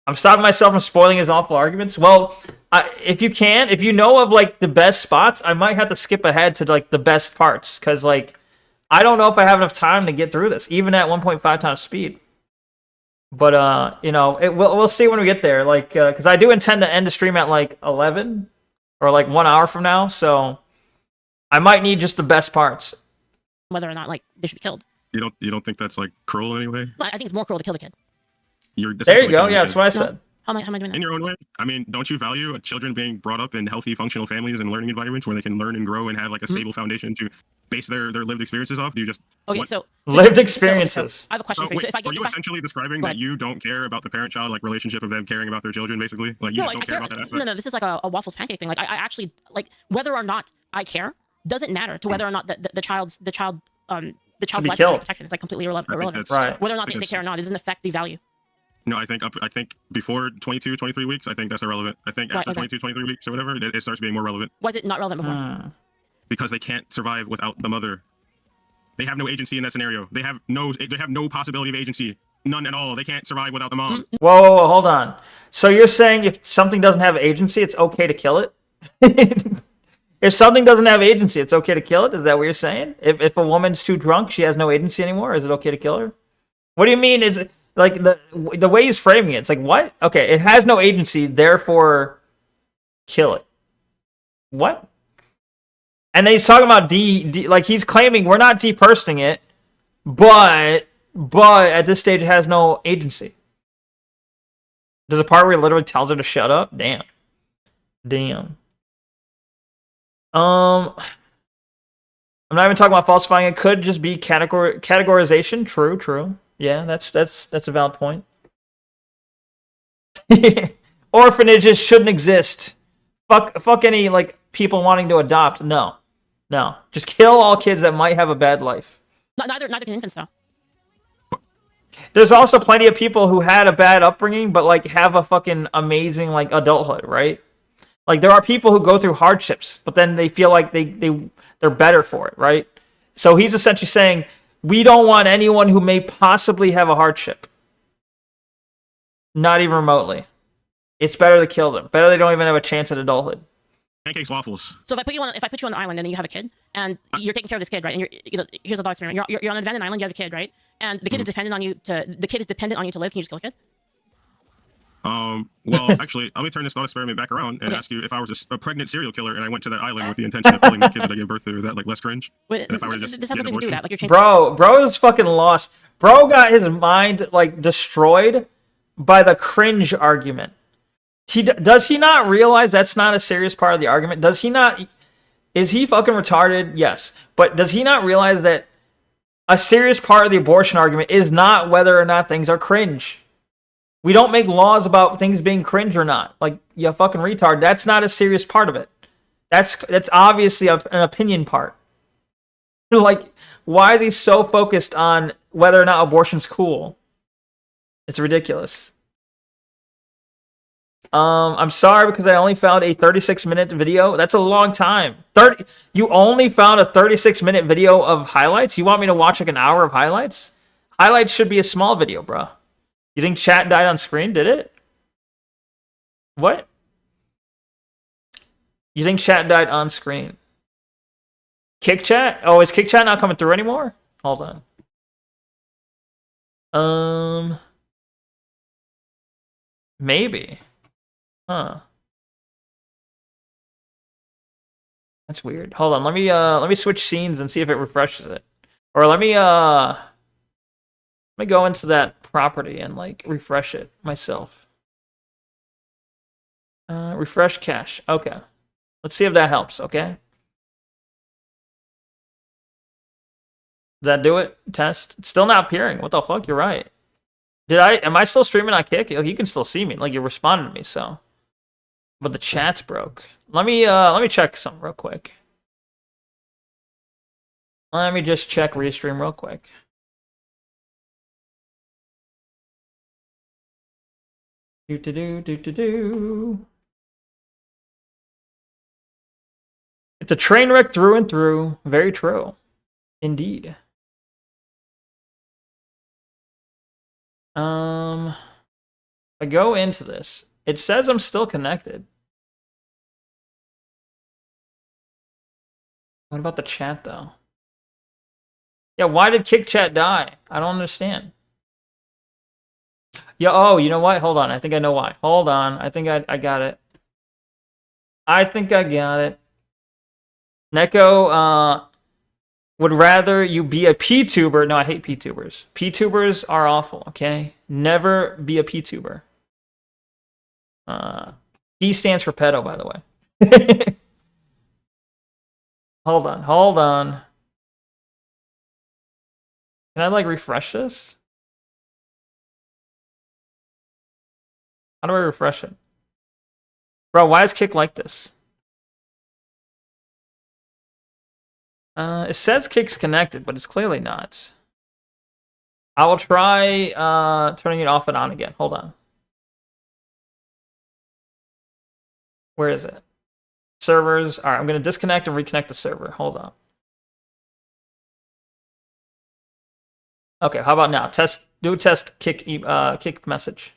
I'm stopping myself from spoiling his awful arguments. Well, if you know of like the best spots, I might have to skip ahead to like the best parts, because like I don't know if I have enough time to get through this, even at 1.5 times speed. But we'll see when we get there. Like, because I do intend to end the stream at like 11 or like 1 hour from now, so I might need just the best parts. Whether or not like they should be killed. You don't think that's like cruel anyway? I think it's more cruel to kill the kid. There you go. Yeah, that's what I said. How am I doing that? In your own way. I mean, don't you value children being brought up in healthy, functional families and learning environments where they can learn and grow and have like a stable foundation to base their lived experiences off? Do you just Okay, what? so Lived so experiences. I have a question So, for you. wait, So if I are you essentially describing Go that ahead. you don't care about the parent-child like relationship of them caring about their children, basically? Like you just don't care about that aspect? No, this is like a waffles pancake thing. Like I actually like whether or not I care doesn't matter to whether or not the child's be life is killed. protected. It's like completely irrelevant. that's- Right. Whether or not I think they care or not, it doesn't affect the value. No, I think before 22, 23 weeks, I think that's irrelevant. I think Why after is that? 22, 23 weeks or whatever, it starts being more relevant Why is it not relevant before? because they can't survive without the mother. They have no agency in that scenario. They have no possibility of agency. None at all. They can't survive without the mom. Whoa, hold on. So you're saying if something doesn't have agency, it's okay to kill it? If something doesn't have agency, it's okay to kill it? Is that what you're saying? If a woman's too drunk, she has no agency anymore, is it okay to kill her? What do you mean? Is it like the way he's framing it? It's like, what? Okay, it has no agency, therefore kill it. What? And then he's talking about like he's claiming we're not depersoning it, but at this stage it has no agency. There's a part where he literally tells her to shut up. Damn. I'm not even talking about falsifying. It could just be categorization. True. Yeah, that's a valid point. Orphanages shouldn't exist. Fuck any like people wanting to adopt. No. Just kill all kids that might have a bad life. Neither can infants though. There's also plenty of people who had a bad upbringing but like have a fucking amazing like adulthood, right? Like, there are people who go through hardships, but then they feel like they're better for it, right? So he's essentially saying, we don't want anyone who may possibly have a hardship. Not even remotely. It's better to kill them. Better they don't even have a chance at adulthood. Pancakes, waffles. So if I put you on the island and then you have a kid and you're taking care of this kid, right? And here's a thought experiment. You're on an abandoned island, you have a kid, right? And the kid is dependent on you to live. Can you just kill a kid? Well, actually, let me turn this thought experiment back around and ask you, if I was a pregnant serial killer and I went to that island with the intention of killing the kid that I gave birth to, is that like less cringe? Wait, And if I were to just this has get an nothing to do with that. abortion? Like you're changing. Bro is fucking lost. Bro got his mind like destroyed by the cringe argument. Does he not realize that's not a serious part of the argument? Does he not? Is he fucking retarded? Yes. But does he not realize that a serious part of the abortion argument is not whether or not things are cringe? We don't make laws about things being cringe or not. Like, you fucking retard. That's not a serious part of it. That's obviously an opinion part. Like, why is he so focused on whether or not abortion's cool? It's ridiculous. I'm sorry because I only found a 36-minute video. That's a long time. You only found a 36-minute video of highlights? You want me to watch like an hour of highlights? Highlights should be a small video, bro. You think chat died on screen? Did it? What? You think chat died on screen? Kick chat? Oh, is kick chat not coming through anymore? Hold on. Maybe. Huh. That's weird. Hold on. Let me switch scenes and see if it refreshes it. Or let me go into that property and like refresh it myself. Refresh cache. Okay. Let's see if that helps, okay? Did that do it? Test. It's still not appearing. What the fuck? You're right. Am I still streaming on Kick? Like, you can still see me. Like, you responded to me, so. But the chat's broke. Let me check something real quick. Let me just check Restream real quick. Do. It's a train wreck through and through. Very true. Indeed. I go into this. It says I'm still connected. What about the chat, though? Yeah, why did Kick Chat die? I don't understand. Yeah, oh, you know what? Hold on. I think I know why. Hold on. I think I got it. I think I got it. Neko would rather you be a P-tuber. No, I hate P-tubers. P-tubers are awful, okay? Never be a P-tuber. P stands for pedo, by the way. Hold on. Can I, like, refresh this? How do I refresh it? Bro, why is Kick like this? It says Kick's connected, but it's clearly not. I will try turning it off and on again. Hold on. Where is it? Servers. All right, I'm going to disconnect and reconnect the server. Hold on. Okay, how about now? Do a test Kick message.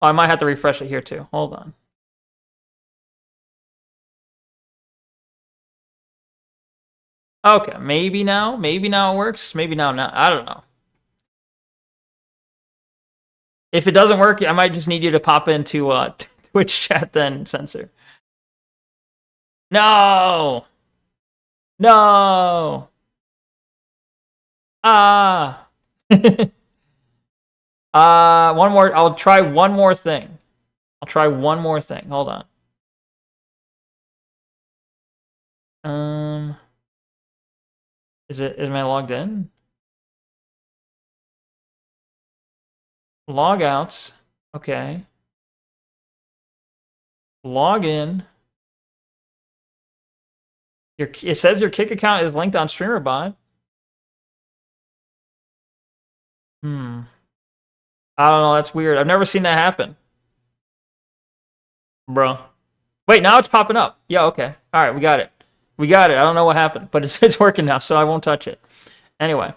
Oh, I might have to refresh it here too. Hold on. Okay, maybe now it works. Maybe now, I don't know. If it doesn't work, I might just need you to pop into Twitch chat then, Censor. No! Ah! One more. I'll try one more thing. Hold on. Am I logged in? Logouts. Okay. Log in. It says your Kick account is linked on StreamerBot. I don't know. That's weird. I've never seen that happen, bro. Wait, now it's popping up. Yeah, okay. All right, we got it. We got it. I don't know what happened, but it's working now, so I won't touch it. Anyway.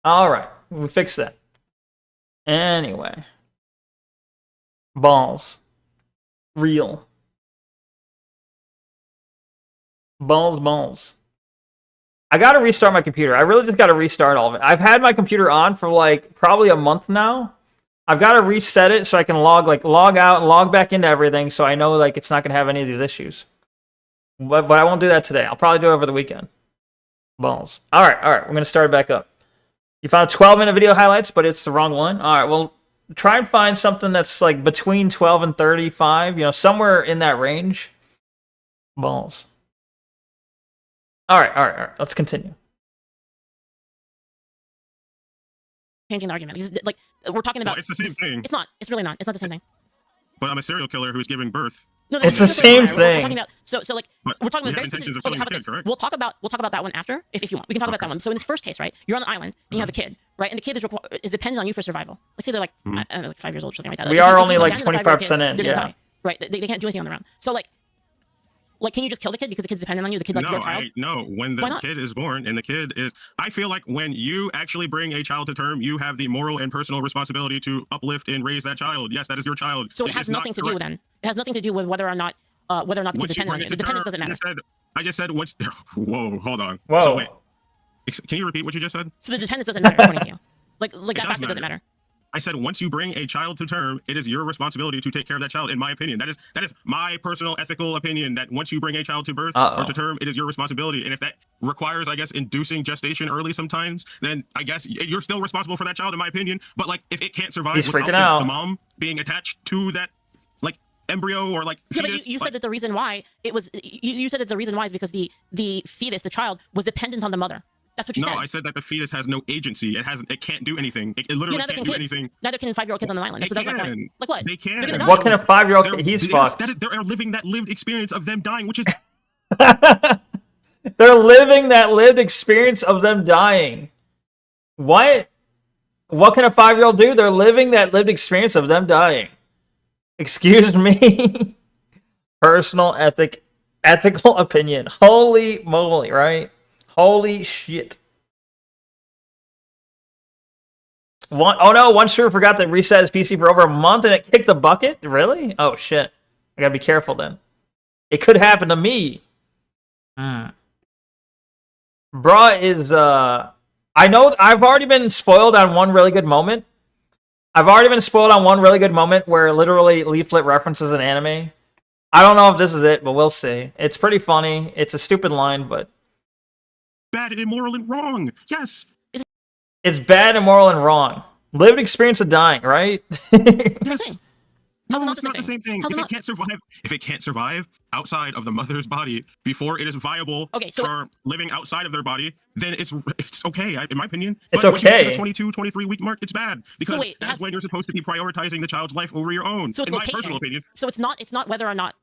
All right, we fixed that. Anyway. Balls. Real. Balls. I gotta restart my computer. I really just gotta restart all of it. I've had my computer on for like probably a month now. I've gotta reset it so I can log out and log back into everything so I know like it's not gonna have any of these issues. But I won't do that today. I'll probably do it over the weekend. Balls. Alright, we're gonna start it back up. You found 12-minute video highlights, but it's the wrong one. Alright, well, try and find something that's like between 12 and 35, somewhere in that range. Balls. All right. Let's continue. Changing the argument. Like we're talking about. Well, it's the same thing. It's not. It's really not. It's not the same thing. But I'm a serial killer who's giving birth. No, it's the same thing. We're talking about, so like But we're talking you about have very intentions specific. of killing Okay, how about the this? kid, correct? We'll talk about that one after if you want. We can talk about that one. So in this first case, right, you're on the island and you have a kid, right, and the kid is dependent on you for survival. Let's say they're like I don't know, like 5 years old or something like that. We are only like 25% in. They're Yeah. gonna die, right? They can't do anything on their own. So like, can you just kill the kid because the kid's dependent on you? The kid, like your child? No. When the kid is born and the kid is, I feel like when you actually bring a child to term, you have the moral and personal responsibility to uplift and raise that child. Yes, that is your child. So it has nothing to do then. It has nothing to do with whether or not the kid's dependent on you. The dependence doesn't matter. I just said once. Whoa, hold on. Whoa. So wait, can you repeat what you just said? So the dependence doesn't matter according to you. Like that factor doesn't matter. I said once you bring a child to term, it is your responsibility to take care of that child. In my opinion, that is my personal ethical opinion. That once you bring a child to birth or to term, it is your responsibility. And if that requires, I guess, inducing gestation early sometimes, then I guess you're still responsible for that child, in my opinion. But like, if it can't survive without the mom being attached to that like embryo or like fetus, but you said that the reason why it was you said that the reason why is because the fetus, the child, was dependent on the mother. That's what you said. No, I said that the fetus has no agency. It can't do anything. It literally can't do anything. Neither can 5-year-old kids on the island. So that's my point. Like what? They can. What can a 5-year-old kid? He's fucked. They're living that lived experience of them dying, which is. They're living that lived experience of them dying. What? What can a 5-year-old do? They're living that lived experience of them dying. Excuse me. Personal ethical opinion. Holy moly, right? Holy shit. One streamer forgot to reset his PC for over a month and it kicked the bucket? Really? Oh shit. I gotta be careful then. It could happen to me. Bruh is, I know I've already been spoiled on one really good moment. Where literally Leaflet references an anime. I don't know if this is it, but we'll see. It's pretty funny. It's a stupid line, but... Bad and immoral and wrong. Yes. It's bad, immoral, and wrong. Lived experience of dying, right? Yes. No, it's not the same thing. If it can't survive outside of the mother's body before it is viable for living outside of their body, then it's okay, in my opinion. It's but okay. When you get to the 22, 23 week mark, it's bad because that's when you're supposed to be prioritizing the child's life over your own. So it's in location. my personal opinion. So it's not whether or not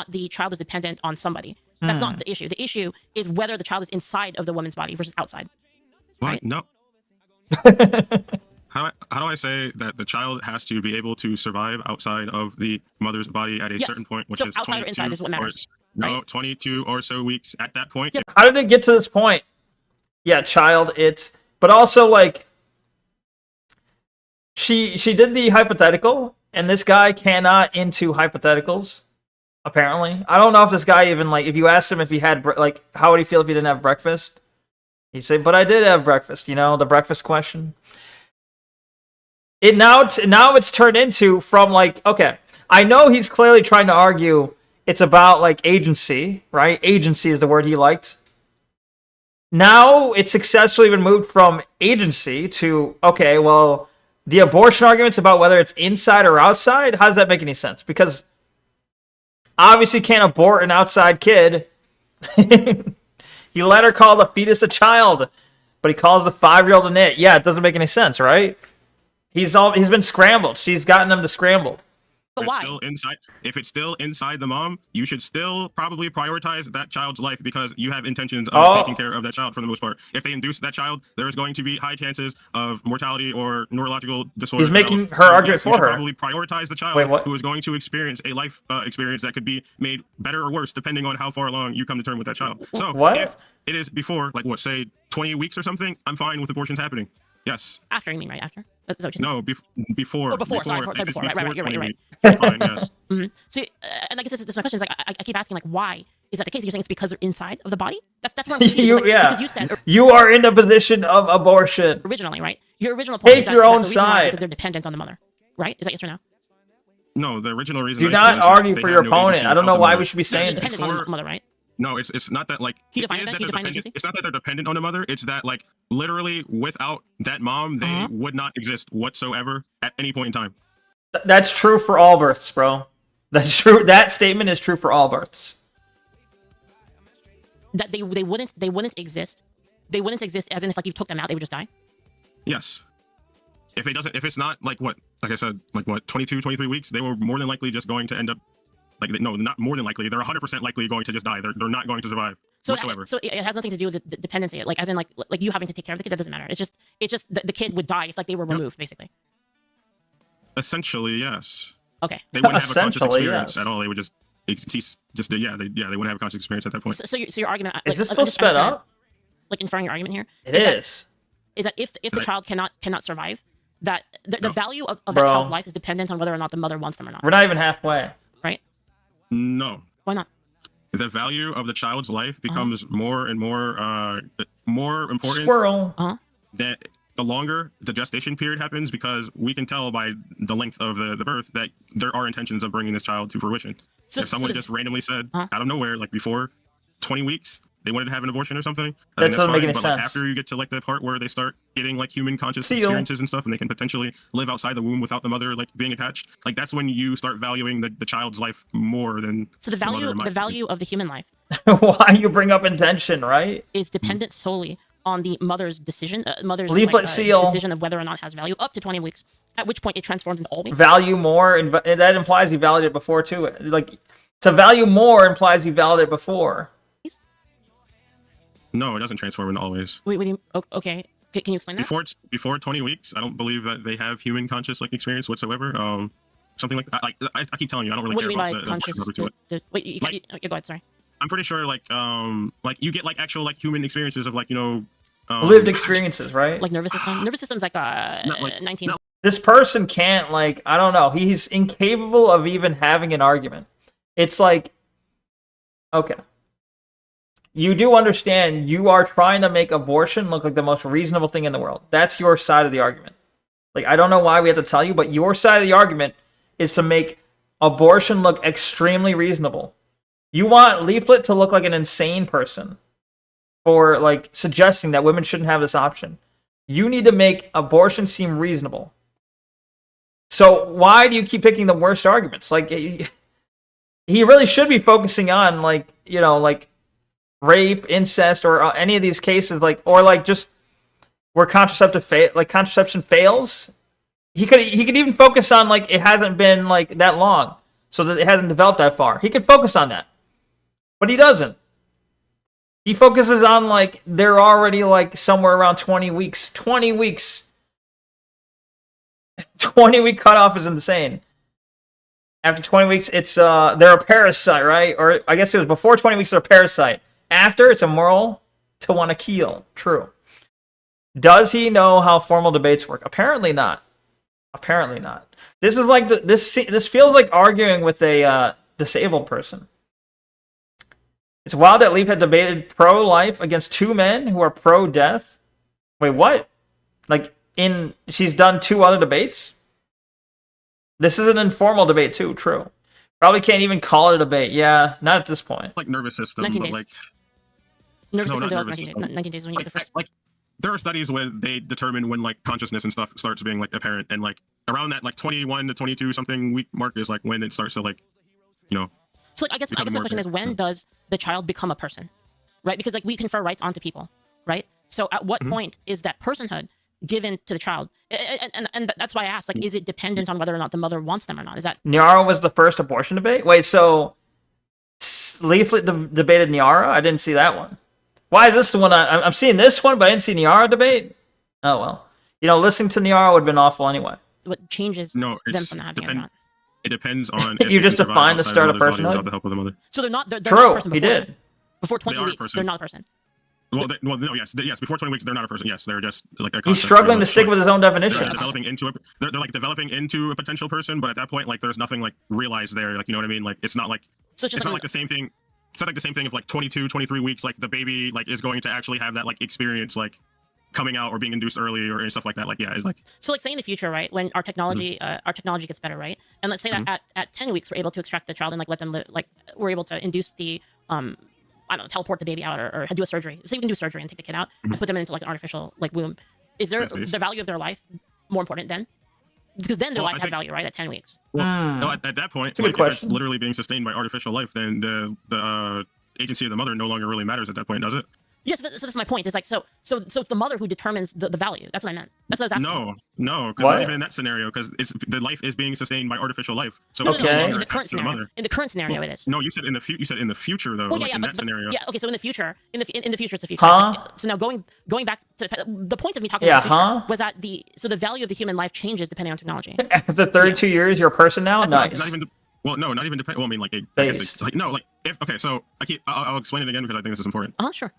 the child is dependent on somebody. That's not the issue. The issue is whether the child is inside of the woman's body versus outside. What? Right? No. How do I say that the child has to be able to survive outside of the mother's body at a certain point, which is outside or inside is what matters. 22 or so weeks at that point. Yeah. How did it get to this point? Yeah, child, but also like she did the hypothetical, and this guy cannot into hypotheticals. Apparently, I don't know if this guy even like if you asked him if he had like how would he feel if he didn't have breakfast, he'd say, "But I did have breakfast." The breakfast question. Now it's turned into from like, okay, I know he's clearly trying to argue it's about like agency, right? Agency is the word he liked. Now it's successfully been moved from agency to, okay, well, the abortion argument's about whether it's inside or outside. How does that make any sense? Because obviously you can't abort an outside kid. He let her call the fetus a child, but he calls the 5-year-old an it. Yeah, it doesn't make any sense, right? He's been scrambled. She's gotten him to scramble. But If why? it's still inside, if it's still inside the mom, you should still probably prioritize that child's life because you have intentions of taking care of that child for the most part. If they induce that child, there is going to be high chances of mortality or neurological disorders. He's making her argument you for should her. probably prioritize the child Wait, what? who is going to experience a life experience that could be made better or worse depending on how far along you come to term with that child. So What? if it is before, like what, say 20 weeks or something, I'm fine with abortions happening. Yes. After, you mean, right? After? That's what you said. No, before. Oh, before. Sorry, If it's before. Right. You're 20 right. weeks, fine, yes. See, and I guess this is my question. Is like I keep asking, like, why is that the case? You're saying it's because they're inside of the body? That's where I'm confused. You, Like, yeah. Because you said You are in the position of abortion. originally, right? Your original point Take is that, your that own the reason why is side. because they're dependent on the mother, right? Is that yes or no? No, the original reason. Do I not said is that argue they for have your no opponent. agency I don't know of the why mother. we should be They're saying this. dependent on the mother, right? No, it's not that like Can you it define is that? that Can you they're define dependent. agency? It's not that they're dependent on the mother. It's that like literally without that mom, they would not exist whatsoever at any point in time. That's true for all births, bro. That's true. That statement is true for all births. That they wouldn't exist. They wouldn't exist as in if like you took them out, they would just die. Yes. If it's not like what, like I said, like what, 22, 23 weeks, they were more than likely just going to end up like, no, not more than likely. They're 100% likely going to just die. They're not going to survive So whatsoever. so it has nothing to do with the dependency, like as in like you having to take care of the kid. That doesn't matter. It's just the kid would die if like they were removed, basically. Essentially, yes. Okay. They wouldn't have a conscious Essentially, experience yes. at all. They would just yeah, they wouldn't have a conscious experience at that point. So your argument Is this I'm still just sped kinda, up? like inferring your argument here. It is. Is that if the child cannot survive, that the No. value of that Bro. child's life is dependent on whether or not the mother wants them or not, We're not even halfway. right? No. Why not? The value of the child's life becomes more and more important Squirrel. that the longer the gestation period happens, because we can tell by the length of the birth that there are intentions of bringing this child to fruition. So- If someone so the- just randomly said out of nowhere, like before 20 weeks, they wanted to have an abortion or something, I That think that's doesn't make fine, any but, like, sense. after you get to like the part where they start getting like human conscious See you. experiences and stuff, and they can potentially live outside the womb without the mother like being attached, like that's when you start valuing the child's life more than So the mother, value in my opinion. value of the human life Why you bring up intention, right? is dependent solely on the mother's decision, Leaflet seal. decision of whether or not it has value up to 20 weeks. At which point it transforms into all weeks. Value more, and that implies you valued it before too. Like, to value more implies you valued it before. No, it doesn't transform into always. Wait, okay. Can you explain that? Before 20 weeks, I don't believe that they have human conscious like experience whatsoever. Something like that. I keep telling you, I don't really What do care you mean by about conscious? the to it. Wait, you Like- go ahead. Sorry. I'm pretty sure like you get like actual like human experiences of like Lived experiences, right? Like nervous system. Nervous system's like 19. no. This person can't, like, I don't know. He's incapable of even having an argument. It's like, okay. You do understand you are trying to make abortion look like the most reasonable thing in the world. That's your side of the argument. Like, I don't know why we have to tell you, but your side of the argument is to make abortion look extremely reasonable. You want Leaflet to look like an insane person for, like, suggesting that women shouldn't have this option. You need to make abortion seem reasonable. So why do you keep picking the worst arguments? Like, he really should be focusing on, like, you know, like rape, incest, or any of these cases, like, or like just where contraception fails. He could even focus on, like, it hasn't been like that long, so that it hasn't developed that far. He could focus on that, but he doesn't. He focuses on, like, they're already like somewhere around 20 weeks. 20 weeks. 20-week cutoff is insane. After 20 weeks, it's they're a parasite, right? Or I guess it was before 20 weeks they're a parasite. After, it's immoral to want to kill. True. Does he know how formal debates work? Apparently not. Apparently not. This is like this feels like arguing with a disabled person. It's wild that Leaf had debated pro-life against two men who are pro-death. Wait, what? Like, she's done 2 other debates? This is an informal debate too, true. Probably can't even call it a debate. Yeah, not at this point. like nervous system, 19 but days. like Nervous No, system not develops nervous 19 days. system. 19 days when you get the first. like there are studies where they determine when like consciousness and stuff starts being like apparent, and like around that like 21 to 22 something week mark is like when it starts to like, you know, So like, I guess become my more question is, apparent. when does the child become a person, right? Because like we confer rights onto people, right? So at what point is that personhood given to the child, and that's why I asked, like, is it dependent on whether or not the mother wants them or not? Is that Nyara was the first abortion debate? Wait, so Leaflet debated Nyara? I didn't see that one. Why is this the one I'm seeing this one, but I didn't see Nyara debate? Oh, well. Listening to Nyara would have been awful anyway. what changes No, them from having it or not? It depends on You just defined the start of personhood? without the help of the mother. So they're not not a True, person he before, did. before 20 They are a weeks. person. They're not a person. Well, no, yes, before 20 weeks, they're not a person. Yes, they're just like a He's concept, struggling pretty to much, stick like, with his own they're definitions. developing into they're like developing into a potential person, but at that point, like there's nothing like realized there. Like, you know what I mean? Like it's not like So it's just it's not like, like the same thing. It's not like the same thing of like 22, 23 weeks. Like the baby like is going to actually have that like experience like coming out or being induced early or stuff like that. Like yeah, it's like so like say in the future, right, when our technology gets better, right, and let's say that at 10 weeks we're able to extract the child and like let them live, like we're able to induce the I don't know, teleport the baby out or do a surgery. Say we can do surgery and take the kid out and put them into like an artificial like womb. Is there the value of their life more important then? Because then their life has value, right? At 10 weeks. well, no, at that point, a good like, if question. it's literally being sustained by artificial life, then the agency of the mother no longer really matters at that point, does it? Yes, so that's my point. It's like so it's the mother who determines the value. That's what I meant. That's what I was asking. No, because What? not even in that scenario, because it's the life is being sustained by artificial life. So No, it's no, Okay. no, longer in the attached current to the scenario. mother. In the current scenario, it is. No, you said in the future though. Well, like yeah, in but, that scenario. yeah. Okay, so in the future, in the future, it's the future. Huh? It's like- so now going back to the point of me talking Yeah, about the future huh? was that the value of the human life changes depending on technology. After 32 years, you're a person now? That's not- Nice. Not even. Well, no, not even depend. Well, I mean, like, I guess Based. like no, like if okay, so I'll explain it again because I think this is important. Sure.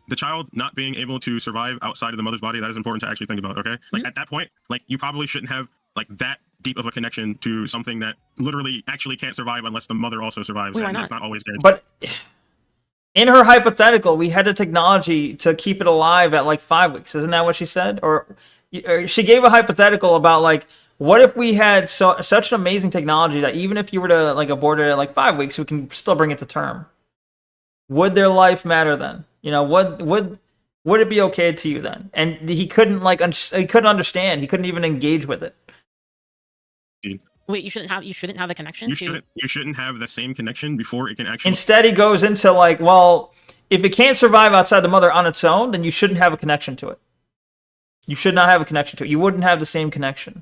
The child not being able to survive outside of the mother's body, that is important to actually think about. Okay, like at that point, like you probably shouldn't have like that deep of a connection to something that literally actually can't survive unless the mother also survives. Wait, why and not? that's not always good. But in her hypothetical, we had the technology to keep it alive at like 5 weeks. Isn't that what she said? Or she gave a hypothetical about like, what if we had such an amazing technology that even if you were to like abort it at like 5 weeks, we can still bring it to term? Would their life matter then? Would it be okay to you then? And he couldn't like he couldn't understand. He couldn't even engage with it. Wait, you shouldn't have a connection. You shouldn't have the same connection before it can actually. Instead, he goes into like, well, if it can't survive outside the mother on its own, then you shouldn't have a connection to it. You should not have a connection to it. You wouldn't have the same connection.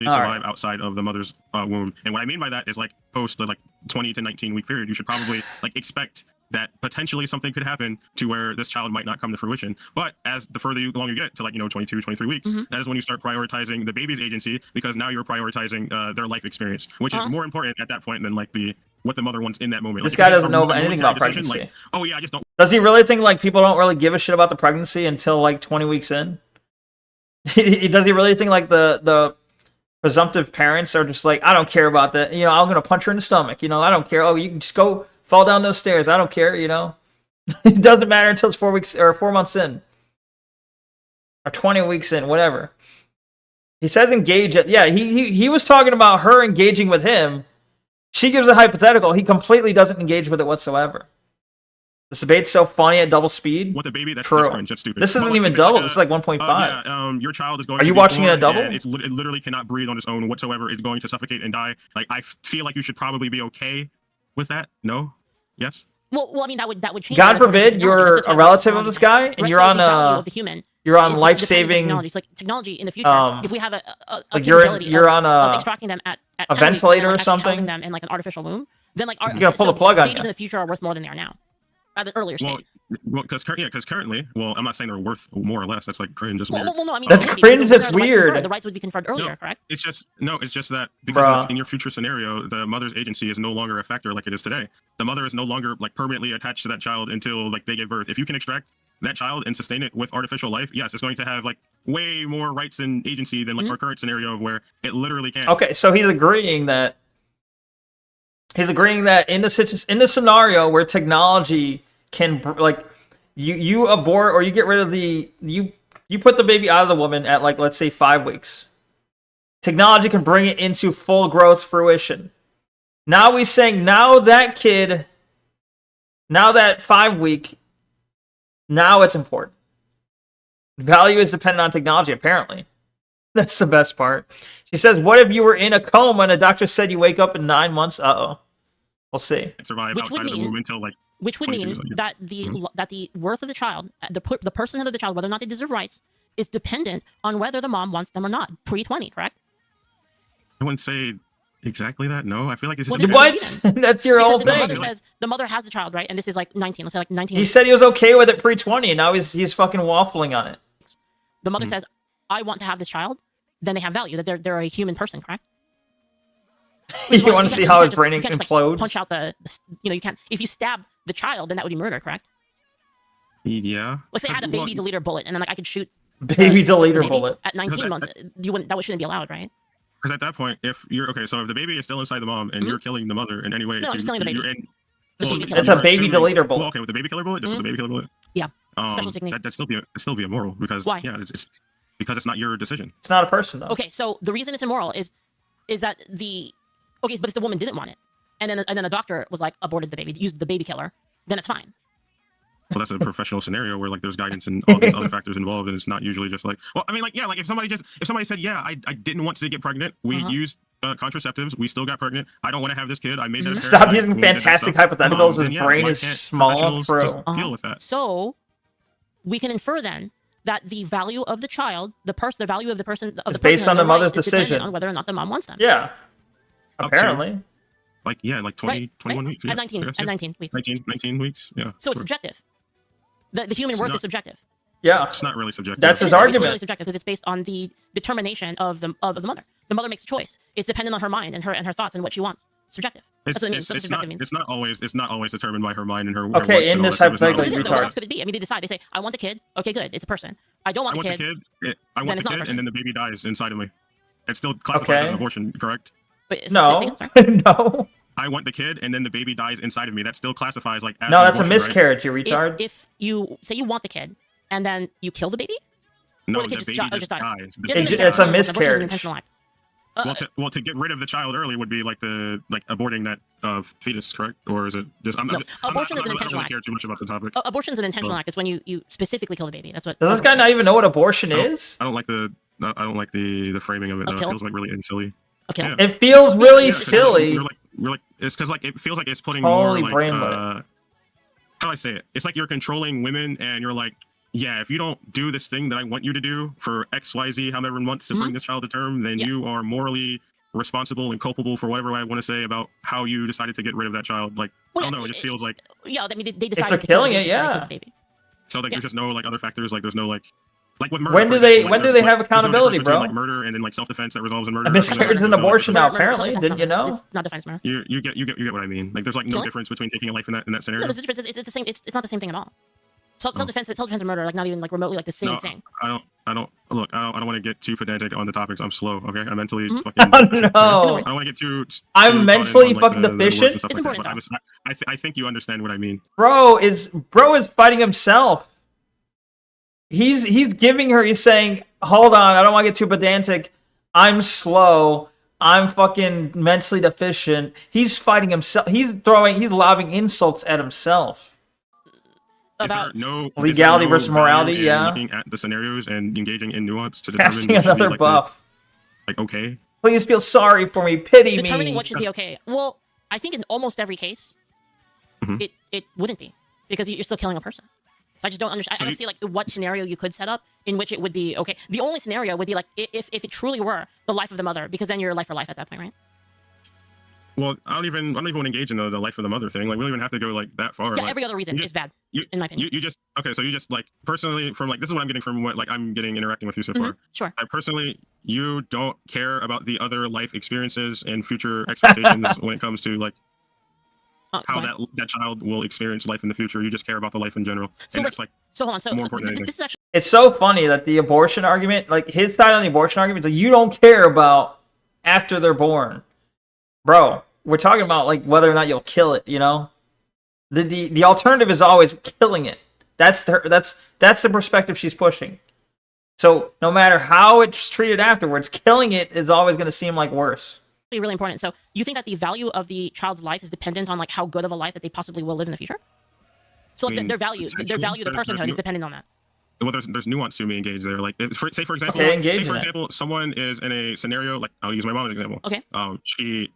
survive outside of the mother's womb. And what I mean by that is like post the like 20 to 19 week period, you should probably like expect that potentially something could happen to where this child might not come to fruition. But as the further along you get to like, 22, 23 weeks, that is when you start prioritizing the baby's agency, because now you're prioritizing their life experience, which is more important at that point than like what the mother wants in that moment. This Like, guy if it's doesn't a know momentary anything about decision, pregnancy. like, oh yeah, I just don't. Does he really think like people don't really give a shit about the pregnancy until like 20 weeks in? Does he really think like the presumptive parents are just like, I don't care about that. I'm gonna punch her in the stomach. I don't care. Oh, you can just go fall down those stairs. I don't care. It doesn't matter until it's 4 weeks or 4 months in, or 20 weeks in, whatever. He says engage it. Yeah, he was talking about her engaging with him. She gives a hypothetical. He completely doesn't engage with it whatsoever. This debate's so funny at double speed. What the baby? That's True. cringe. That's stupid. This But, isn't like, even if it's double. like This is like 1.5. Your child is going. Are to you be watching it born at double? and it literally cannot breathe on its own whatsoever. It's going to suffocate and die. Like I feel like you should probably be okay with that. No. Yes. Well, I mean that would change. God according to forbid technology, you're because that's a what relative of technology this guy has. and Right, you're so on the value a of the human you're on is life-saving technology. It's like technology in the future. If we have a like capability you're of, on of extracting them at 10 weeks ventilator and then, or actually something? housing them in like an artificial womb, then like You gotta pull the plug on babies you. in the future are worth more than they are now, at the earlier stage. Well, because currently, well, I'm not saying they're worth more or less. That's like cringe. That's weird. Well, no, I mean That's maybe, cringe, because that's the rights weird. conferred, the rights would be conferred earlier, No. correct? It's just that because Bruh. in your future scenario, the mother's agency is no longer a factor like it is today. The mother is no longer like permanently attached to that child until like they give birth. If you can extract that child and sustain it with artificial life, yes, it's going to have like way more rights and agency than like our current scenario of where it literally can't. Okay, so he's agreeing that in the scenario where technology can like you abort or you get rid of you put the baby out of the woman at like, let's say 5 weeks. Technology can bring it into full growth fruition. Now he's saying that 5 week, now it's important. Value is dependent on technology, apparently. That's the best part. She says, what if you were in a coma and a doctor said you wake up in 9 months? Uh-oh. We'll see. Survive Which would outside of the mean- womb until like which would 22 mean is like, yeah. that the worth of the child, the personhood of the child, whether or not they deserve rights, is dependent on whether the mom wants them or not. Pre-20, correct? I wouldn't say exactly that. No, I feel like it's Well, just then What? That's your whole Because if the thing. mother says the mother has the child, right, and this is like 19, let's say like 19. He said he was okay with it pre-20, and now he's fucking waffling on it. The mother says, "I want to have this child," then they have value. That they're a human person, correct? You want to see how his brain you can't just, implodes? like, punch out you can't. If you stab the child, then that would be murder, correct? Yeah. Let's say I had a baby deleter bullet, and then like I could shoot Baby the deleter baby bullet. at 19 months. You wouldn't. That shouldn't be allowed, right? Because at that point, if you're okay, so if the baby is still inside the mom and you're killing the mother in any way, No, I'm just killing the baby. you're in, Just well, baby killer. It's a you're baby assuming- deleter bullet. Well, okay, with the baby killer bullet, just with the baby killer bullet. Yeah. Special technique. That'd still be immoral because Why? yeah, it's because it's not your decision. It's not a person though. Okay, so the reason it's immoral is that but if the woman didn't want it, and then a doctor was like aborted the baby, used the baby killer, then it's fine. Well, that's a professional scenario where like there's guidance and all these other factors involved, and it's not usually just like, well, I mean, like yeah, like if somebody said, yeah, I didn't want to get pregnant, we used contraceptives, we still got pregnant. I don't want to have this kid. I made that. Stop parent, using we did that fantastic stuff. hypotheticals. Then, His yeah, brain why is can't small, professionals bro. just deal with that. So we can infer then that the value of the child, the value of the person, of It's the based person on the and their mother's rights is dependent decision. on whether or not the mom wants them. Yeah. Up to- Apparently. Like yeah, like 20, Right, 21 right? weeks. Yeah, At 19, I guess, at yeah. 19 weeks. 19 weeks. Yeah. So it's sure. subjective. The human worth not- is subjective. Yeah. It's not really subjective. That's his It's really argument. subjective because it's based on the determination of the mother. The mother makes a choice. It's dependent on her mind and her thoughts and what she wants. Subjective. That's what it means. That's what subjective means. It's not always determined by her mind and her. Okay, wants in and all this that stuff. It's not hypothetical, But it always- is, though. What else could it be? I mean, they decide. They say, "I want the kid." Okay, good. It's a person. I don't I want want the the kid. kid. I then want it's the not a kid, person. and then the baby dies inside of me. It's still classified as Okay. an abortion, correct? Wait, No. say again, sorry. No. I want the kid, and then the baby dies inside of me. That still classifies like. As No, an that's a abortion, right? miscarriage, you retard. If you say you want the kid and then you kill the baby, No, or the the kid just, baby or just just dies. dies. The Yeah, baby It's miscarriage. a Abortion is an miscarriage. intentional act. Well, to get rid of the child early would be like aborting that fetus, correct? Or is it just? No, abortion is an I don't intentional really care too much about the topic. Abortion is an intentional Oh. act. It's when you specifically kill the baby. That's what. Does this guy not even know what abortion is? I don't like the framing of it. Of It kill? feels like really silly. Okay. Yeah. It feels really Yeah, 'cause silly. We're like it's because like it feels like it's putting Holy more like brainlet. how do I say it? It's like you're controlling women and you're like, yeah, if you don't do this thing that I want you to do for XYZ, however months to bring this child to term, then Yeah. you are morally responsible and culpable for whatever I want to say about how you decided to get rid of that child. Like Well, I don't know, yeah, it just feels like Yeah, I mean, they they're decided to kill the killing baby, it, so they yeah. killed the baby. so like Yeah. there's just no like other factors, like there's no like with murder. When for do they- example, when do there's, they like, have there's no accountability, difference between, bro? Like murder and then like self-defense that resolves in murder. A miscarriage is an There's no abortion now, difference. apparently. Self-defense Didn't you not- know? It's not defense murder. You get what I mean. Like there's like no Killing? difference between taking a life in that scenario. No, there's a difference. It's the same. It's not the same thing at all. Self-defense and murder are like not even like remotely like the same No, thing. I don't look. I don't want to get too pedantic on the topics. I'm slow. Okay, I'm mentally Mhm. fucking. Oh, deficient, no. okay? I don't want to get too. I'm caught in mentally on, like, fucking the words and deficient? stuff It's like that, important, but I think you understand what I mean. Bro is fighting himself. He's giving her. He's saying, "Hold on, I don't want to get too pedantic. I'm slow. I'm fucking mentally deficient." He's fighting himself. He's lobbing insults at himself. About Is there no Legality is there no versus morality, value in yeah. Looking at the scenarios and engaging in nuance to determine Casting what should be, another like, buff. Like okay, Please feel sorry for me. Pity determining me. what should be okay. Well, I think in almost every case, Mhm. it wouldn't be because you're still killing a person. So I just don't understand. So I don't see like what scenario you could set up in which it would be okay. The only scenario would be like if it truly were the life of the mother, because then you're life for life at that point, right? well, I don't even want to engage in the life of the mother thing. Like we don't even have to go like that far. Yeah, like, every other reason you is bad, you- in my opinion. you just okay. So you just like personally from like this is what I'm getting from what like I'm getting interacting with you so far. Mhm, Sure. I personally, you don't care about the other life experiences and future expectations when it comes to like Go how ahead. that child will experience life in the future. You just care about the life in general, So, and like, that's like So hold on. So more important than this is actually It's so funny that the abortion argument, like his side on the abortion argument, is like you don't care about after they're born, bro. We're talking about like whether or not you'll kill it. You know, the alternative is always killing it. That's the perspective she's pushing. So no matter how it's treated afterwards, killing it is always going to seem like worse. really important. So you think that the value of the child's life is dependent on like how good of a life that they possibly will live in the future? So like I mean, their value, potentially, the but there's personhood is no- dependent on that. well, there's nuance to me engaged there. Like, say for example, Okay, engage say in for it. example, someone is in a scenario like I'll use my mom as an example. Okay. She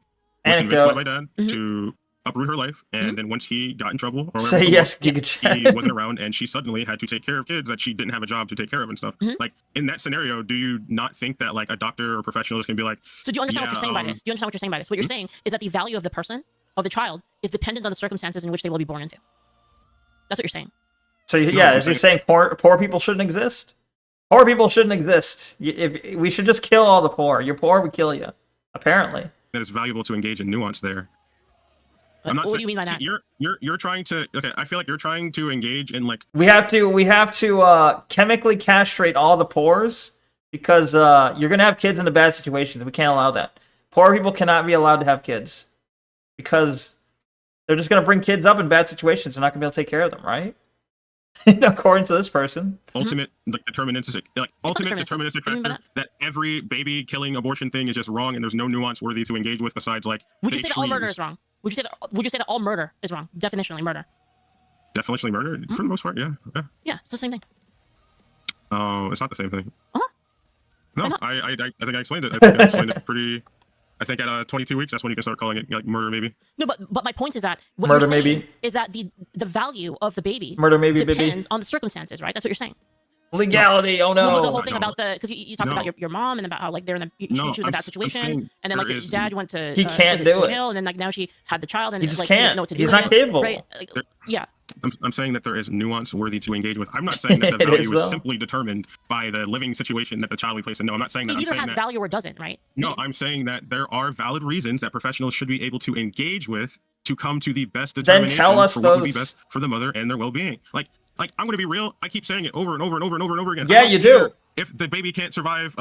was convinced Anecdote. by my dad Mhm. to uproot her life. And then once he got in trouble, or Say whatever, yes, he Giga wasn't around, and she suddenly had to take care of kids that she didn't have a job to take care of and stuff. Like in that scenario, do you not think that like a doctor or professional is gonna be like, So do you understand what you're saying by um, this? Do you understand what you're saying by this? What you're saying is that the value of the person, of the child, is dependent on the circumstances in which they will be born into. That's what you're saying. So yeah, is he saying poor people shouldn't exist? Poor people shouldn't exist. If we should just kill all the poor. You're poor, we kill you. Apparently. that it's valuable to engage in nuance there? What do you mean by that? You're trying to, okay, I feel like you're trying to engage in like, We have to chemically castrate all the poors because you're gonna have kids in the bad situations. We can't allow that. Poor people cannot be allowed to have kids because they're just gonna bring kids up in bad situations. They're not gonna be able to take care of them, right? According to this person. ultimate like deterministic deterministic. What do you mean by factor that every baby killing abortion thing is just wrong and there's no nuance worthy to engage with besides like Would you say that all murder extremes. is wrong? Would you say that all murder is wrong? Definitionally murder. Definitionally murder for the most part, yeah. Yeah, it's the same thing. Oh, it's not the same thing. Uh-huh. No, Why not? I think I explained it. I think I explained it pretty. I think at 22 weeks, that's when you can start calling it like murder, maybe. No, but my point is that what Murder, you're saying maybe. is that the value of the baby Murder, maybe, baby. depends on the circumstances, right? That's what you're saying. Legality. Oh What no. was the whole thing No. about the? Because you talked No. about your mom and about how like they're in a she No, was in a I'm bad s- I'm situation, saying and then like there your is- dad went to He can't do to it. jail, and then like now she had the child, and He it's just like she didn't can't. know what to do. He's with not it, capable. Right? Like, yeah. I'm saying that there is nuance worthy to engage with. I'm not saying that the It value is, is, though. simply determined by the living situation that the child we place in. No, I'm not saying that. It I'm either saying has that. value or it doesn't, right? No, I'm saying that there are valid reasons that professionals should be able to engage with to come to the best Then determination tell us for what would be those. best for the mother and their well-being. Like I'm going to be real. I keep saying it over and over and over and over and over again. Yeah, I don't you care do. If the baby can't survive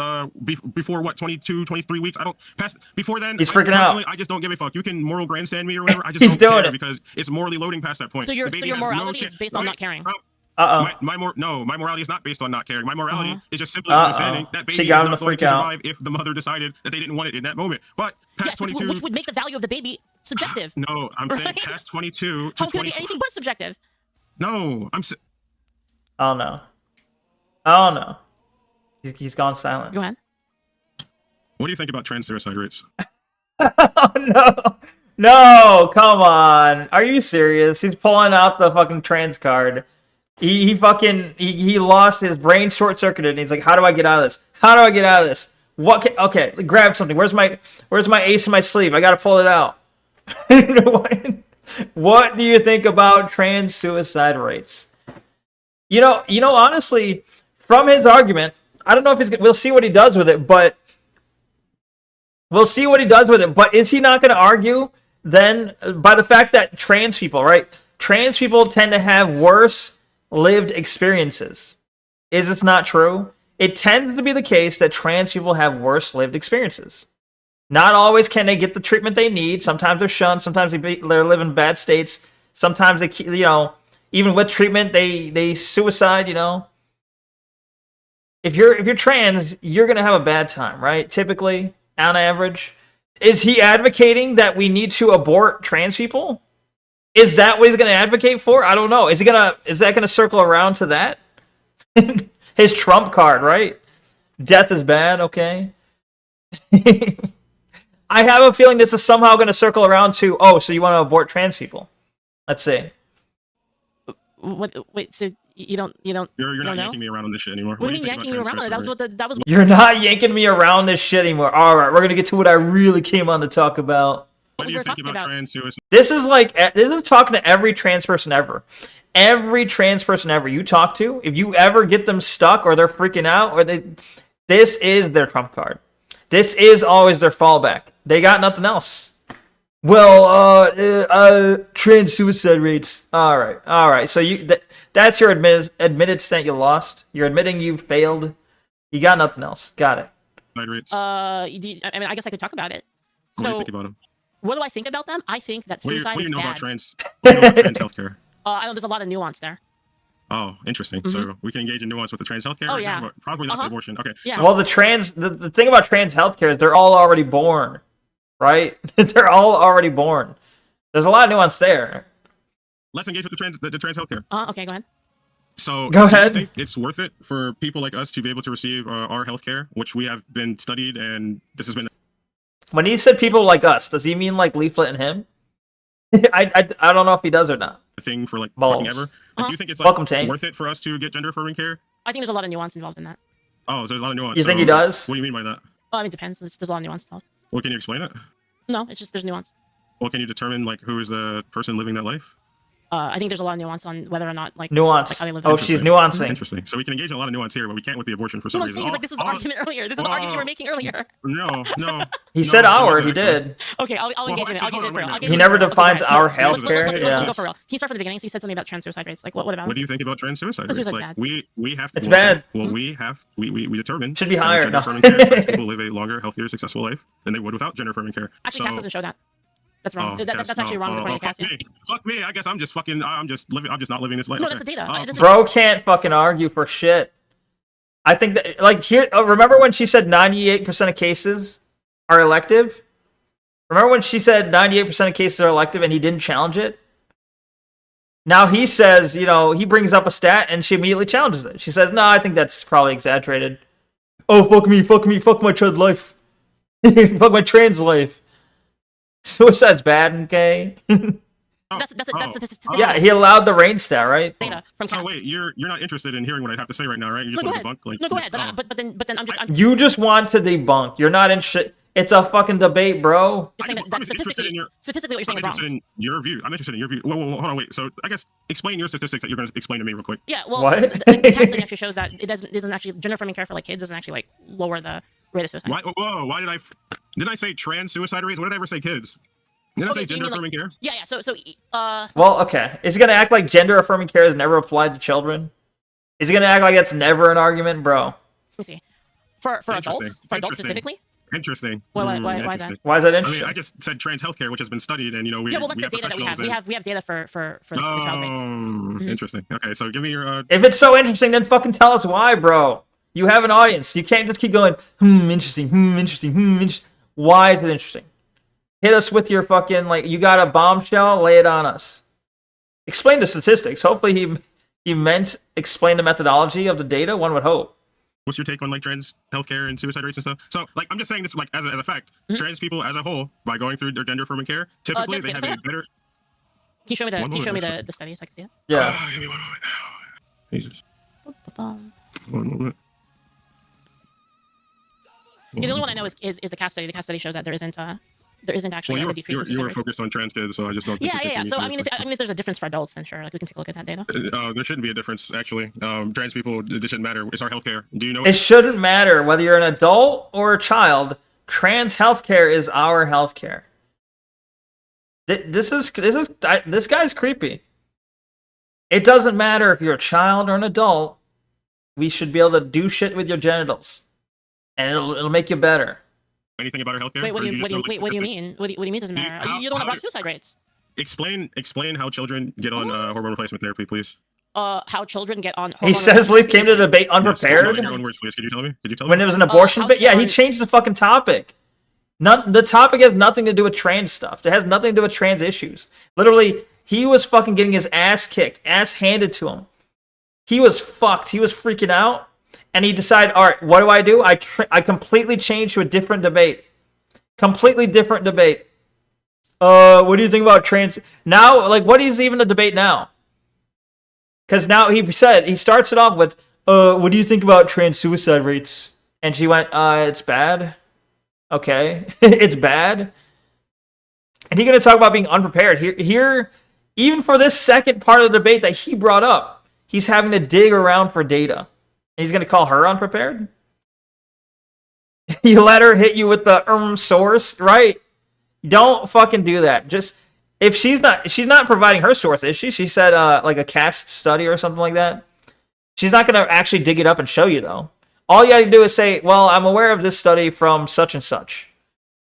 before what 22, 23 weeks, I don't past before then. He's freaking out. personally, I just don't give a fuck. You can moral grandstand me or whatever. I just He's don't doing care it. because it's morally loading past that point. So your The baby your has no morality chance- is based on Wait, not caring. my morality is not based on not caring. My morality is just simply understanding that She baby got is him not to going freak to out. survive if the mother decided that they didn't want it in that moment. But past Yes, 22, which would make the value of the baby subjective. no, I'm saying Right? past 22 to How can it be 24. anything but subjective? No, Oh no. Oh no. He's gone silent. Go ahead. What do you think about trans suicide rates? Oh no. No, come on. Are you serious? He's pulling out the fucking trans card. He lost his brain short circuited and he's like, how do I get out of this? How do I get out of this? Okay, grab something. Where's my ace in my sleeve? I gotta pull it out. What do you think about trans suicide rates? You know, honestly, from his argument, I don't know if we'll see what he does with it, but is he not going to argue then by the fact that trans people, right? Trans people tend to have worse lived experiences. Is this not true? It tends to be the case that trans people have worse lived experiences. Not always can they get the treatment they need. Sometimes they're shunned. Sometimes they live in bad states. Sometimes they, even with treatment, they suicide. If you're trans, you're gonna have a bad time, right? Typically, on average. Is he advocating that we need to abort trans people? Is that what he's gonna advocate for? I don't know. Is that gonna circle around to that? His trump card, right? Death is bad. Okay. I have a feeling this is somehow going to circle around to, so you want to abort trans people? Let's see. Wait, so you don't You're you not don't know? yanking me around on this shit anymore. What do do you mean think yanking you about around? trans suicide That was You're not yanking me around this shit anymore. All right, we're going to get to what I really came on to talk about. What do we you were think talking about about. trans suicide? This is talking to every trans person ever. Every trans person ever you talk to, if you ever get them stuck or they're freaking out, this is their trump card. This is always their fallback. They got nothing else. Well, trans suicide rates. All right. So that's your admitted stent you lost. You're admitting you failed. You got nothing else. Got it. Rates? I guess I could talk about it. What do you So, think about them? what do I think about them? I think that What do you suicide is know bad. about trans? What do you know about trans healthcare? I know there's a lot of nuance there. Oh, interesting. So we can engage in nuance with the trans healthcare. Oh, right yeah. now, but probably not the abortion. Okay. Yeah. So, Well, the thing about trans healthcare is they're all already born, right? They're all already born. There's a lot of nuance there. let's engage with the trans healthcare. Okay, go ahead. So, Go do ahead. you think it's worth it for people like us to be able to receive our healthcare, which we have been studied, and this has been When he said people like us, does he mean like Leaflet and him? I don't know if he does or not. thing for like Balls. fucking ever. Like, do you think it's like Welcome, Tank. worth it for us to get gender affirming care? I think there's a lot of nuance involved in that. Oh, there's a lot of nuance. You think he So, does? What do you mean by that? Well, I mean, it depends. There's a lot of nuance involved. Well, can you explain it? No, it's just there's nuance. Well, can you determine like who is the person living that life? I think there's a lot of nuance on whether or not like Nuance. Like, how they live Oh, their she's life. nuancing. Interesting. So we can engage in a lot of nuance here, but we can't with the abortion for some What I'm reason. saying is like this was the argument earlier. This is the argument you were making earlier. No. He No, said it our. wasn't He actually. did. Okay, I'll engage in it. I'll engage in it for real. I'll engage He in it never for real. defines Okay, our fine. Let's go- healthcare. let's Yeah. go for real. Can you start from the beginning? So you said something about trans suicide rates. Like what about What it? do you think about trans suicide rates? Suicide's Like bad. we have to. It's bad. Well, we determine Should be that higher, gender no. affirming care, trans people live a longer, healthier, successful life than they would without gender affirming care. Actually, So- CAS doesn't show that. That's wrong. That's actually wrong according to CAS. fuck Yeah. me. Fuck me. I guess I'm just fucking. I'm just not living this life. No, Okay. that's the data. This is- Bro can't fucking argue for shit. I think that, like, here, remember when she said 98% of cases are elective? Remember when she said 98% of cases are elective and he didn't challenge it? Now he says, you know, he brings up a stat and she immediately challenges it. She says, no, I think that's probably exaggerated. Oh, fuck me, fuck my trans life. Fuck my trans life. Suicide's bad, okay? That's statistical Yeah, he allowed the rain stat, right? data from So CAS. wait, you're not interested in hearing what I have to say right now, right? You just No, go want to ahead. debunk, like. No, go just- ahead. But then I'm You just want to debunk. You're not interested. It's a fucking debate, bro. You're saying I'm that just interested in your- statistically what you're saying I'm is wrong. interested in your view. I'm interested in your view. Whoa, hold on, wait. So I guess explain your statistics that you're going to explain to me real quick. Yeah, well, What? the CAS study actually shows that it doesn't actually gender affirming care for like kids doesn't actually like lower the rate of suicide. Why? Whoa, why did I say trans suicide rates? What did I ever say kids? Did I Okay, say so you gender mean, like- affirming care? Yeah. So Well, okay. Is he gonna act like gender affirming care is never applied to children? Is he gonna act like it's never an argument, bro? let me see. For adults Interesting. specifically. Interesting. Why is that? Interesting. Why is that I interesting? mean, I just said trans healthcare, which has been studied, and you know we. Yeah, well, that's we the data that we have. professionals We have data for the child rates. Interesting. Okay, so give me your. If it's so interesting, then fucking tell us why, bro. You have an audience. You can't just keep going, interesting, interesting, interesting. Why is it interesting? Hit us with your fucking, like, you got a bombshell, lay it on us. Explain the statistics. Hopefully he meant explain the methodology of the data, one would hope. What's your take on like trans healthcare and suicide rates and stuff? So like I'm just saying this like as a fact, trans people as a whole, by going through their gender affirming care, typically they have a better. Can you show me One the moment, the study so I can see it? Yeah. Give me 1 moment. Jesus. Um, 1 moment. yeah, the only one I know is the CAS study. The CAS study shows that there isn't actually Well, a decrease in you suicide were rates. focused on trans kids, so I just don't. Think Yeah. you So need to- I mean, if there's a difference for adults, then sure, like we can take a look at that data. There shouldn't be a difference actually. Trans people, it shouldn't matter. It's our healthcare. Do you know? It shouldn't matter whether you're an adult or a child. Trans healthcare is our healthcare. This guy's creepy. It doesn't matter if you're a child or an adult. We should be able to do shit with your genitals, and it'll make you better. Anything about our healthcare? Wait, what Or do you just know, like, what do you statistics? mean? What do you mean doesn't matter? how- You're the one that how brought do- suicide rates. Explain how children get on hormone replacement therapy, please. How children get on. He says Leaf came to the debate Yes, unprepared. in your own words, please. Could you tell me? When it was an abortion how bit, yeah, he on- changed the fucking topic. The topic has nothing to do with trans stuff. It has nothing to do with trans issues. Literally, he was fucking getting his ass kicked, ass handed to him. He was fucked. He was freaking out, and he decided, all right, what do? I completely changed to a different debate. Completely different debate. What do you think about trans? Now, like, what is even the debate now? Because now he starts it off with, what do you think about trans suicide rates? And she went, it's bad. Okay, it's bad. And he's going to talk about being unprepared. Here, even for this second part of the debate that he brought up, he's having to dig around for data. And he's going to call her unprepared? You let her hit you with the source, right? Don't fucking do that. Just, if she's not providing her source, is she? She said like a cast study or something like that. She's not going to actually dig it up and show you, though. All you got to do is say, well, I'm aware of this study from such and such.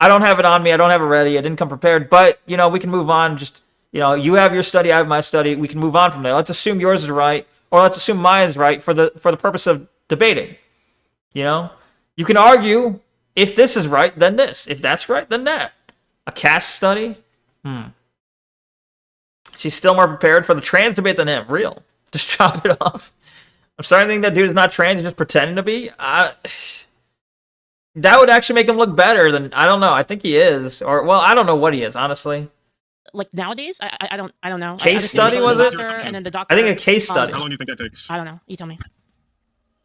I don't have it on me. I don't have it ready. I didn't come prepared. But, you know, we can move on. Just, you know, you have your study. I have my study. We can move on from there. Let's assume yours is right. Or let's assume mine is right for the purpose of debating. You know? You can argue, if this is right, then this. If that's right, then that. A cast study? She's still more prepared for the trans debate than him. Real. Just chop it off. I'm starting to think that dude is not trans, he's just pretending to be. That would actually make him look better than, I don't know, I think he is. Or, well, I don't know what he is, honestly. like nowadays, I don't know. Case I study, go to was the it? doctor, and then the doctor. I think a case study. How long do you think that takes? I don't know. You tell me.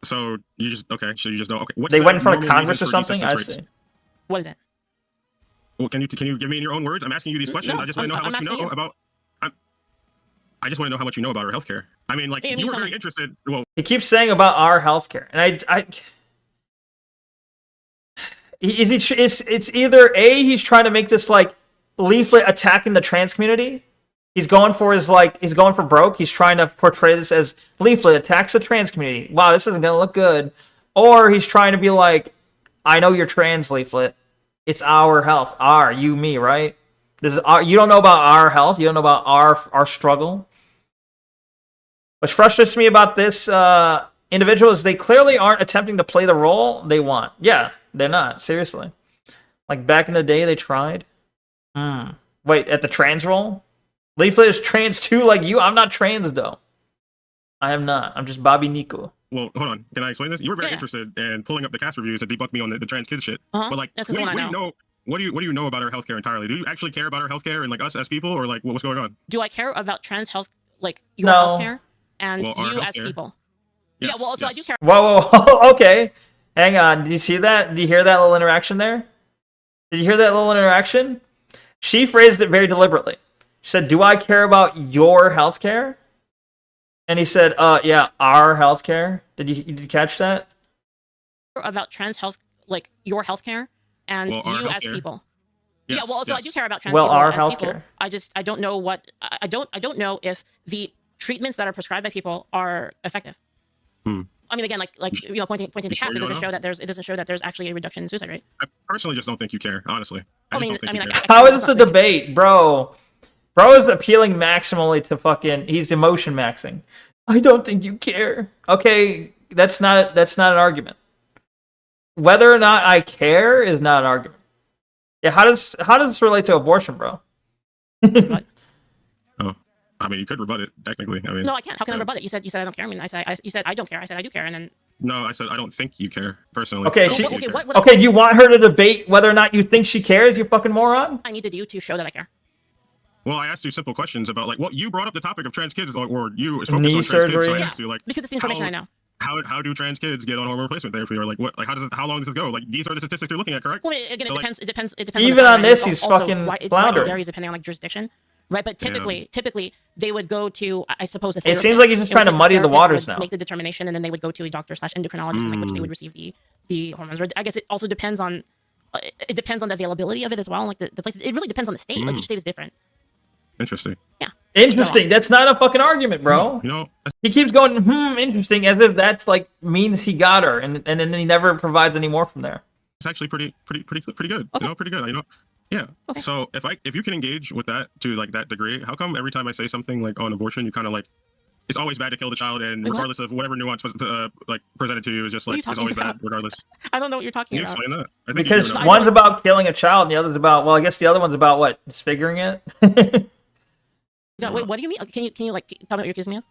So you just okay. So you just don't. Okay. What's They the went in front of normal Congress or reason for something. I resistance rates? see. What is it? Well, can you give me in your own words? I'm asking you these questions. No, I just want to know how I'm much you asking know you. about. I just want to know how much you know about our healthcare. I mean, like Yeah, you were tell very me. interested. Well, He keeps saying about our healthcare, and it's either A, he's trying to make this like leaflet attacking the trans community. He's going for broke. He's trying to portray this as leaflet attacks the trans community. Wow, this isn't gonna look good. Or he's trying to be like, I know you're trans, leaflet. It's our health. You, me, right? This is you don't know about our health. You don't know about our struggle. What frustrates me about this individual is they clearly aren't attempting to play the role they want. Yeah, they're not. Seriously. Like back in the day, they tried. Wait, at the trans role? Leaflet is trans too, like you? I'm not trans, though. I am not. I'm just Bobby Neko. well, hold on. Can I explain this? You were very Yeah. interested in pulling up the cast reviews to debunk me on the trans kid shit. Uh-huh. But like, That's what the do one I you know? What do you know about our healthcare entirely? Do you actually care about our healthcare and like us as people, or like what's going on? Do I care about trans health, like your No. healthcare, and Well, our you as healthcare. people? Yes, Yeah. Well, so I yes. do care. Whoa. Okay. Hang on. Did you see that? Did you hear that little interaction there? Did you hear that little interaction? She phrased it very deliberately. She said, do I care about your healthcare? And he said, yeah, our healthcare. Did you catch that? About trans health, like your healthcare, and Well, our you as healthcare. people. Yes, Yeah, well, so I yes. do care about trans Well, people our as people. healthcare. I don't know what I don't know if the treatments that are prescribed by people are effective. I mean, again, like pointing to You cast, sure it you doesn't don't show that there's actually a reduction in suicide rate. I personally just don't think you care, honestly. I just mean, don't think I mean, you I care. can't- How is that's this a not- debate, bro? Bro is appealing maximally to fucking. He's emotion maxing. I don't think you care. Okay, that's not an argument. Whether or not I care is not an argument. Yeah, how does this relate to abortion, bro? But, Oh, I mean, you could rebut it technically. I mean, no, I can't. How can I rebut it? You said I don't care. I mean, you said I don't care. I said I do care, and then no, I said I don't think you care personally. Okay, I don't she- think you okay, care. what Okay, do you want her to debate whether or not you think she cares, you fucking moron? I need to do to show that I care? Well, I asked you simple questions about like, well, you brought up the topic of trans kids, like, or you focused Knee on trans kids. So I surgery? asked you like, Because it's the information how- I know. how do trans kids get on hormone replacement therapy, or like what, like how long does this go? Like these are the statistics you're looking at, correct? Well, again, So, it like- depends. It depends. It depends. Even the on time, this, and he's also fucking why it floundering. varies depending on like jurisdiction, right? But typically they would go to, I suppose, a It seems therapist. like he's just in trying to which case muddy the therapist waters would now. Make the determination, and then they would go to a doctor / endocrinologist, in like which they would receive the hormones. I guess it also depends on. It depends on the availability of it as well. Like the place, it really depends on the state. Like each state is different. Interesting. Yeah. Interesting. That's not a fucking argument, bro. You know, He keeps going, interesting, as if that's like means he got her, and then he never provides any more from there. it's actually pretty good. Okay. You know, pretty good. You know, yeah. Okay. So if you can engage with that to like that degree, how come every time I say something like on abortion, you kind of like, it's always bad to kill the child, and Wait, what? regardless of whatever nuance was like presented to you, is just What are like you it's always talking bad regardless. I don't know what you're talking Can you about. explain that? I think you Because do know. one's about killing a child, and the other's about, well, I guess the other one's about what? Disfiguring it? No, wait, what do you mean? Can you like tell me what you're accusing me of?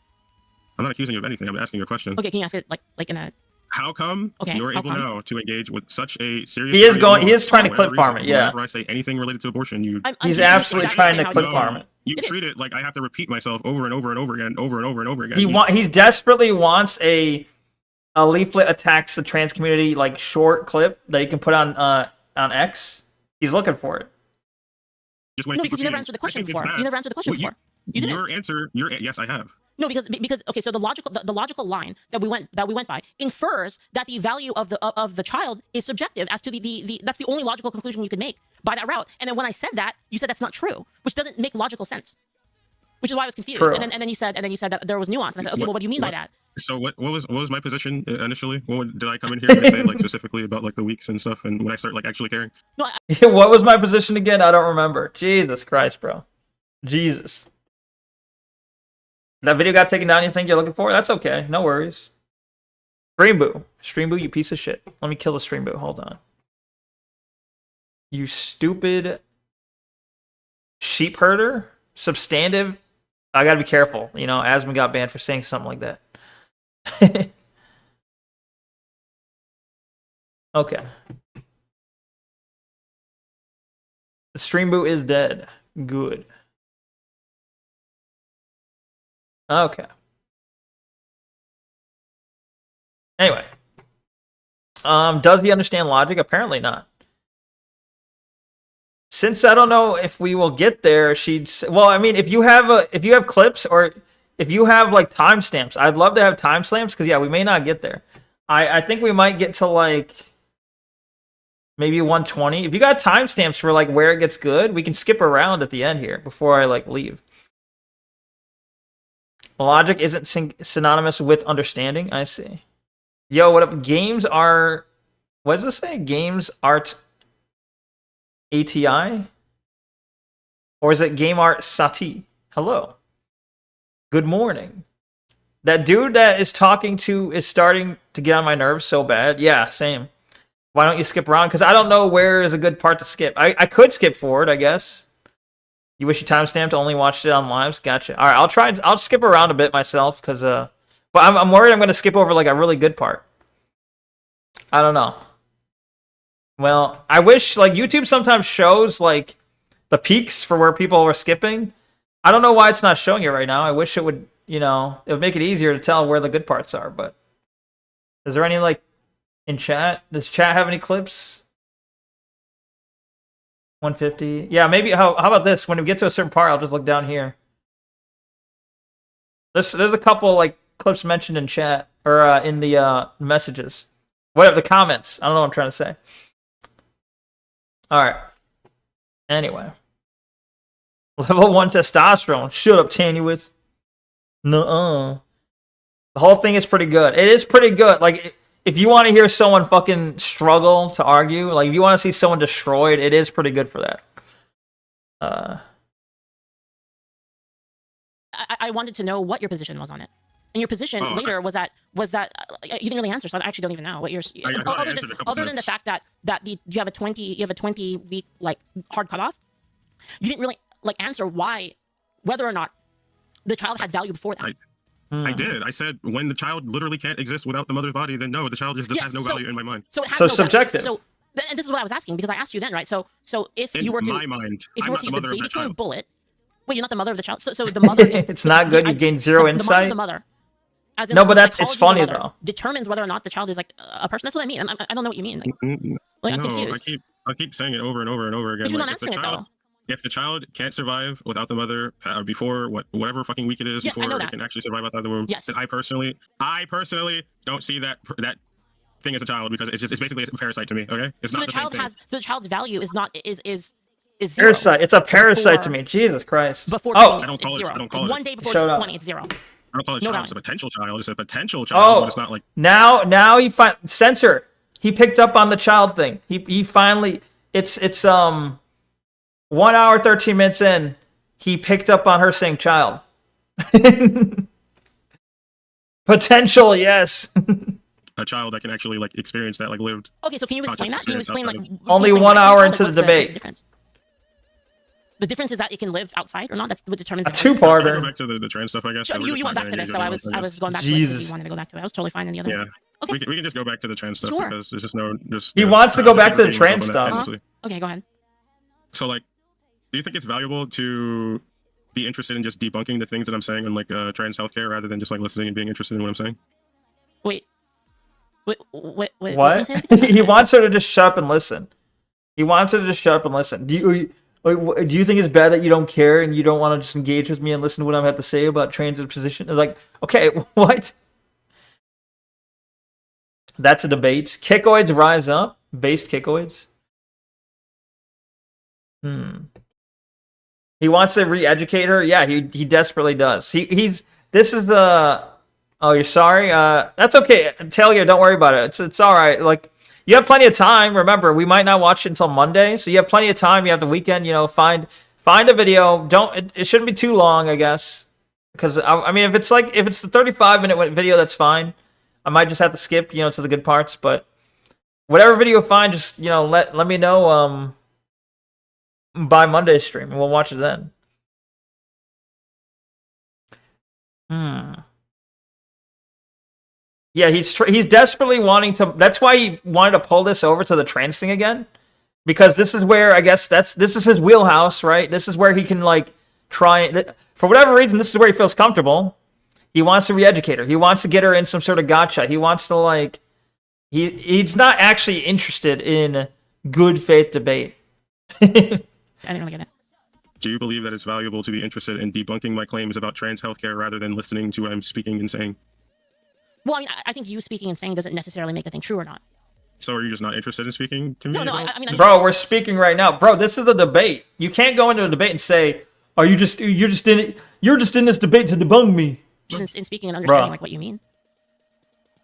I'm not accusing you of anything. I'm asking you a question. Okay, can you ask it like in a? How come Okay, you're how able come? now to engage with such a serious? He is degree of going- he nuance is trying to for clip whatever farm reason? it, yeah. Whenever I say anything related to abortion, you I'm He's teaching you absolutely exactly trying to how to clip do it. farm it. You It is. treat it like I have to repeat myself over and over and over again, over and over and over again. He desperately wants a leaflet attacks the trans community like short clip that he can put on X. He's looking for it. just want No, to keep because you never repeating. answered the I question think it's before. bad. You never answered the question Well, before. You didn't. Your answer, yes, I have. No, because okay, so the logical line that we went by infers that the value of the child is subjective as to the that's the only logical conclusion you could make by that route. And then when I said that, you said that's not true, which doesn't make logical sense. Which is why I was confused. True. And then you said that there was nuance. And I said, okay, well, what do you mean by that? So what was my position initially? Did I come in here and say like specifically about like the weeks and stuff, and when I start like actually caring? No, What was my position again? I don't remember. Jesus Christ, bro. Jesus. That video got taken down, you think you're looking for? That's okay. No worries. Stream boo, you piece of shit. Let me kill the stream boo. Hold on. You stupid sheep herder? Substantive? I gotta be careful. You know, Asman got banned for saying something like that. Okay. The stream boo is dead. Good. Okay. Anyway. Does he understand logic? Apparently not. Since I don't know if we will get there, well, I mean, if you have clips or if you have like timestamps, I'd love to have timestamps because yeah, we may not get there. I think we might get to like maybe 120. If you got timestamps for like where it gets good, we can skip around at the end here before I like leave. Logic isn't synonymous with understanding. I see. Yo, what up? Games are. What does it say? Games art. ATI? Or is it Game Art Sati? Hello. Good morning. That dude that is talking to is starting to get on my nerves so bad. Yeah, same. Why don't you skip around? Because I don't know where is a good part to skip. I could skip forward, I guess. You wish you timestamped, only watched it on lives? Gotcha. All right, I'll skip around a bit myself, because, but I'm worried I'm going to skip over, like, a really good part. I don't know. Well, I wish, like, YouTube sometimes shows, like, the peaks for where people were skipping. I don't know why it's not showing it right now. I wish it would, it would make it easier to tell where the good parts are, but... Is there any, like, in chat? Does chat have any clips? 150? Yeah, maybe, how about this? When we get to a certain part, I'll just look down here. There's a couple, like, clips mentioned in chat, or in the messages. Whatever, the comments. I don't know what I'm trying to say. Alright. Anyway. Level 1 testosterone. Shut up, Tanuous. Nuh-uh. The whole thing is pretty good. It is pretty good. Like, if you want to hear someone fucking struggle to argue, like, if you want to see someone destroyed, it is pretty good for that. I wanted to know what your position was on it. And your position later was that you didn't really answer, so I actually don't even know what you're. Other than the fact that you have a 20 week like hard cutoff, you didn't really like answer whether or not the child had value before that. I did. I said when the child literally can't exist without the mother's body, then no, the child just has no value in my mind. So it has so no subjective. Value. And this is what I was asking because I asked you then, right? So if you were to my mind, if you were to use the baby killing bullet, wait, you're not the mother of the child. So the mother is. It's not good. You gain zero insight. The mother. As in, no, but it's funny though. Determines whether or not the child is like a person. That's what I mean. I don't know what you mean. Like I'm confused. I keep saying it over and over and over again. But you're not answering it though. If the child can't survive without the mother before whatever fucking week it is, yes, before it can actually survive outside the womb, yes. then I personally don't see that thing as a child because it's basically a parasite to me. Okay, it's so not the child's value is not is zero. Parasite. It's a parasite to me. Jesus Christ. Before 20, I don't call it. 1 day before Shut 20, it's zero. I don't call it no child. It's a potential child. It's a potential child. But it's not like now he censor. He picked up on the child thing. He finally it's 1 hour 13 minutes in. He picked up on her saying child. Potential, yes. a child that can actually like experience that like lived. Okay, so can you explain that? Can you explain like only 1 hour into the debate? The difference is that it can live outside or not. That's what determines. A two-parter. Go back to the trans stuff, I guess. Sure, you went back to this, so I was going back to it because you wanted to go back to it. I was totally fine in the other. Yeah. One. Okay. We can just go back to the trans stuff because there's just no He wants to go back to the trans stuff. Okay, go ahead. So like, do you think it's valuable to be interested in just debunking the things that I'm saying on like trans healthcare rather than just like listening and being interested in what I'm saying? Wait. What? He wants her to just shut up and listen. He wants her to just shut up and listen. Do you think it's bad that you don't care and you don't want to just engage with me and listen to what I have to say about trans position? It's like, okay, what? That's a debate. Kickoids rise up. Based kickoids. He wants to re-educate her. Yeah, he desperately does. This is the. Oh, you're sorry. That's okay. Talia, don't worry about it. It's all right. Like. You have plenty of time. Remember, we might not watch it until Monday, so you have plenty of time. You have the weekend. Find a video. It shouldn't be too long, I guess. Because I mean, if it's the 35-minute video, that's fine. I might just have to skip, to the good parts. But whatever video you find, just let me know by Monday's stream, and we'll watch it then. Yeah, he's desperately wanting to. That's why he wanted to pull this over to the trans thing again, because this is where I guess this is his wheelhouse, right? This is where he can like try for whatever reason. This is where he feels comfortable. He wants to re-educate her. He wants to get her in some sort of gotcha. He wants to like. He's not actually interested in good faith debate. I didn't really get it. Do you believe that it's valuable to be interested in debunking my claims about trans healthcare rather than listening to what I'm speaking and saying? Well, I mean, I think you speaking and saying doesn't necessarily make the thing true or not. So are you just not interested in speaking to me? No, at all? I mean, Bro, we're speaking right now. Bro, this is the debate. You can't go into a debate and say, "Are you're just in this debate to debunk me." in speaking and understanding Bruh. like what you mean.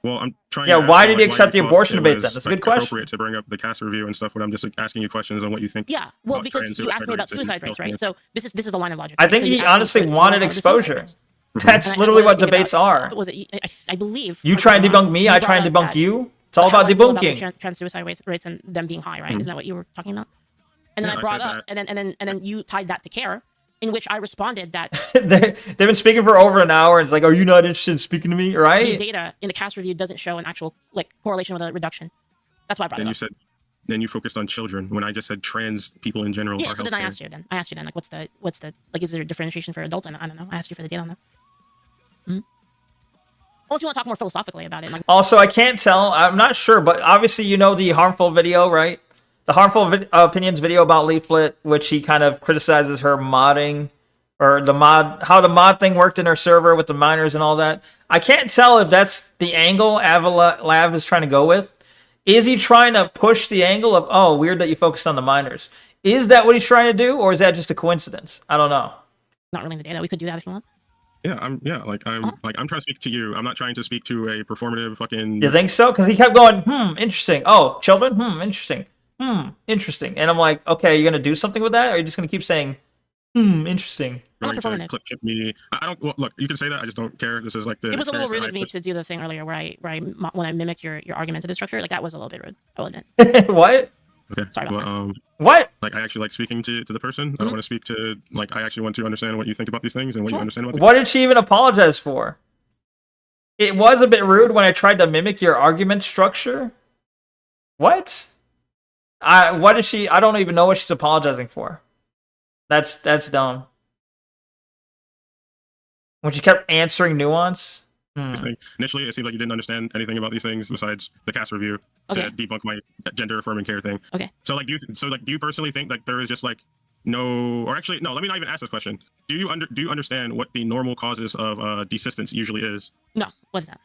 Well, I'm trying. Yeah, to ask why you, did like, he accept the you thought abortion it debate then? was, That's a like, good question. Appropriate to bring up the cast review and stuff, but I'm just like, asking you questions on what you think. Yeah, well, about because trans you asked me about suicide suicide rates, right? rates. So this is the line of logic. I right? think So you he asked me honestly what wanted the suicide exposure. rates. That's And literally one what of the thing debates are. Was it? I believe You try and debunk me, I try and debunk you. It's all about debunking. Trans suicide rates and them being high, right? Isn't that what you were talking about? And then Yeah, I I brought said up, and then you tied that to care, in which I responded that They've been speaking for over an hour. And it's like, are you not interested in speaking to me? the Right? data in the cast review doesn't show an actual like correlation with a reduction. That's why I brought Then it you up. said, then you focused on children when I just said trans people in general. Yeah, are so then I healthcare. asked you then, like, what's the like, is there a differentiation for adults? And I don't know. I asked you for the data on that. Unless you want to talk more philosophically about it, like, Also, I can't tell. I'm not sure, but obviously you know the harmful video, right? The harmful opinions video about Leaflet, which he kind of criticizes her modding or how the mod thing worked in her server with the miners and all that. I can't tell if that's the angle Lav is trying to go with. Is he trying to push the angle of, oh, weird that you focused on the miners? Is that what he's trying to do, or is that just a coincidence? I don't know. not really in the data. We could do that if you want. Yeah, I'm trying to speak to you. I'm not trying to speak to a performative fucking. You think so? Because he kept going, interesting. Oh, children? Interesting. Interesting. And I'm like, okay, you're going to do something with that? Or are you just going to keep saying, interesting? I'm Going not to performative. clip chip me. I don't. Well, look, you can say that. I just don't care. This is like the. It was a little stance rude that of me put- to do the thing earlier where when I mimicked your argumentative structure. Like, that was a little bit rude. I will admit. What? Okay. Sorry about well, What? like I actually like speaking to the person. I don't want to speak to like I actually want to understand what you think about these things and what you Sure. understand about. What did she even apologize for? It was a bit rude when I tried to mimic your argument structure. What? What did she? I don't even know what she's apologizing for. That's dumb. When she kept answering nuance. These things. Initially, it seemed like you didn't understand anything about these things besides the cast review Okay. to debunk my gender affirming care thing. Okay. So like, do you personally think like there is just like no, or actually no? Let me not even ask this question. Do you understand what the normal causes of desistance usually is? No, what is that?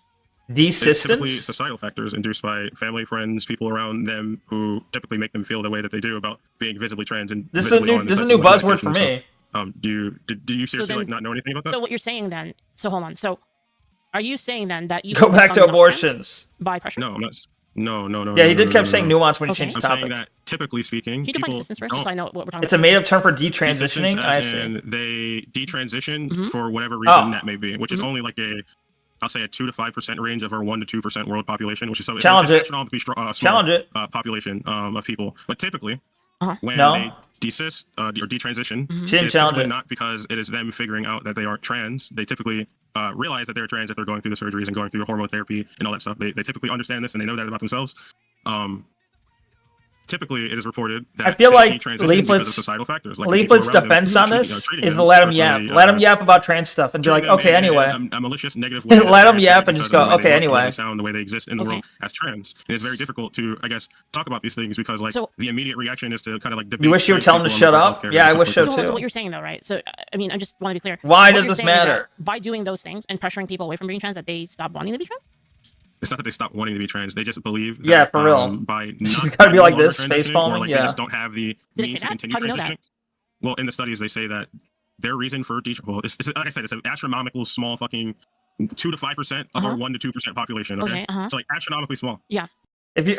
It's typically Desistance? societal factors induced by family, friends, people around them who typically make them feel the way that they do about being visibly trans and This is a visibly new on this is a the new sexual buzzword for orientation and me. stuff. Do you seriously then- like not know anything about that? So what you're saying then? So hold on. So are you saying then that you Go focus back on to the outcome abortions. by pressure? No, I'm not. No. Yeah, he did no, kept no, saying no. nuance when he Okay. changed I'm the saying topic. that typically speaking, Can you define people distance first, don't just so I know what we're talking It's a about? made up term for desistance detransitioning. I as see. in they detransition Mhm. for whatever reason Oh. that may be, which is only like I'll say a 2 to 5% range of our 1 to 2% world population, which is so Challenge it's it. astronomically small Challenge it. population of people. But typically, Uh-huh. when No. they desist or detransition, She didn't it's challenge typically it. not because it is them figuring out that they aren't trans. They typically realize that they're trans if they're going through the surgeries and going through hormone therapy and all that stuff. They typically understand this and they know that about themselves. Typically, it is reported that I feel they like detransition because Leaflet's- of societal factors. Like the people Leaflet's around them defense who on treat- this treating is to them let him yap. personally, Let him yap about trans stuff and be like, treating them okay, in anyway. a malicious, negative way. Let 'em because yap and just of go, the way they okay, look, the way anyway. they sound, the way they exist in the Okay. world as trans. And it's very difficult to, I guess, talk about these things because, like, So- the immediate reaction is to kind of like debate. You wish you would trans tell him to people shut on up? healthcare Yeah, and I stuff wish like so that. So too. what you're saying though, right? So I mean, I just want to be clear. Why What does you're this saying is that matter? by doing those things and pressuring people away from being trans, that they stop wanting to be trans? It's not that they stop wanting to be trans; they just believe. That, Yeah, for real. By She's not gotta be no like longer this, transitioning, face-palming, or like yeah. they just don't have the Did they means say to that? continue How do you know transitioning. that? Well, in the studies, they say that their reason for well, it's like I said, it's an astronomical small fucking 2 to 5% of our 1 to 2% population. Okay, Okay, uh-huh. it's like astronomically small. If you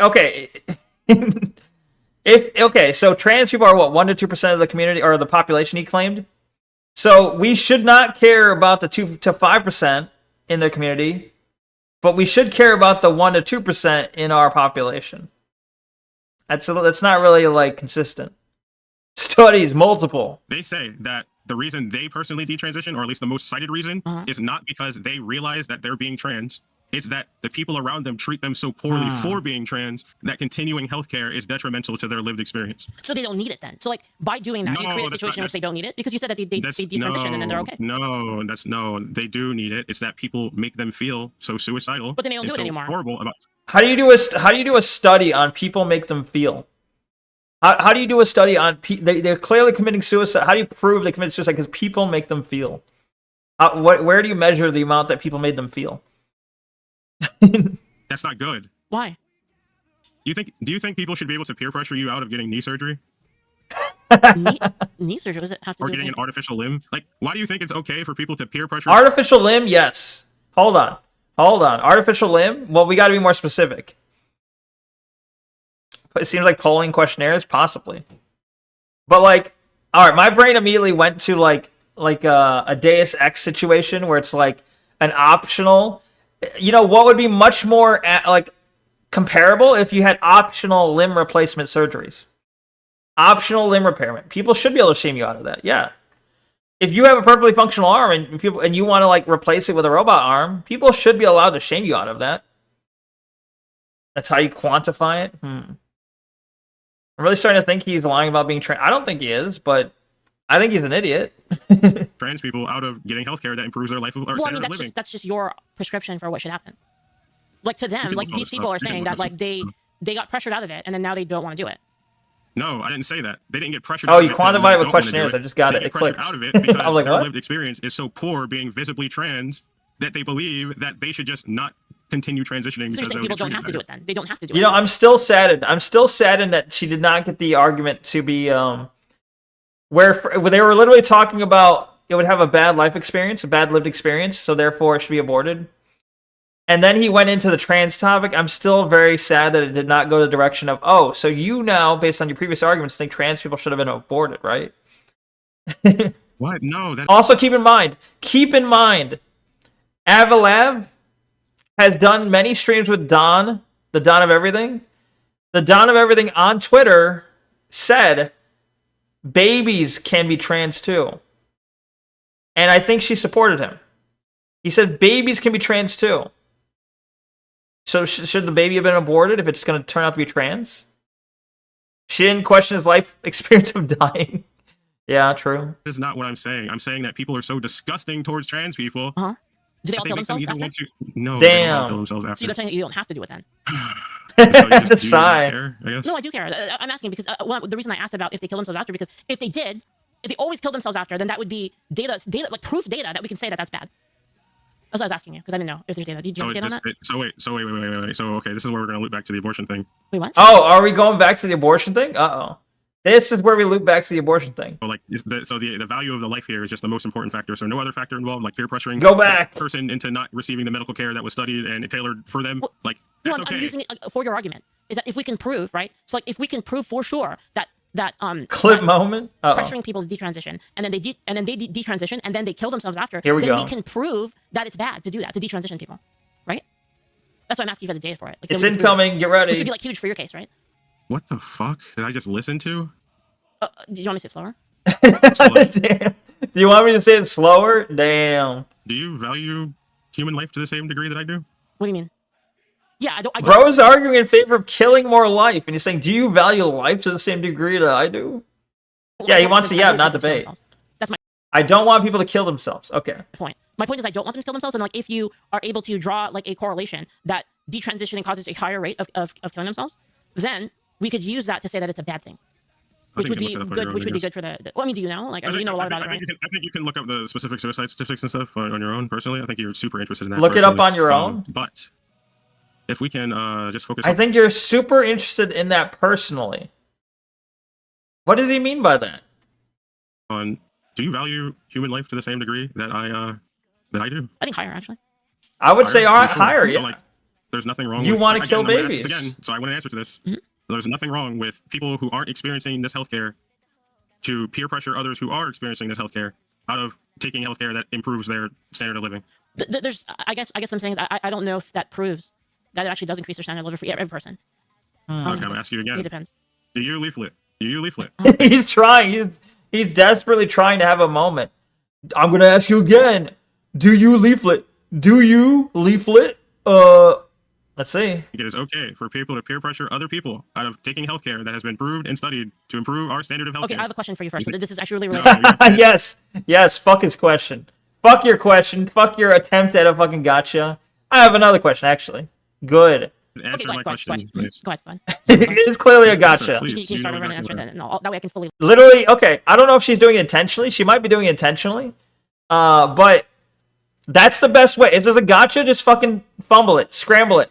okay, so trans people are what 1 to 2% of the community or the population he claimed. So we should not care about the 2 to 5% in their community, but we should care about the 1 to 2% in our population. That's not really like consistent. Studies multiple. They say that the reason they personally detransition, or at least the most cited reason, Uh-huh. is not because they realize that they're being trans. It's that the people around them treat them so poorly for being trans that continuing healthcare is detrimental to their lived experience. So they don't need it then. So like by doing that, you create a situation in which they don't need it because you said that they detransition and then they're okay. No, they do need it. It's that people make them feel so suicidal. But then they don't do it so anymore. Horrible about. How do you do a study on people make them feel? How do you do a study on they're clearly committing suicide? How do you prove they committed suicide? Because people make them feel. Where do you measure the amount that people made them feel? That's not good. Why? Do you think people should be able to peer pressure you out of getting knee surgery? knee surgery? What does it have to or do with getting an artificial limb? Like, why do you think it's okay for people to peer pressure? Artificial limb, yes. Hold on. Artificial limb? Well, we got to be more specific. It seems like polling questionnaires, possibly. But like, all right, my brain immediately went to like a Deus Ex situation where it's like an optional. You know what would be much more like comparable if you had optional limb replacement surgeries, optional limb repairment. People should be able to shame you out of that. Yeah, if you have a perfectly functional arm and you want to like replace it with a robot arm, people should be allowed to shame you out of that. That's how you quantify it. I'm really starting to think he's lying about being trans. I don't think he is, but I think he's an idiot. Trans people out of getting healthcare that improves their life or well, I mean, living. that's just your prescription for what should happen. Like to them, like these people are saying that like they got pressured out of it and then now they don't want to do it. No, I didn't say that. They didn't get pressured. Oh, you quantify it with questionnaires. I just got it. It clicked. Out of it because I was like, their what? lived experience is so poor being visibly trans that they believe that they should just not continue transitioning. So you're saying people don't have to do it then? They don't have to do it. You know, I'm still saddened. that she did not get the argument to be where they were literally talking about it would have a bad life experience, a bad lived experience, so therefore it should be aborted. And then he went into the trans topic. I'm still very sad that it did not go the direction of, oh, so you now, based on your previous arguments, think trans people should have been aborted, right? What? No. Also, keep in mind, Avalav has done many streams with Don, the Don of Everything. The Don of Everything on Twitter said babies can be trans too. And I think she supported him. He said babies can be trans too. So should the baby have been aborted if it's going to turn out to be trans? She didn't question his life experience of dying. Yeah, true. That's not what I'm saying. I'm saying that people are so disgusting towards trans people. Uh-huh. Do they all kill themselves after? No. Damn. They don't all kill themselves after. So you're saying you don't have to do it then? The sigh. Care, I guess? No, I do care. I'm asking because the reason I asked about if they kill themselves after, because if they always kill themselves after, then that would be data, like proof data that we can say that that's bad. That's what I was asking you, because I didn't know if there's data. Did you have data on that? So wait. So, okay, this is where we're going to loop back to the abortion thing. Wait, what? Oh, are we going back to the abortion thing? Uh-oh. This is where we loop back to the abortion thing. So, the value of the life here is just the most important factor. So no other factor involved, like peer pressuring Go back. that person into not receiving the medical care that was studied and tailored for them. Well, That's no, okay. I'm using it for your argument. Is that if we can prove, right? So like if we can prove for sure that Clip that moment. pressuring people to detransition, and then they detransition, and then they kill themselves after. Here we then go. we can prove that it's bad to do that, to detransition people, right? That's why I'm asking you for the data for it. Like, It's then we can prove incoming. Get it, ready. which would be like huge for your case, right? What the fuck did I just listen to? Do you want me to say it slower? Damn. Do you want me to say it slower? Damn. Do you value human life to the same degree that I do? What do you mean? Yeah, I don't. Bro is arguing in favor of killing more life, and he's saying, do you value life to the same degree that I do? Yeah, he wants to, not debate. That's my I don't want people to kill themselves. Okay. point. My point is I don't want them to kill themselves, and like if you are able to draw like a correlation that detransitioning causes a higher rate of killing themselves, then we could use that to say that it's a bad thing. Which would be good. Which would be good for the. Well, I mean, do you know? Like, you know a lot about it, right? I think you can look up the specific suicide statistics and stuff on your own. Personally, I think you're super interested in that. Look it up on your own. But if we can just focus. I think you're super interested in that personally. What does he mean by that? Do you value human life to the same degree that I do? I think higher, actually. I would say higher. So, Yeah. like, there's nothing wrong. You want to kill babies again? So I want to answer to this. Mm-hmm. There's nothing wrong with people who aren't experiencing this healthcare to peer pressure others who are experiencing this healthcare out of taking healthcare that improves their standard of living. There's, I guess what I'm saying is I don't know if that proves that it actually does increase their standard of living for every person. Okay, I'm gonna ask you again. It depends. Do you leaflet? He's trying. He's desperately trying to have a moment. I'm gonna ask you again. Do you leaflet? Do you leaflet? Let's see. It is okay for people to peer pressure other people out of taking healthcare that has been proved and studied to improve our standard of healthcare. Okay, I have a question for you first. This is actually really No, related. Yes. Fuck his question. Fuck your question. Fuck your attempt at a fucking gotcha. I have another question, actually. Good. Answer my question, please. Go ahead. It is clearly a gotcha. Please. Can you You start know over and answer exactly it then? That way I can fully. Literally, okay. I don't know if she's doing it intentionally. She might be doing it intentionally. But that's the best way. If there's a gotcha, just fucking fumble it. Scramble it,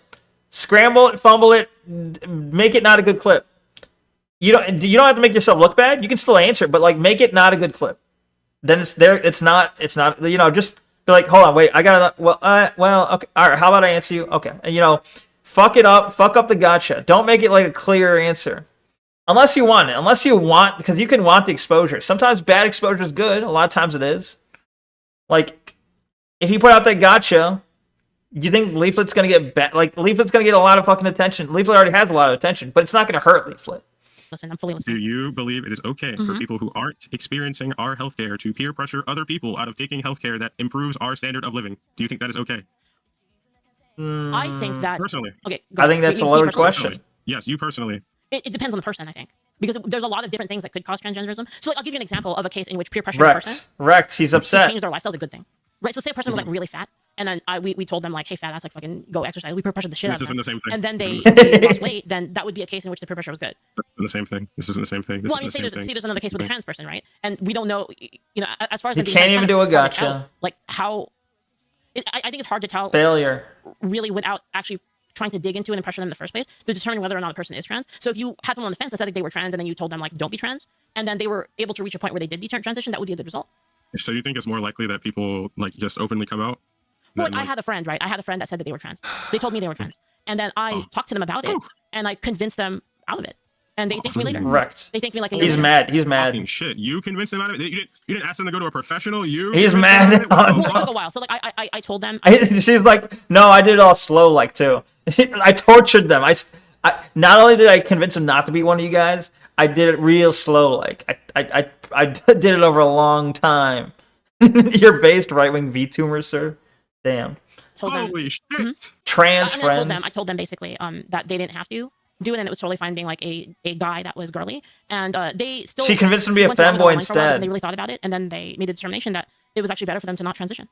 fumble it. Make it not a good clip. You don't have to make yourself look bad. You can still answer, but like make it not a good clip. Then it's there. It's not. Just be like, hold on, wait. I gotta. Well. Okay. All right. How about I answer you? Okay. And fuck it up. Fuck up the gotcha. Don't make it like a clear answer. Unless you want it. Because you can want the exposure. Sometimes bad exposure is good. A lot of times it is. Like, if you put out that gotcha, you think Leaflet's gonna get Leaflet's gonna get a lot of fucking attention. Leaflet already has a lot of attention, but it's not gonna hurt Leaflet. Listen, I'm fully listening. Do you believe it is okay for people who aren't experiencing our healthcare to peer pressure other people out of taking healthcare that improves our standard of living? Do you think that is okay? I think that Personally. Okay. I think that's a loaded question. Personally. Yes, you personally. It depends on the person, I think, because there's a lot of different things that could cause transgenderism. So, like, I'll give you an example of a case in which peer pressure a person Wrecked. He's to upset. change their lifestyle is a good thing, right? So, say a person was like really fat, and then we told them like, hey, fat ass, like fucking go exercise. We peer pressured the shit out This of them, isn't the same thing. and then they lost weight. Then that would be a case in which the peer pressure was good. This isn't the same thing. This isn't the same thing. Well, I mean, there's another case with a trans person, right? And we don't know, as far as You the can't even do a gotcha. Like how, I think it's hard to tell Failure. really without actually trying to dig into it and pressure them in the first place to determine whether or not a person is trans. So if you had someone on the fence that said that they were trans and then you told them like don't be trans, and then they were able to reach a point where they did transition, that would be a good result. So you think it's more likely that people like just openly come out? Well, than, I had a friend, right? I had a friend that said that they were trans. They told me they were trans, and then I talked to them about it, and I convinced them out of it. And they thanked me later. Wrecked. They thanked me like a He's year later. mad. He's mad. Fucking shit. You convinced them out of it? You didn't ask them to go to a professional? He's convinced them mad. out of it? What the Well, it fuck? took a while. So like I told them. She's like, no, I did it all slow, like too. I tortured them. I not only did I convince them not to be one of you guys, I did it real slow, like I did it over a long time. You're based right wing VTuber, sir. Damn. Told them. Holy shit. Trans I friends. told them basically that they didn't have to do it, and it was totally fine being like a guy that was girly, and they still. She convinced them to be a went along with it femboy online for a while, instead. And they really thought about it, and then they made the determination that it was actually better for them to not transition.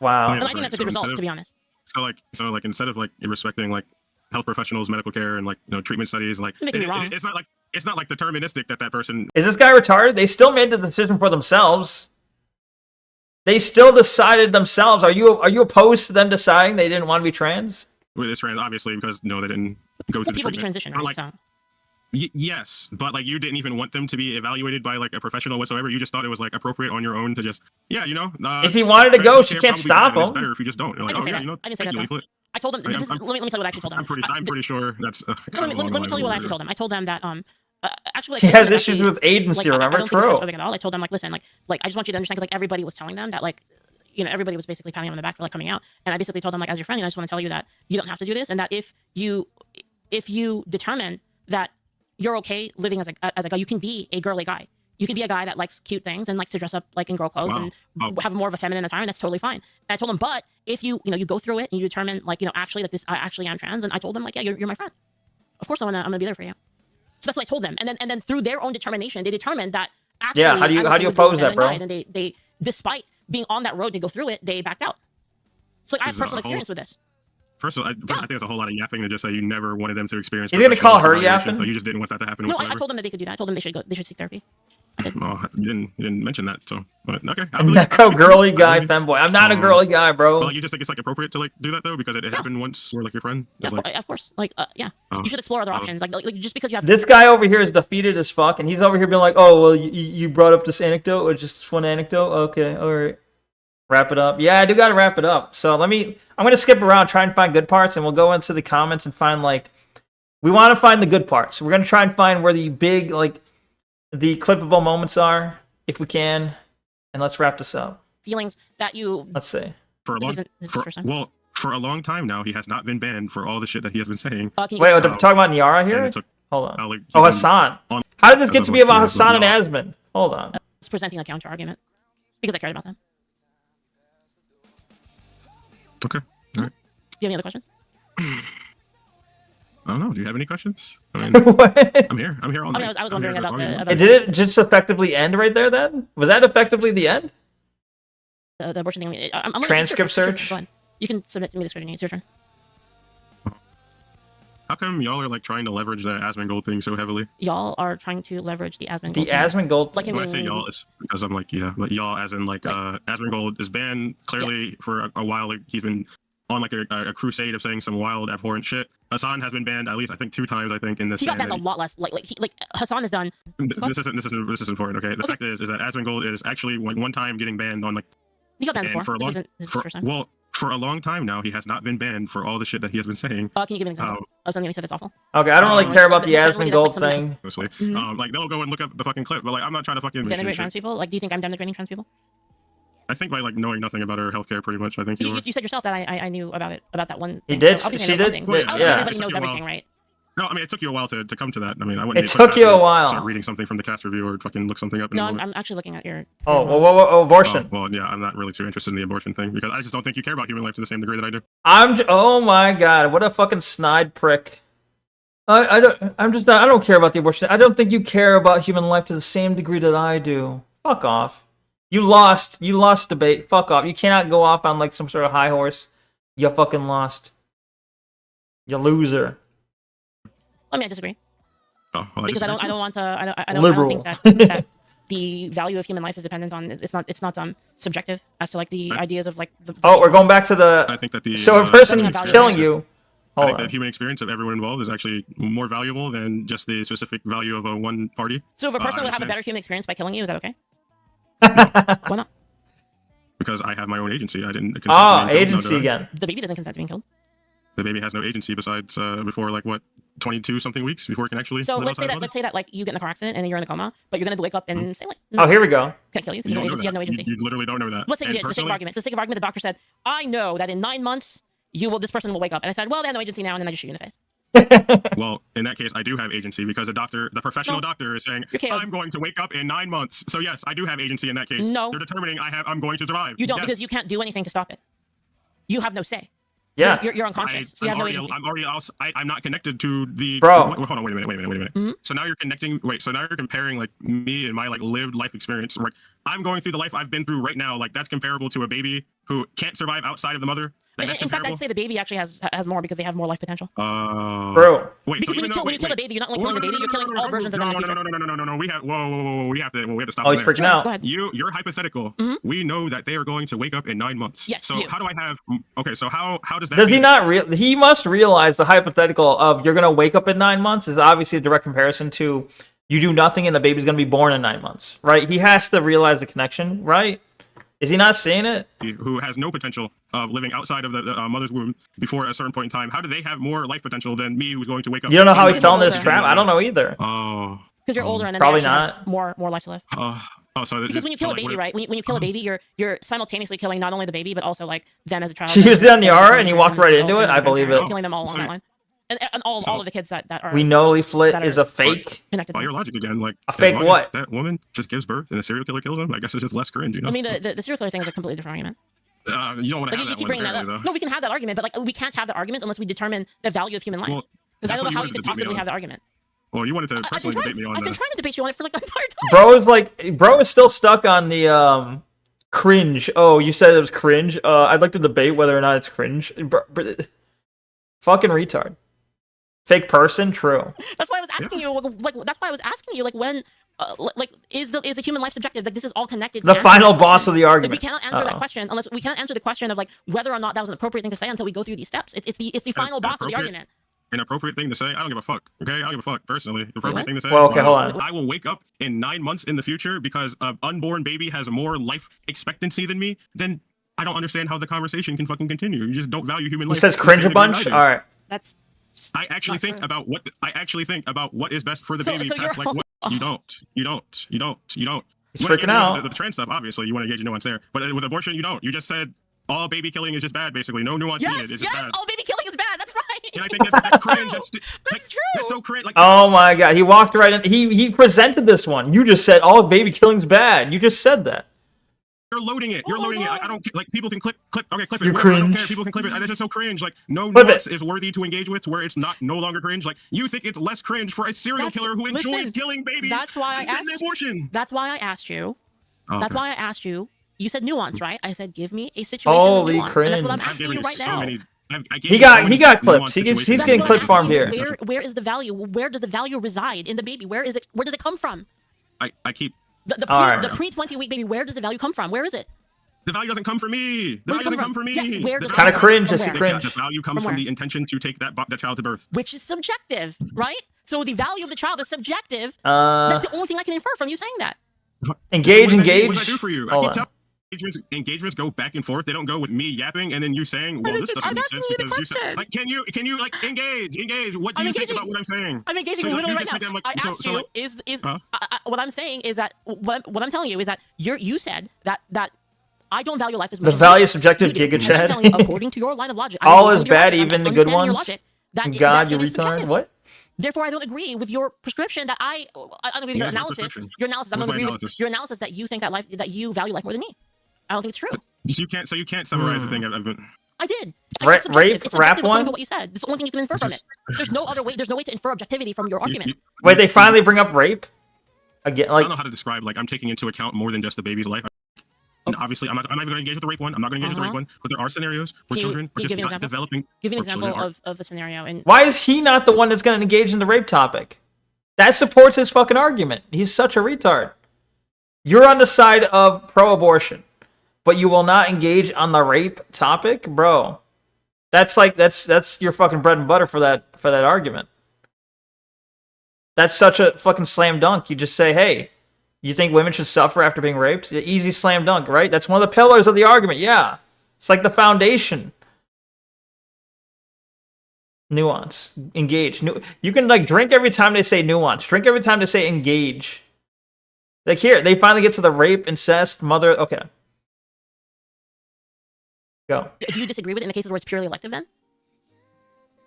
Wow. And I think that's a good result, to be honest. So like instead of like respecting like health professionals, medical care, and like treatment studies, like You're making me wrong. it's not like deterministic that person. Is this guy retarded? They still made the decision for themselves. They still decided themselves. Are you opposed to them deciding they didn't want to be trans? With this trans, obviously, because no, they didn't go Well, through the people treatment. detransition, Or, right? like, So yes, but like you didn't even want them to be evaluated by like a professional whatsoever. You just thought it was like appropriate on your own to just If he wanted to go, trans she care can't probably stop It's him. better if you just don't. You're like, I didn't oh say yeah, that. I didn't say thank that, you, though. Leaflet. I told them. I mean, Let me tell you what I actually told them. I'm pretty sure that's. Let me tell you what I actually told them. I told them that actually like, He it has wasn't issues actually- with agency, like, remember? I don't think True. it's transphobic at all. I told them like, listen, like I just want you to understand because like everybody was telling them that like everybody was basically patting them on the back for like coming out, and I basically told them like as your friend, I just want to tell you that you don't have to do this, and that if you determine that you're okay living as a guy, you can be a girly guy. You can be a guy that likes cute things and likes to dress up like in girl clothes and have more of a feminine attire, and that's totally fine. And I told them, but if you go through it and you determine like actually like this, I actually am trans, and I told them like, yeah, you're my friend. Of course I'm gonna be there for you. So that's what I told them, and then through their own determination, they determined that actually. Yeah, how do you oppose that, bro? And they despite being on that road to go through it, they backed out. So like, I have This is a personal whole- experience with this. First of all, I think it's a whole lot of yapping to just say you never wanted them to experience. He's gonna call her professional evaluation, yapping? but you just didn't want that to happen. No, I whatsoever. told them that they could do that. I told them they should seek therapy. Oh, you didn't mention that. So, but, okay. Neko girly guy femboy. I'm not a girly guy, bro. Well, you just think it's like appropriate to like do that though because it happened once or like your friend. Yeah, It's like, of course. Like, yeah. You should explore other options. Like just because you have. This guy over here is defeated as fuck, and he's over here being like, "Oh, well, you brought up this anecdote, or just one anecdote? Okay, all right, wrap it up." Yeah, I do gotta wrap it up. So I'm gonna skip around, try and find good parts, and we'll go into the comments and find like, we want to find the good parts. We're gonna try and find where the big like, the clippable moments are, if we can, and let's wrap this up. Feelings that you. Let's see. for a long, This isn't the first time. for a long time now, he has not been banned for all the shit that he has been saying. Can you Wait, just- they're talking about Niara And here? it's Hold on. like, Oh, he's been Hassan. on- How did this get to be about Yeah, Hassan and yeah. Asmund? Hold on. was presenting a counter argument because I cared about them. Okay. All right. you have any other questions? I don't know. Do you have any questions? I mean, What? I'm here. I'm here all I night. mean, I was I'm here wondering about all night. the Did it just effectively end right there then? Was that effectively the end? the abortion thing. I'm looking- Transcript it's your turn. search? Go ahead. You can submit to me the scrutiny. It's your turn. How come y'all are like trying to leverage the Asmongold thing so heavily? Y'all are trying to leverage the Asmongold. The Asmongold. Like him When I say being- y'all, it's because I'm like, yeah, but y'all as in like Asmongold is banned clearly for a while. Like, he's been on like a crusade of saying some wild abhorrent shit. Hassan has been banned at least I think 2 times in this. He got ban banned a that lot less. Like Hassan has done. This isn't important. Okay, the fact is that Asmongold is actually like one time getting banned on like. He got banned And before. for a long, This isn't his for, first time. well, for a long time now, he has not been banned for all the shit that he has been saying. Can you give me an example of something he said that's awful? Okay, I don't really care about the Generally, that's like Asmongold something thing. Honestly, Mhm. like they'll go and look up the fucking clip, but like I'm not trying to fucking Denigrate shit. trans people? Like, do you think I'm denigrating trans people? I think by like knowing nothing about her healthcare, pretty much. I think you. You said yourself that I knew about it, about that one. He thing. did. So obviously I She know some did. things. Well, I don't think yeah. everybody It took knows you a while. everything, right? No, I mean it took you a while to come to that. I mean I wouldn't. It be the took first you a to while. Start reading something from the cast review or fucking look something up. No, anymore. I'm actually looking at your. Oh, your well, abortion. Well, yeah, I'm not really too interested in the abortion thing because I just don't think you care about human life to the same degree that I do. Oh my god, what a fucking snide prick. I don't care about the abortion. I don't think you care about human life to the same degree that I do. Fuck off. You lost debate. Fuck off. You cannot go off on like some sort of high horse. You fucking lost. You loser. I mean, I disagree Oh, well, because I disagree don't want to. I don't Liberal. think that the value of human life is dependent on. It's not subjective as to like the ideas of like the. Oh, we're going back to I the. think that the So a person human experience killing is- you. I Hold think the on. human experience of everyone involved is actually more valuable than just the specific value of a one party. So if a person I would have a understand. better human experience by killing you, is that okay? Why not? Because I have my own agency. I didn't. consent to Ah, being killed, no, agency did I? again. The baby doesn't consent to being killed. The baby has no agency besides before like what 22 something weeks before it can actually. So live let's say outside that of let's say that like you get in a car accident and then you're in a coma, but you're gonna wake up and say like, Oh, here we go. can I kill you? Because You, you, don't know you have no that. agency. You literally don't know that. Let's say And you did, for the sake of personally- argument. For the sake of argument, the doctor said, I know that in 9 months this person will wake up. And I said, well, they have no agency now, and then I just shoot you in the face. Well, in that case, I do have agency because the professional No. doctor is saying, You're KO'd. I'm going to wake up in 9 months. So yes, I do have agency in that case. No. They're determining I'm going to survive. You don't Yes. because you can't do anything to stop it. You have no say. Yeah. You're unconscious, so you have no agency. I'm not connected to the. Bro. Hold on, wait a minute. Mhm. So now you're connecting. So now you're comparing like me and my like lived life experience. Like I'm going through the life I've been through right now. Like that's comparable to a baby who can't survive outside of the mother. Like, that's In fact, comparable. I'd say the baby actually has more because they have more life potential. Bro. Wait, Because so when even you kill a baby, you're not only killing the baby, you're killing all versions of no, them in the no, future. no. We have whoa. We have to stop. Oh, he's there. freaking out. Go ahead. You're hypothetical. Mhm. We know that they are going to wake up in 9 months. Yes, So you. how do I have? Okay, so how does that? Does he mean- not he must realize the hypothetical of you're gonna wake up in 9 months is obviously a direct comparison to you do nothing and the baby's gonna be born in 9 months, right? He has to realize the connection, right? Is he not seeing it? Who has no potential of living outside of the mother's womb before a certain point in time? How do they have more life potential than me, who's going to wake up? You don't know how he He's fell into this older. trap? I don't know either. Oh. Because you're older and then Probably they actually have not. more life to live. So Because when you kill a baby, right? When you kill a baby, you're simultaneously killing not only the baby but also like them as a child. She used it on the them as a R kid, and you them walked as right an into adult, it? them as I a believe grandparent, it. Killing them all along that line, and all of the kids that are We know Lee Flit that is are- a fake. connected. By your logic again, like A fake as long as what? That woman just gives birth and a serial killer kills him. I guess it's just less cringe, you know. I mean, the serial killer thing is a completely different argument. You don't want Like, to have you that keep one. bringing that up. apparently, though. No, we can have that argument, but like we can't have the argument unless we determine the value of human life. Well, Because I that's don't know what how you you could wanted to debate me possibly on. have the argument. Well, you wanted to I've been personally debate me on I've been that. trying to debate you on it for like the entire time. Bro is still stuck on the cringe. Oh, you said it was cringe. I'd like to debate whether or not it's cringe. Fucking retard. Fake person, true. That's why I was asking you. Like that's why I was asking you. Like when, like is the human life subjective? Like this is all connected. The to final answering that boss question. of the Like, argument. we cannot answer that Uh-oh. question unless we cannot answer the question of like whether or not that was an appropriate thing to say until we go through these steps. It's the final boss of the appropriate- argument. An appropriate thing to say. I don't give a fuck. Okay, I don't give a fuck personally. The appropriate what? thing to say. Well, okay, hold on. I will wake up in 9 months in the future because an unborn baby has more life expectancy than me. Then I don't understand how the conversation can fucking continue. You just don't value human He life. says to the cringe same a degree bunch. I do. All right. That's I actually Not think true. about what is best for the So- baby. so past, you're- like what you don't. He's You want to freaking engage in out. The trans stuff, obviously, you want to engage in nuance there. But with abortion, you don't. You just said all baby killing is just bad, basically. No nuance needed. yes, It's just yes. bad. All baby killing is bad. That's right. And I think that's cringe. That's That's true. so cringe. Like, Oh my god, he walked right in. He presented this one. You just said all baby killing's bad. You just said that. You're loading it. You're Oh my loading it. God. I don't like people can clip. Okay, clip it. You're Whatever, I don't care. cringe. People can clip it. That's just so cringe. Like no Clip nuance it. is worthy to engage with where it's not no longer cringe. Like you think it's less cringe for a serial That's- killer who enjoys listen, killing babies. that's why I than getting asked- an abortion. That's why I asked you. Oh, That's okay. why I asked you. You said nuance, right? I said give me a situation. Holy with nuance. And that's what I'm cringe. I've asking given you right so now. many. I gave He you got- so many he got clipped. nuanced He gets- situations. he's That's getting what clip I'm farmed asking here. you. Where is the value? Where does the value reside in the baby? Where is it? Where does it come from? I keep. The Alright. pre 20-week baby. Where does the value come from? Where is it? The value doesn't come from me. The Where does value it doesn't come from me. Yes, where does The it Kinda come cringe, from? I see From cringe. The value comes From from where? the intention to take that child to birth. Which is subjective, right? So the value of the child is subjective. Uh, That's the only thing I can infer from you saying that. engage, What did I engage. do for you? I Hold keep on. telling engagements go back and forth. They don't go with me yapping and then you saying, "Well, this doesn't I'm make asking sense you the because you said." question. Like, can you like engage? What do I'm you think engaging. about what I'm saying? I'm engaging So, like, literally you right just now. think I'm, like- I so- asked so, you like- Huh? what I'm saying is that what I'm telling you is that you said that I don't value life as much. The as value you is subjective, do. Giga And I'm Chad. telling you, according to your line of logic, All I'm is according to your bad, logic, I'm even the good understanding your ones. logic, that God, that you it is retard. subjective. What? Therefore, I don't agree with your prescription that I don't agree with your Here's my analysis. prescription. Your analysis. I What's don't my agree with analysis? your analysis that you think that you value life more than me. I don't think it's true. You can't summarize the thing I've been. I did. Ra- It's subjective. rape, It's subjective rap according one? to what you said. It's the only thing you can infer from it. There's no other way. There's no way to infer objectivity from your argument. Wait, they finally bring up rape again. I Like, don't know how to describe. Like, I'm taking into account more than just the baby's life. And obviously, I'm not even going to engage with the rape one. I'm not going to engage with the rape one. But there are scenarios where Can you- children can you are give just me an not example? developing. Give me an or example children of a scenario. And why is he not the one that's going to engage in the rape topic? That supports his fucking argument. He's such a retard. You're on the side of pro-abortion, but you will not engage on the rape topic, bro. That's like that's your fucking bread and butter for that argument. That's such a fucking slam dunk. You just say, hey, you think women should suffer after being raped? Easy slam dunk, right? That's one of the pillars of the argument. Yeah, it's like the foundation. Nuance, engage. You can like drink every time they say nuance. Drink every time they say engage. Like here, they finally get to the rape, incest, mother. Okay, go. do you disagree with it in the cases where it's purely elective then?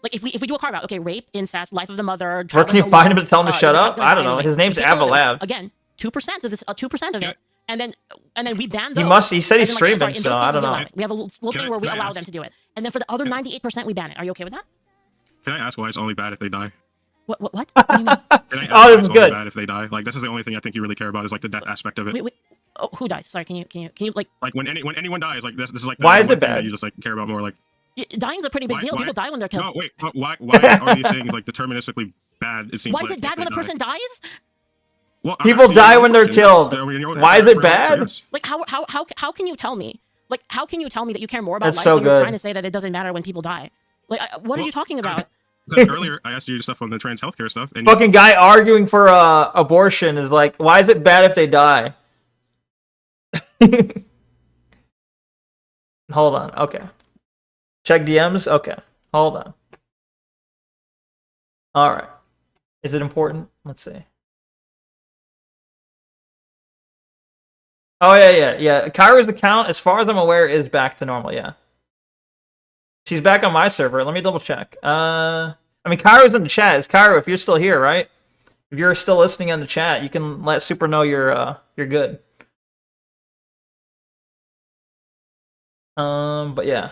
Like if we do a carve out, okay, rape, incest, life of the mother. Where can you find him to tell him to shut the up? child's I don't know. anyway. His name's We take all of it. Avalav. Again, 2% of this, 2% of Yeah. it, and then we ban He those. must- he said he's As in, like, streaming, in so those I cases, don't we know. allow it. We have a little Can thing I- where we can I allow ask? them to do it, and then for the other 98%, we ban it. Are you okay with that? Can I ask why it's only bad if they die? What? What do you mean? Can I ask Oh, why this it's is only good. bad if they die? Like, this is the only thing I think you really care about is like the death aspect of it. Wait. Oh, who dies? Sorry, can you like? Like when anyone dies, like this is like the Why is one it thing that bad? You just like care about more. Like, Dying's a pretty big Why- deal. why- People die when they're killed. no, wait, why are these things like deterministically bad? It seems. Why is like, it bad if when a they person die. dies? Well, I'm People asking you die a when they're question. killed. I mean, Why is it for bad? answers. Like how can you tell me? Like how can you tell me that you care more about That's life so when you're good. trying to say that it doesn't matter when people die? Like what are Well, you talking about? Because earlier I asked you stuff on the trans healthcare stuff, and Fucking guy arguing for abortion is like, why is it bad if they die? Hold on. Okay. Check DMs. Okay. Hold on. All right. Is it important? Let's see. Oh yeah. Kyra's account, as far as I'm aware, is back to normal. Yeah. She's back on my server. Let me double check. I mean, Kyra's in the chat. Is Kyra, if you're still here, right? If you're still listening in the chat, you can let Super know you're good. But yeah.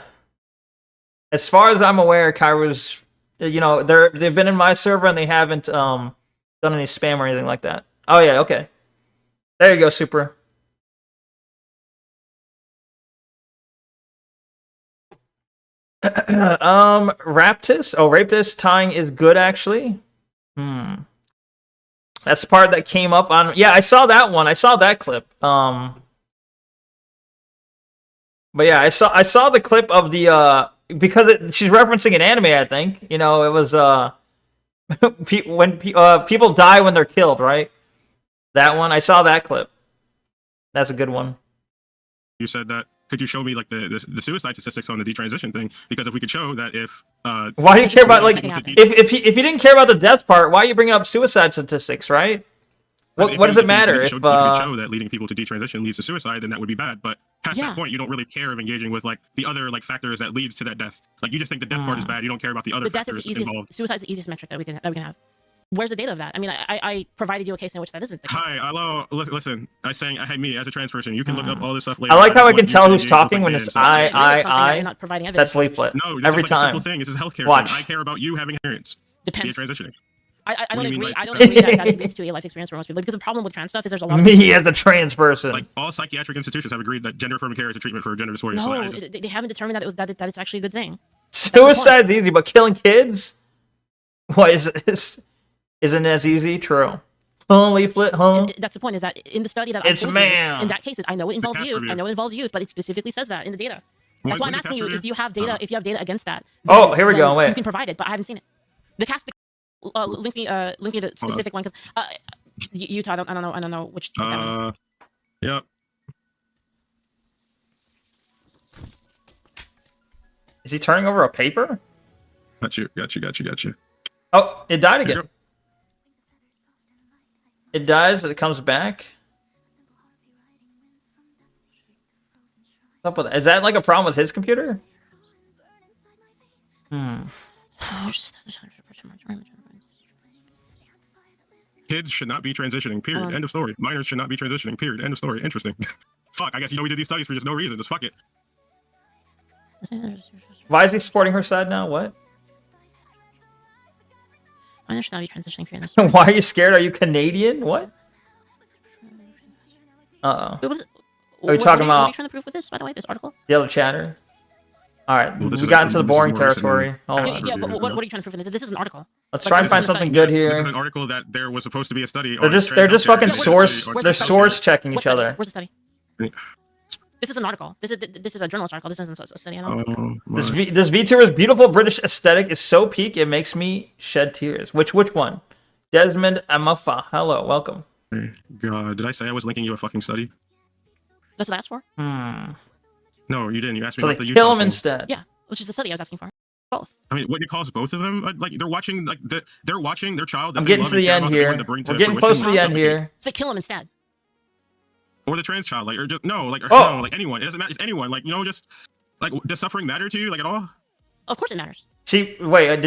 As far as I'm aware, Kyra's, they've been in my server and they haven't done any spam or anything like that. Oh yeah, okay. There you go, Super. Raptus. Oh, Raptus tying is good actually. That's the part that came up on. Yeah, I saw that one. I saw that clip. But yeah, I saw the clip of the because she's referencing an anime. I think it was when people die when they're killed, right? That one. I saw that clip. That's a good one. you said that. Could you show me like the suicide statistics on the detransition thing? Because if we could show that if Why do you care about like Nothing happened. if you didn't care about the death part, why are you bringing up suicide statistics, right? What does it matter if if you could show that leading people to detransition leads to suicide, then that would be bad. But past Yeah. that point, you don't really care of engaging with like the other like factors that leads to that death. Like you just think the death part is bad. You don't care about the other The death is factors the easiest. involved. Suicide is the easiest metric that we can have. Where's the data of that? I mean, I provided you a case in which that isn't the case. Hi, hello. Listen, I'm saying I had me as a trans person. You can look up all this stuff later. I like how I can want you tell to who's engage with, talking like, when data it's and stuff. You're something that you're I. not providing That's evidence. leaflet. No, this Every is like a time. simple thing. This is a healthcare Watch. thing. I care about you having experience. Depends. Be transitioning. I What don't do you mean, agree. like- I don't agree that it leads to a life experience for most people, because the problem with trans stuff is there's a lot of Me as a trans person. Like all psychiatric institutions have agreed that gender affirming care is a treatment for gender dysphoria. So I no, just, they haven't determined that that it's actually a good thing. Suicide's easy, but killing kids? What isn't as easy? True. Huh, leaflet, huh? That's the point. Is that in the study that It's I told man. you, in that case, I know it involves cast youth. review. I know it involves youth, but it specifically says that in the data. That's why I'm What asking cast you review? if you have data. If you have data against that. Oh, here we go, wait. You can provide it, but I haven't seen it. The cast. Link me the specific one, because Utah. I don't know which. That is. Yep. Is he turning over a paper? Got you. Oh, it died There you again. It dies, it comes back. What's up with that? Is that like a problem with his computer? Kids should not be transitioning. Period. End of story. Minors should not be transitioning. Period. End of story. Interesting. Fuck. I guess we did these studies for just no reason. Just fuck it. Why is he supporting her side now? What? Minors should not be transitioning for this. Why are you scared? Are you Canadian? What? Uh-oh. Wait, Are we talking What are about you trying to prove with this, by the way, this article? the other chatter? Alright, Well, this we is got a- into the this is boring more recent territory. than- Hold Yeah, on. yeah, but what are you trying to prove in this? This is an article. Let's Like, try and this find is a something study. good This is here. an article that there was supposed to be a study. They're on just trans fucking healthcare. Yeah, where's the source study? Where's they're the study? source checking What each study? other. Where's the study? This is an article. This is a journalist article. This isn't a study. I know. This VTuber's beautiful British aesthetic is so peak it makes me shed tears. Which one? Desmond Amafa. Hello, welcome. God, did I say I was linking you a fucking study? That's what I asked for. No, you didn't. You asked me So about they the kill Utah him thing. instead. Yeah, which is the study I was asking for. Both. I mean, what it calls both of them? Like they're watching, they're watching their child. That I'm they getting love to and the care end about that they here. wanted to bring to We're getting fruition close to the and end suffocate. here. So they kill him instead. Or the trans child, like, or just no, like, or, Oh. no, like anyone. It doesn't matter. It's anyone. Like, just like, does suffering matter to you, like at all? Of course it matters. Did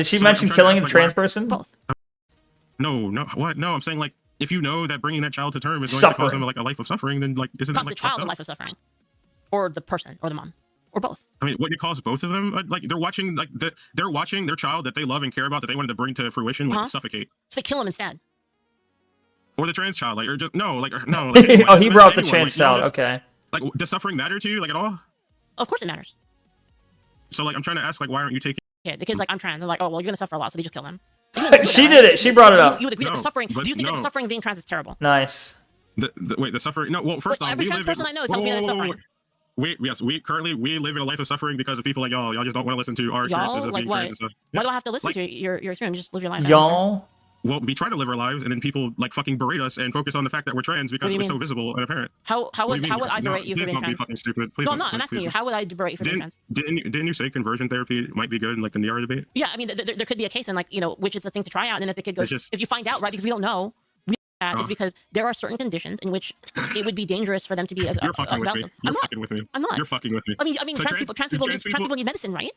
she So, mention I'm trying to killing ask, a like, trans why- person? Both. No, what? No, I'm saying like, if you know that bringing that child to term is going to cause Suffering. them like a life of suffering, then like, isn't Cause that the like child fucked a up? life of suffering, or the person, or the mom, or both. I mean, what it calls both of them? Like they're watching, they're watching their child that they love and care about that they wanted to bring to fruition, like suffocate. So they kill him instead. Or the trans child, like, or just no, like, or, no. Like, anyone. Oh, It he doesn't brought up matter the to anyone. trans Like, child. just, Okay. Like, does suffering matter to you, like at all? Of course it matters. So like, I'm trying to ask, like, why aren't you taking? Yeah, the kid's like, I'm trans. They're like, oh well, you're gonna suffer a lot, so they just kill him. She did it. She brought it up. You would agree that the No, suffering? but Do you think that the no. suffering of being trans is terrible? Nice. Wait, the suffering? No, well, first But off, every we trans live person in, I know tells me that it's suffering. We live in a life of suffering because of people like y'all. Y'all just don't want to listen to our experiences Y'all, of like being what? trans and stuff. Why Yeah. do I have to listen Like- to your experience? Just live your life. I don't care. Y'all. Well, we try to live our lives, and then people like fucking berate us and focus on the fact that we're trans because do you we're so mean? visible and apparent. How What do would you mean? I berate you for Please being don't be trans? fucking stupid. Please No, don't. I'm not. I'm Please, asking please you. How would I berate you for being trans? Didn't you say conversion therapy might be good in like the Niara debate? Yeah, I mean, there could be a case in like which is a thing to try out, and then if the kid goes, It's just- if you find out, right, because we don't know, is because there are certain conditions in which it would be dangerous for them to be as You're fucking with me. I'm You're not. fucking with me. I'm not. You're fucking with me. I mean, So trans people need medicine, right?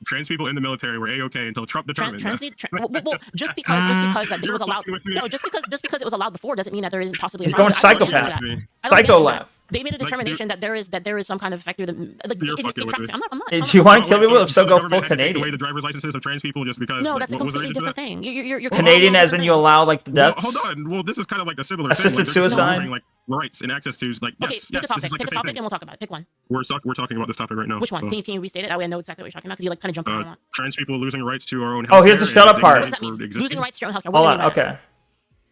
Trans people in the military were a-okay until Trump determined. that. Well, just because that it You're was allowed. fucking with me. No, just because it was allowed before doesn't mean that there isn't possibly. He's a going problem. I don't psychopath. think that. Me. I don't think Psycho that. lab. They made a Like, determination that there is some kind of effect through the like You're it fucking with tracks. me. I'm not. Do you want to kill wait, people if so the go government full had to take away Canadian? the driver's licenses of trans people just because. No, like, that's a what was the completely reason for different that? thing. You're Canadian as in you allow like the Well, deaths? hold on. Well, this is kind of like a similar Assisted thing. Like, they're just suicide? removing, like rights and access to like. Okay, Yes, pick a yes, topic. this is like Pick a the same topic, thing. and we'll talk about it. Pick one. We're talking about this topic right now. Which one? so, Can you restate it? That way I know exactly what you're talking about because you like kind of jump around a lot. Trans people losing rights to our own. Oh, here's the healthcare shut and up part. What does dignity that for mean? existing. Losing rights to your own healthcare. Hold What on. do you mean by that? Okay.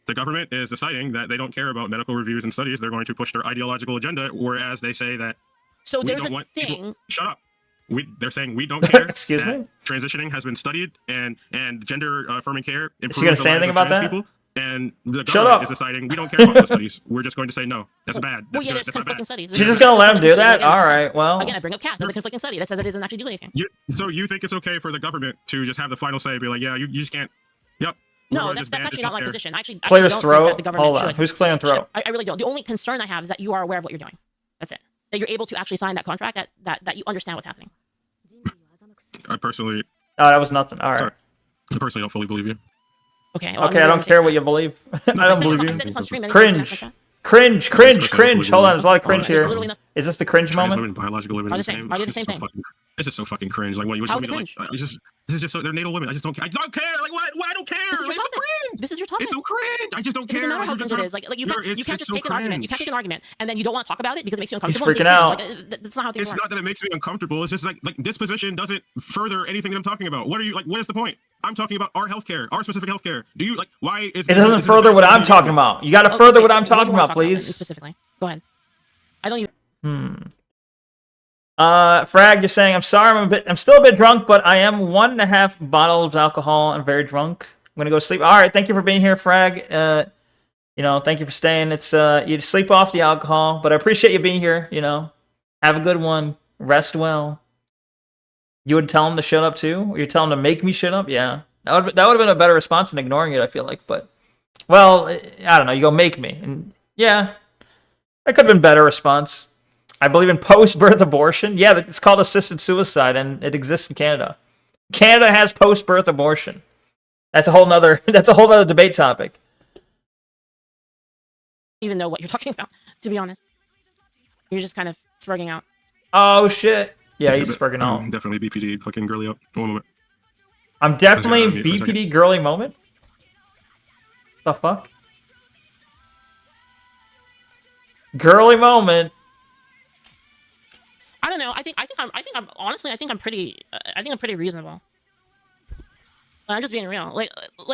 The government is deciding that they don't care about medical reviews and studies. They're going to push their ideological agenda, whereas they say that So we there's don't a want thing. people. Shut up. They're saying we don't care. Excuse that me? Transitioning has been studied and gender affirming care improves gonna the say lives anything of about trans that? people. And the Shut government up. is deciding we don't care about the studies. We're just going to say no. That's bad. Well, That's yeah, good. there's That's not conflicting bad. studies. She's just gonna let him do that? All right. Well, Again, I bring up CAS. That's a conflicting study. That says that it doesn't actually do anything. So you think it's okay for the government to just have the final say? Be like, yeah, you just can't. Yep. we're No, gonna that's just ban actually this not my healthcare. position. I clear his don't think throat. that the government Hold on. should. Who's clearing throat? I really don't. The only concern I have is that you are aware of what you're doing. That's it. That you're able to actually sign that contract. That you understand what's happening. I personally, Oh, that was nothing. All right. sorry, I personally don't fully believe you. Okay. Well, Okay, I don't care what you believe. I don't I believe said you. it's on stream. Anything like Cringe. that. Cringe. Hold on, there's a lot of cringe There's here. literally nothing. Is this the cringe Trans moment? women, biological women, Are are the the same. same. Are they the This is same so thing? fucking- This is so fucking cringe. Like, what you How want is me it to like? This is just so they're NATO women. I just don't care. I don't care. Like, what? Why I don't care? This is your Like, it's so topic. cringe. This is your topic. It's so cringe. I just don't It doesn't care. matter Like, how you're cringe just it not- is. Like you you're- can't it's just so take an argument. You can't cringe. take an argument and then you don't want to talk about it because it makes you He's uncomfortable. and freaking it's cringe. out. That's not how things It's work. not that it makes me uncomfortable. It's just like this position doesn't further anything that I'm talking about. What are you like? What is the point? I'm talking about our healthcare, our specific healthcare. Do you like why is It doesn't this further a what bad I'm thing to talking do? about. You got to Oh, further okay, what I'm what do you talking wanna about, talk then, please. specifically. Go ahead. I don't even. Frag, you're saying I'm sorry. I'm still a bit drunk, but I am 1.5 bottles of alcohol and very drunk. I'm gonna go sleep. All right, thank you for being here, Frag. Thank you for staying. It's you sleep off the alcohol, but I appreciate you being here. Have a good one. Rest well. You would tell him to shut up too? Or you tell him to make me shut up? Yeah, that would have been a better response than ignoring it. I feel like, but well, I don't know. You go make me, and yeah, that could have been better response. I believe in post-birth abortion. Yeah, it's called assisted suicide, and it exists in Canada. Canada has post-birth abortion. That's a whole nother debate topic. Even know what you're talking about, to be honest. You're just kind of spurging out. Oh shit. Yeah, he's friggin' out. Definitely BPD fucking girly up. One moment. I'm definitely Hang on, mute for a BPD girly moment. The fuck? Girly moment. I don't know. I think I'm honestly. I think I'm pretty reasonable. I'm just being real. Like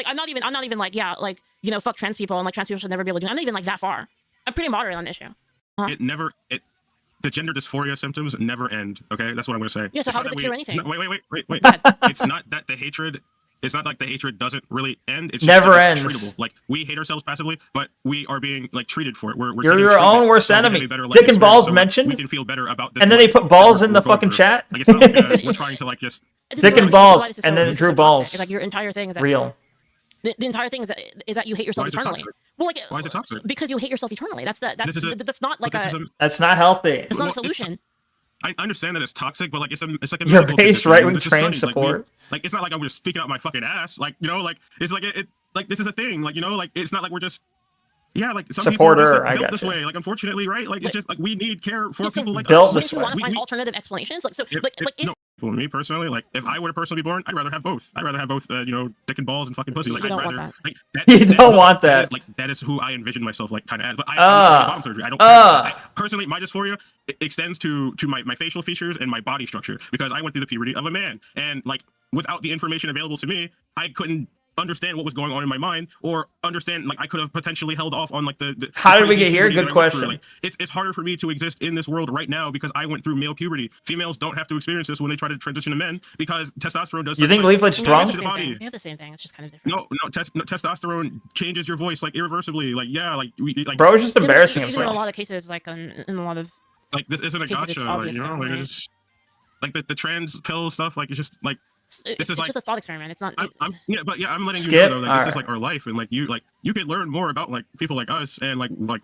I'm not even like, yeah, like, fuck trans people and like trans people should never be able to do. I'm not even like that far. I'm pretty moderate on the issue. The gender dysphoria symptoms never end. Okay, that's what I'm gonna say. Yeah. So It's how not does it that cure we- anything? No, wait. Go ahead. It's not that the hatred. It's not like the hatred doesn't really end. It's just Never that it's ends. treatable. Like, we hate ourselves passively, but we are being like treated for it. We're You're getting your treatment own worst so we can have enemy. a better life Dick and experience, balls so mentioned? we can feel better about this. And then they life put balls that in the we're going fucking through. chat. Like, it's not like we're trying to like just. This Dick is and why- balls, this is and so- then this is drew so toxic. balls. It's like your entire thing is that Real. The entire thing is that you hate yourself Why is it eternally. toxic? Well, like, Why is it toxic? because you hate yourself eternally. That's not This is like But this a. is That's not healthy. It's not a well, it's- solution. I understand that it's toxic, but like it's like a Your medical base condition. right-wing It's just train studied. support. Like it's not like I'm just speaking out my fucking ass. Like like it's like it like this is a thing. Like like it's not like we're just like some Supporter, people are just, I like, built gotcha. this way. Like unfortunately, right? Like it's just like we need care for Yeah, so people like built us. this Wouldn't you way. want to find We- alternative explanations? Like so, if- like if no, for me personally, like if I were to personally be born, I'd rather have both. I'd rather have both, dick and balls and fucking pussy. Like You I'd don't want rather that. like You don't want that that. is, like that is who I envision myself like kind of as. But I'm trying to bottom surgery. I don't personally. My dysphoria extends to my facial features and my body structure because I went through the puberty of a man, and like without the information available to me, I couldn't understand what was going on in my mind or understand like I could have potentially held off on like the How did we crazy get here? puberty Good that I went through. question. Like, it's harder for me to exist in this world right now because I went through male puberty. Females don't have to experience this when they try to transition to men because testosterone does. You think something Leaflet's you drunk? have the the same body. thing. You have the same thing. It's just kind of different. No, testosterone changes your voice like irreversibly. Like like Bro's just embarrassing Even in a himself. lot of cases, like in a lot of like this isn't a cases, gotcha. it's Like, obvious like right? it's like the trans pill stuff. Like it's just like it's is like- just a thought experiment. It's not. I'm I'm letting you Skip? know though, like this is Alright. like our life and like you could learn more about like people like us and like my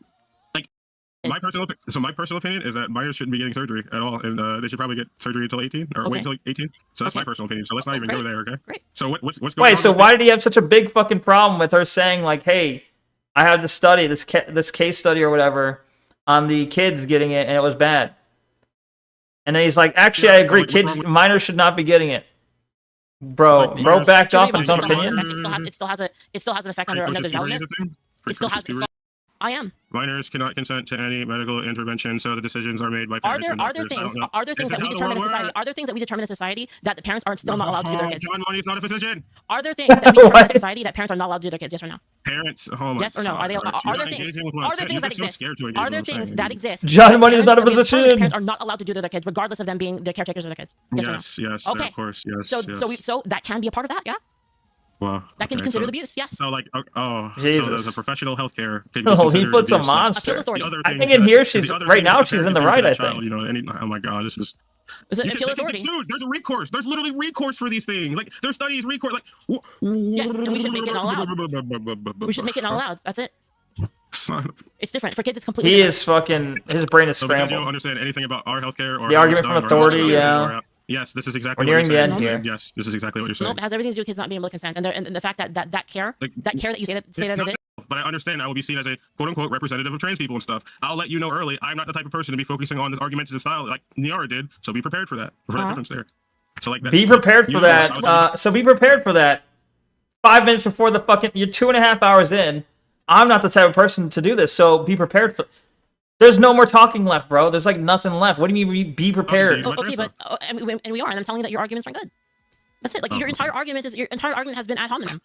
personal opinion is that minors shouldn't be getting surgery at all, and they should probably get surgery until 18 or Okay. wait until 18. So that's my Okay. personal opinion. So let's not even Great. go there, okay? Great. So what's going on? Wait, so with why did he have such a big fucking problem with her saying like, "Hey, I had to study this case study or whatever on the kids getting it, and it was bad." And then he's like, "Actually, Yeah, I so, agree. like, what's wrong Kids, with- minors should not be getting it." Bro, Like, bro minors- backed Sure, off but on his it own still has an opinion. effect. It still has an effect on Precocious another puberty is development. a thing? It still has. Precocious puberty? I am. Minors cannot consent to any medical intervention, so the decisions are made by Are parents. there and are there doctors. I things don't know. are there things This that is we how the determine in world society? works. Are there things that we determine in society that the parents are still not allowed to do to their kids? John Money's not a physician. Are there things that we determine in What? society that parents are not allowed to do to their kids? Yes or no? Parents, oh my Yes or no? Are they? God, Are you're there not things? engaging with what I'm Are there saying. things that You're so exist? scared to engage Are with there what I'm things saying. that exist? John that Money is parents- not a that we determine physician. that Parents are not allowed to do to their kids, regardless of them being the caretakers of their kids. Yes, Yes, Okay. of course, yes. or no? yes. So that can be a part of that. Yeah, Well, that can be okay, considered so- abuse. Yes. So like, so Jesus. there's a professional healthcare. Could be Oh, he considered puts a abuse, like, monster. Appeal authority. the other I things think in that- here the she's other right things now that she's the in the parent right. can I do to their think. child, oh my God, this is. Is it They appeal can get authority? sued. There's a recourse. There's literally recourse for these things. Like there's studies, recourse. Like Yes, and we should make it not allowed. We should make it not allowed. That's it. It's different for kids. It's completely He different. is fucking. His brain is So because you don't scrambled. understand anything about our healthcare or The how argument it's from done or authority, how it's done, yeah. or Yes, this is exactly. We're nearing the end here. Yes, this is exactly what you're saying. Nope, it has everything to do with kids not being able to consent, and the fact that care, Like, that care that you say that It's it is. not, but I understand I will be seen as a quote unquote representative of trans people and stuff. I'll let you know early. I'm not the type of person to be focusing on this argumentative style like Niara did. So be prepared for that. For that difference there. So like that, Be prepared for you know, I was- that. So be prepared for that. 5 minutes before the fucking, you're 2.5 hours in. I'm not the type of person to do this, so be prepared for. There's no more talking left, bro. There's like nothing left. What do you mean be prepared? dude. Okay, but and we are, and I'm telling you that your arguments aren't good. That's it. Like your entire argument has been ad hominem.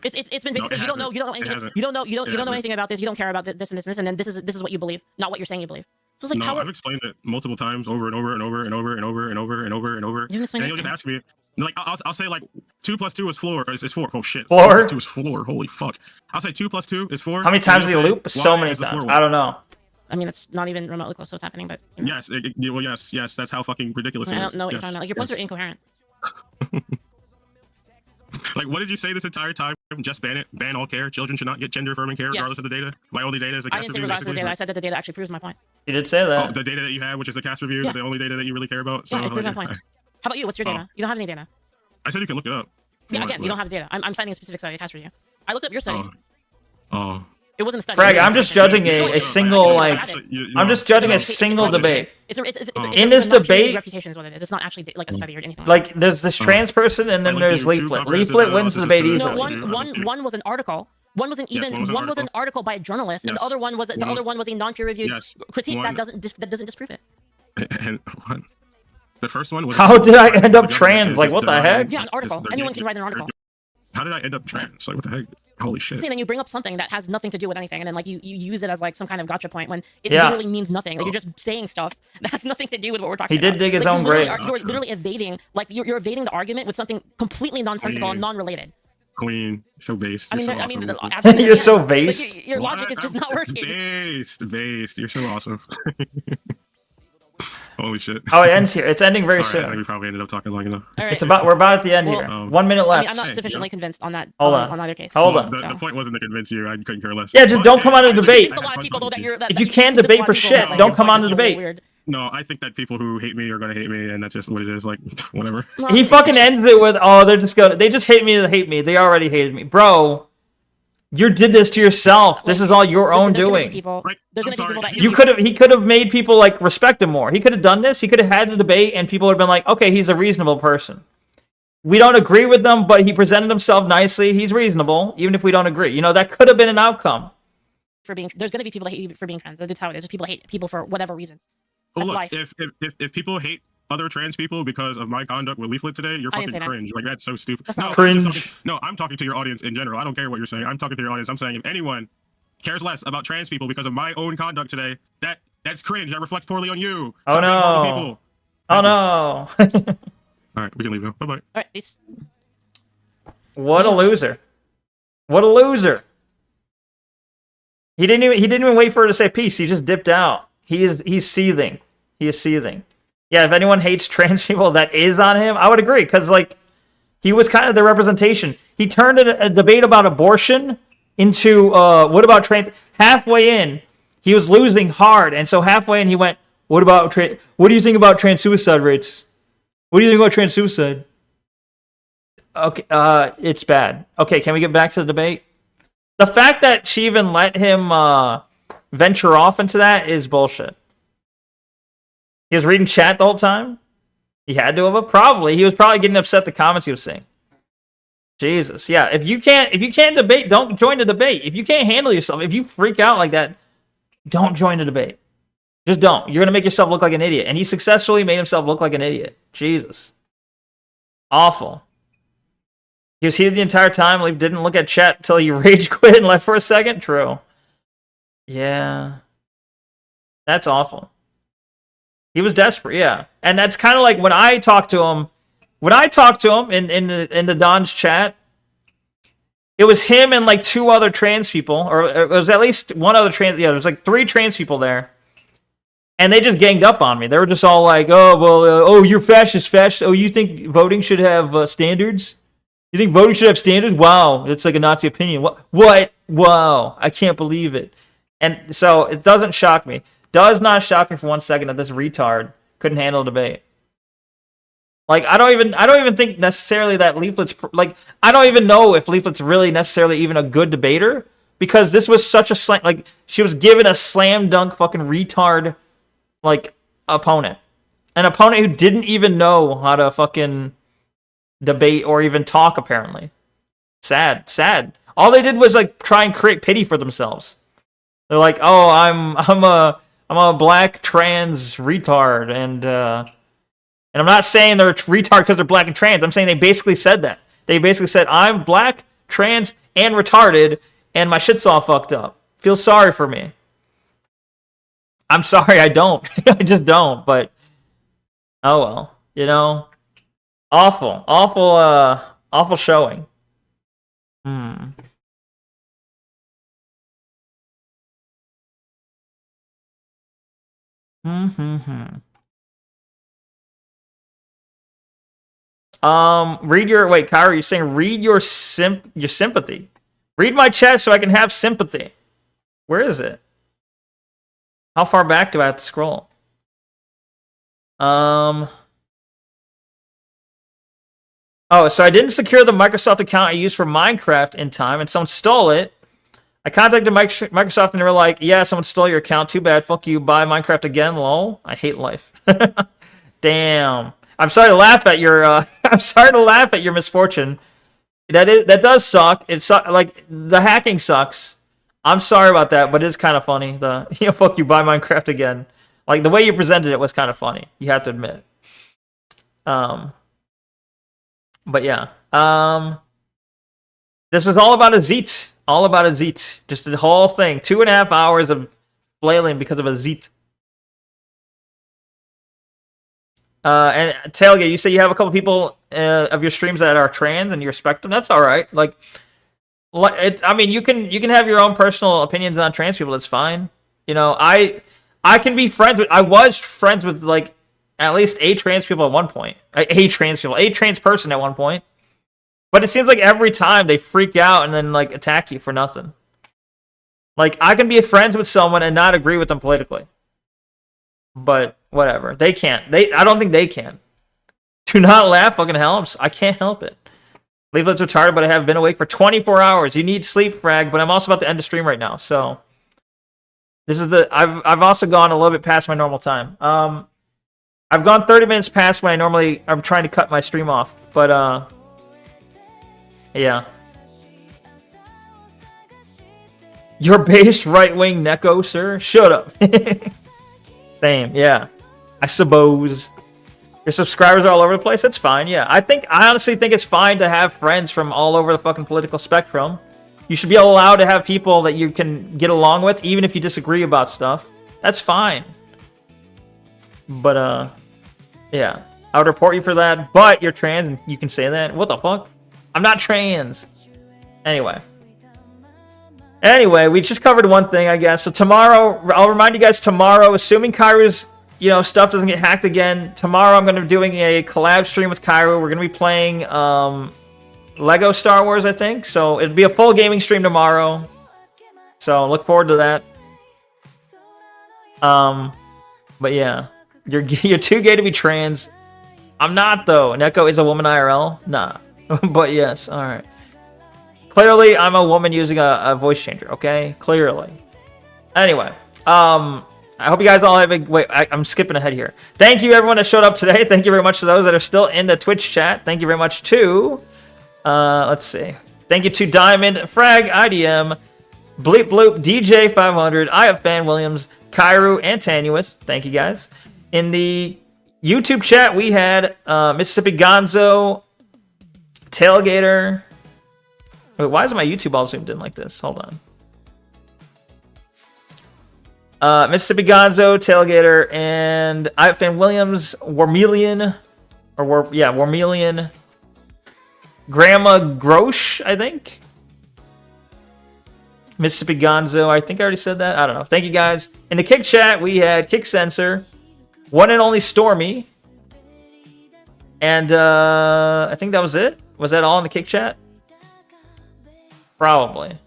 It's been basically you don't know anything. You don't know anything about this. You don't care about this and this, and then this is what you believe, not what you're saying you believe. So it's like No, I've explained it multiple times over and over and over and over and over and over and over and over. You haven't explained And you'll just ask me, like, I'll say like 2 + 2 is 4. Is 4. Oh shit. Floor? 2 + 2 is 4. Holy fuck. I'll say 2 + 2 is 4. How many times did you loop? So why many is the times. 4 I don't know. I mean, that's not even remotely close to what's happening, but you know. Yes. Yes. That's how fucking ridiculous it I is. don't know what you're Yes, talking about. Like your points yes. are incoherent. Like, what did you say this entire time? Just ban it. Ban all care. Children should not get gender affirming care regardless of the data. My only data is the I cast didn't say review. regardless of the basically. data. I said that the data actually proves my point. You did say Oh, that. the data that you have, which is the cast review, Yeah. is the only data that you really care about. So, Yeah, it proves my like, point. How about you? What's your data? You don't have any data. I said you can look it up. Yeah, What- again, you don't have data. I'm citing a specific study, cast review. I looked up your study. Oh. It wasn't a study. Frag, It was I'm a just presentation. judging No, a it's- single, it's- like, it's- I'm just judging a it's single debate. It's In a this not-treated debate- refutation is what it is. It's not actually like a study or anything. Like, there's this trans person, and then Like, there's two Leaflet. comprehensive Leaflet wins the analysis debate to- no, easily. one was an article. One was an Yes, even one was an article by a journalist, and the Yes. other one was One other one was a non-peer-reviewed Yes. critique One- that doesn't disprove it. And what? The first one was. How did I end up The government trans? is Like, just what the denying- heck? Yeah, an article. they're Anyone getting- can write an article. How did I end up trans? Like, what the heck? Holy shit. See, and then you bring up something that has nothing to do with anything, and then like you use it as like some kind of gotcha point when it Yeah. literally means nothing. Like you're just saying stuff that has nothing to do with what we're talking He about. did dig his Like, own you literally grave. You're literally evading, like you're evading the argument with something completely nonsensical and non-related. Queen, so based. I mean, You're so I mean, awesome. absolutely, You're so Like, based. your logic is just not working. Based. You're so awesome. Holy shit. Oh, it ends here. It's ending very All right, I think soon. we probably ended up talking long enough. All right. It's about. We're about at the end Well, here. 1 minute I left. mean, I'm not Hey, sufficiently yeah. convinced on that. Hold on on. either case. Hold Well, on. the point wasn't to convince you. I couldn't care less. Yeah, just don't come on to I debate. convinced a lot of people though that you're that If you that can't convinced a debate lot for of people shit, that don't your come point on is to really debate. weird. No, I think that people who hate me are gonna hate me, and that's just what it is. Like, whatever. He fucking ends it with, "Oh, they're just gonna. They just hate me to hate me. They already hated me, bro. You did this to yourself. This is all your Listen, own there's gonna be doing. people- Like, There's I'm gonna be people sorry. that You could have. He could have made people like respect him more. He could have done this. He could have had the debate, and people would have been like, okay, he's a reasonable person. We don't agree with them, but he presented himself nicely. He's reasonable, even if we don't agree. You know, that could have been an outcome. for being. There's gonna be people that hate you for being trans. That's how it is. There's people that hate people for whatever reasons. Well, That's look, life. if people hate other trans people because of my conduct with Leaflet today, you're I didn't fucking say that. cringe. Like, that's so stupid. That's No, not I'm Cringe. just talking- I'm talking to your audience in general. I don't care what you're saying. I'm talking to your audience. I'm saying if anyone cares less about trans people because of my own conduct today, that's cringe. That reflects poorly on you. Oh, Stop being horrible no. people. Oh no! All right, we can leave now. Bye bye. All right, peace. What a loser! What a loser! He didn't even wait for her to say peace. He just dipped out. He's seething. He is seething. Yeah, if anyone hates trans people, that is on him. I would agree because like he was kind of the representation. He turned a debate about abortion into what about trans? Halfway in, he was losing hard, and so halfway in he went, "What about what do you think about trans suicide rates? What do you think about trans suicide?" Okay, it's bad. Okay, can we get back to the debate? The fact that she even let him venture off into that is bullshit. He was reading chat the whole time. He had to have probably. He was probably getting upset at the comments he was seeing. Jesus, yeah. If you can't debate, don't join the debate. If you can't handle yourself, if you freak out like that, don't join the debate. Just don't. You're gonna make yourself look like an idiot. And he successfully made himself look like an idiot. Jesus, awful. He was heated the entire time. Like, didn't look at chat until he rage quit and left for a second. True. Yeah, that's awful. He was desperate. Yeah, and that's kind of like when I talked to him. When I talked to him in the Don's chat, it was him and like two other trans people, or it was at least one other trans. Yeah, there was like 3 trans people there, and they just ganged up on me. They were just all like, "Oh well, oh you're fascist. Oh you think voting should have standards? You think voting should have standards? Wow, it's like a Nazi opinion. What? Wow, I can't believe it." And so it doesn't shock me. Does not shock me for 1 second that this retard couldn't handle a debate. Like, I don't even think necessarily that Leaflet's like, I don't even know if Leaflet's really necessarily even a good debater, because this was such a slam, like, she was given a slam dunk fucking retard like opponent, an opponent who didn't even know how to fucking debate or even talk. Apparently, sad. All they did was like try and create pity for themselves. They're like, oh, I'm a black trans retard, and I'm not saying they're retard because they're black and trans. I'm saying they basically said that. They basically said, I'm black, trans, and retarded, and my shit's all fucked up. Feel sorry for me. I'm sorry, I don't. I just don't, but oh well. You know? Awful showing. Read your wait, Kyra, you're saying read your sympathy. Read my chat so I can have sympathy. Where is it? How far back do I have to scroll? Oh, so I didn't secure the Microsoft account I used for Minecraft in time, and someone stole it. I contacted Microsoft and they were like, yeah, someone stole your account. Too bad. Fuck you. Buy Minecraft again. Lol. I hate life. Damn. I'm sorry to laugh at your I'm sorry to laugh at your misfortune. That does suck. Like, the hacking sucks. I'm sorry about that, but it's kind of funny. Fuck you, buy Minecraft again. Like, the way you presented it was kind of funny. You have to admit. But yeah. This was all about a Zeet. All about a Zeet. Just the whole thing. 2.5 hours of flailing because of a Zeet. And Tailgate, you say you have a couple people of your streams that are trans and you respect them. That's all right. Like, I mean, you can have your own personal opinions on trans people. That's fine. You know, I can be friends with. I was friends with like at least 8 trans people at one point. 8 trans person at one point. But it seems like every time they freak out and then like attack you for nothing. Like, I can be friends with someone and not agree with them politically. But whatever. They can't. I don't think they can. Do not laugh, fucking helps. I can't help it. Leaflet's retarded, but I have been awake for 24 hours. You need sleep, Frag, but I'm also about to end the stream right now. So this is I've also gone a little bit past my normal time. I've gone 30 minutes past when I'm trying to cut my stream off. But yeah. You're based right-wing Neko, sir? Shut up. Same, yeah. I suppose. Your subscribers are all over the place? That's fine, yeah. I honestly think it's fine to have friends from all over the fucking political spectrum. You should be allowed to have people that you can get along with, even if you disagree about stuff. That's fine. But, yeah. I would report you for that, but you're trans and you can say that? What the fuck? I'm not trans. Anyway, we just covered one thing, I guess. So tomorrow, I'll remind you guys tomorrow, assuming Kairu's, stuff doesn't get hacked again, tomorrow I'm going to be doing a collab stream with Kairu. We're going to be playing Lego Star Wars, I think. So it'll be a full gaming stream tomorrow. So look forward to that. But yeah, you're too gay to be trans. I'm not, though. Neko is a woman IRL? Nah. But yes, alright. Clearly, I'm a woman using a voice changer, okay? Clearly. Anyway, I hope you guys all have a... Wait, I'm skipping ahead here. Thank you, everyone that showed up today. Thank you very much to those that are still in the Twitch chat. Thank you very much to... let's see. Thank you to Diamond, Frag, IDM, Bleep Bloop, DJ500, I have Fan Williams, Kairu, and Tanuous. Thank you, guys. In the YouTube chat, we had Mississippi Gonzo, Tailgater. Wait, why is my YouTube all zoomed in like this? Hold on. Mississippi Gonzo, Tailgater, and Fan Williams, Wormelian, Wormelian, Grandma Grosh, I think. Mississippi Gonzo, I think I already said that. I don't know. Thank you, guys. In the Kick chat, we had Kick Sensor, One and Only Stormy, and I think that was it. Was that all in the Kick chat? Probably.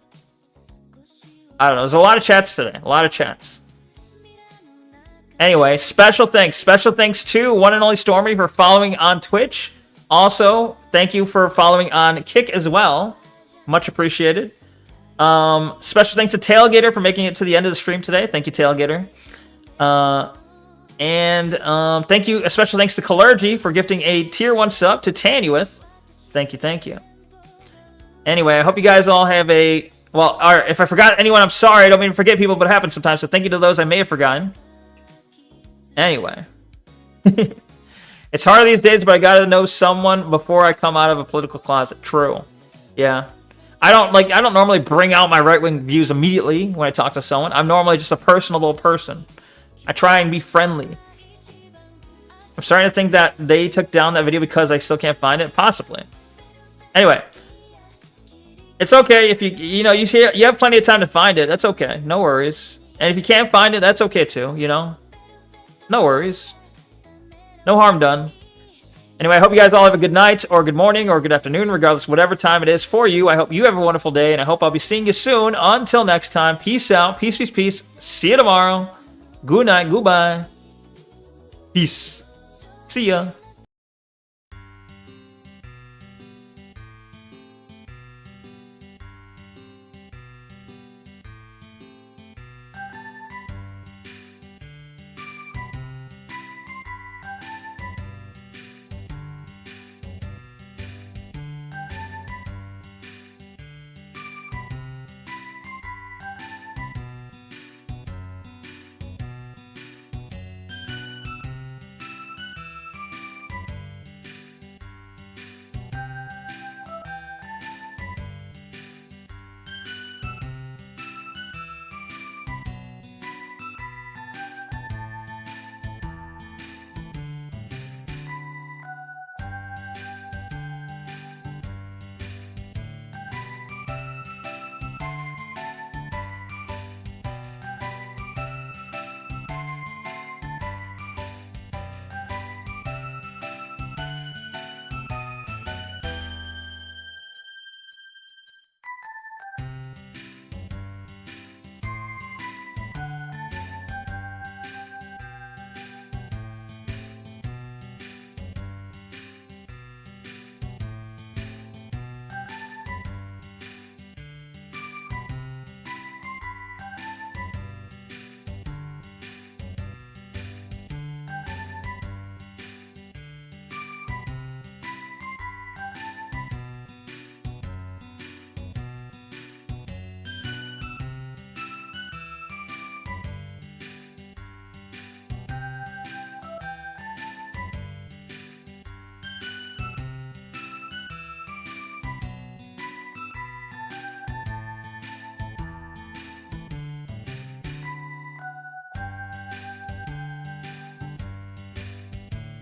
I don't know. There's a lot of chats today. A lot of chats. Anyway, special thanks to one and only Stormy for following on Twitch. Also, thank you for following on Kick as well. Much appreciated. Special thanks to Tailgater for making it to the end of the stream today. Thank you, Tailgater. Thank you. A special thanks to Kalergy for gifting a tier 1 sub to Tanuith. Thank you. Anyway, I hope you guys all have a... Well, all right, if I forgot anyone, I'm sorry. I don't mean to forget people, but it happens sometimes. So thank you to those I may have forgotten. Anyway. It's hard these days, but I gotta know someone before I come out of a political closet. True. Yeah. I don't normally bring out my right-wing views immediately when I talk to someone. I'm normally just a personable person. I try and be friendly. I'm starting to think that they took down that video because I still can't find it. Possibly. Anyway. It's okay if you have plenty of time to find it. That's okay. No worries. And if you can't find it, that's okay too, No worries. No harm done. Anyway, I hope you guys all have a good night, or good morning, or good afternoon, regardless whatever time it is for you. I hope you have a wonderful day, and I hope I'll be seeing you soon. Until next time, peace out. Peace, peace, peace. See you tomorrow. Good night. Goodbye. Peace. See ya.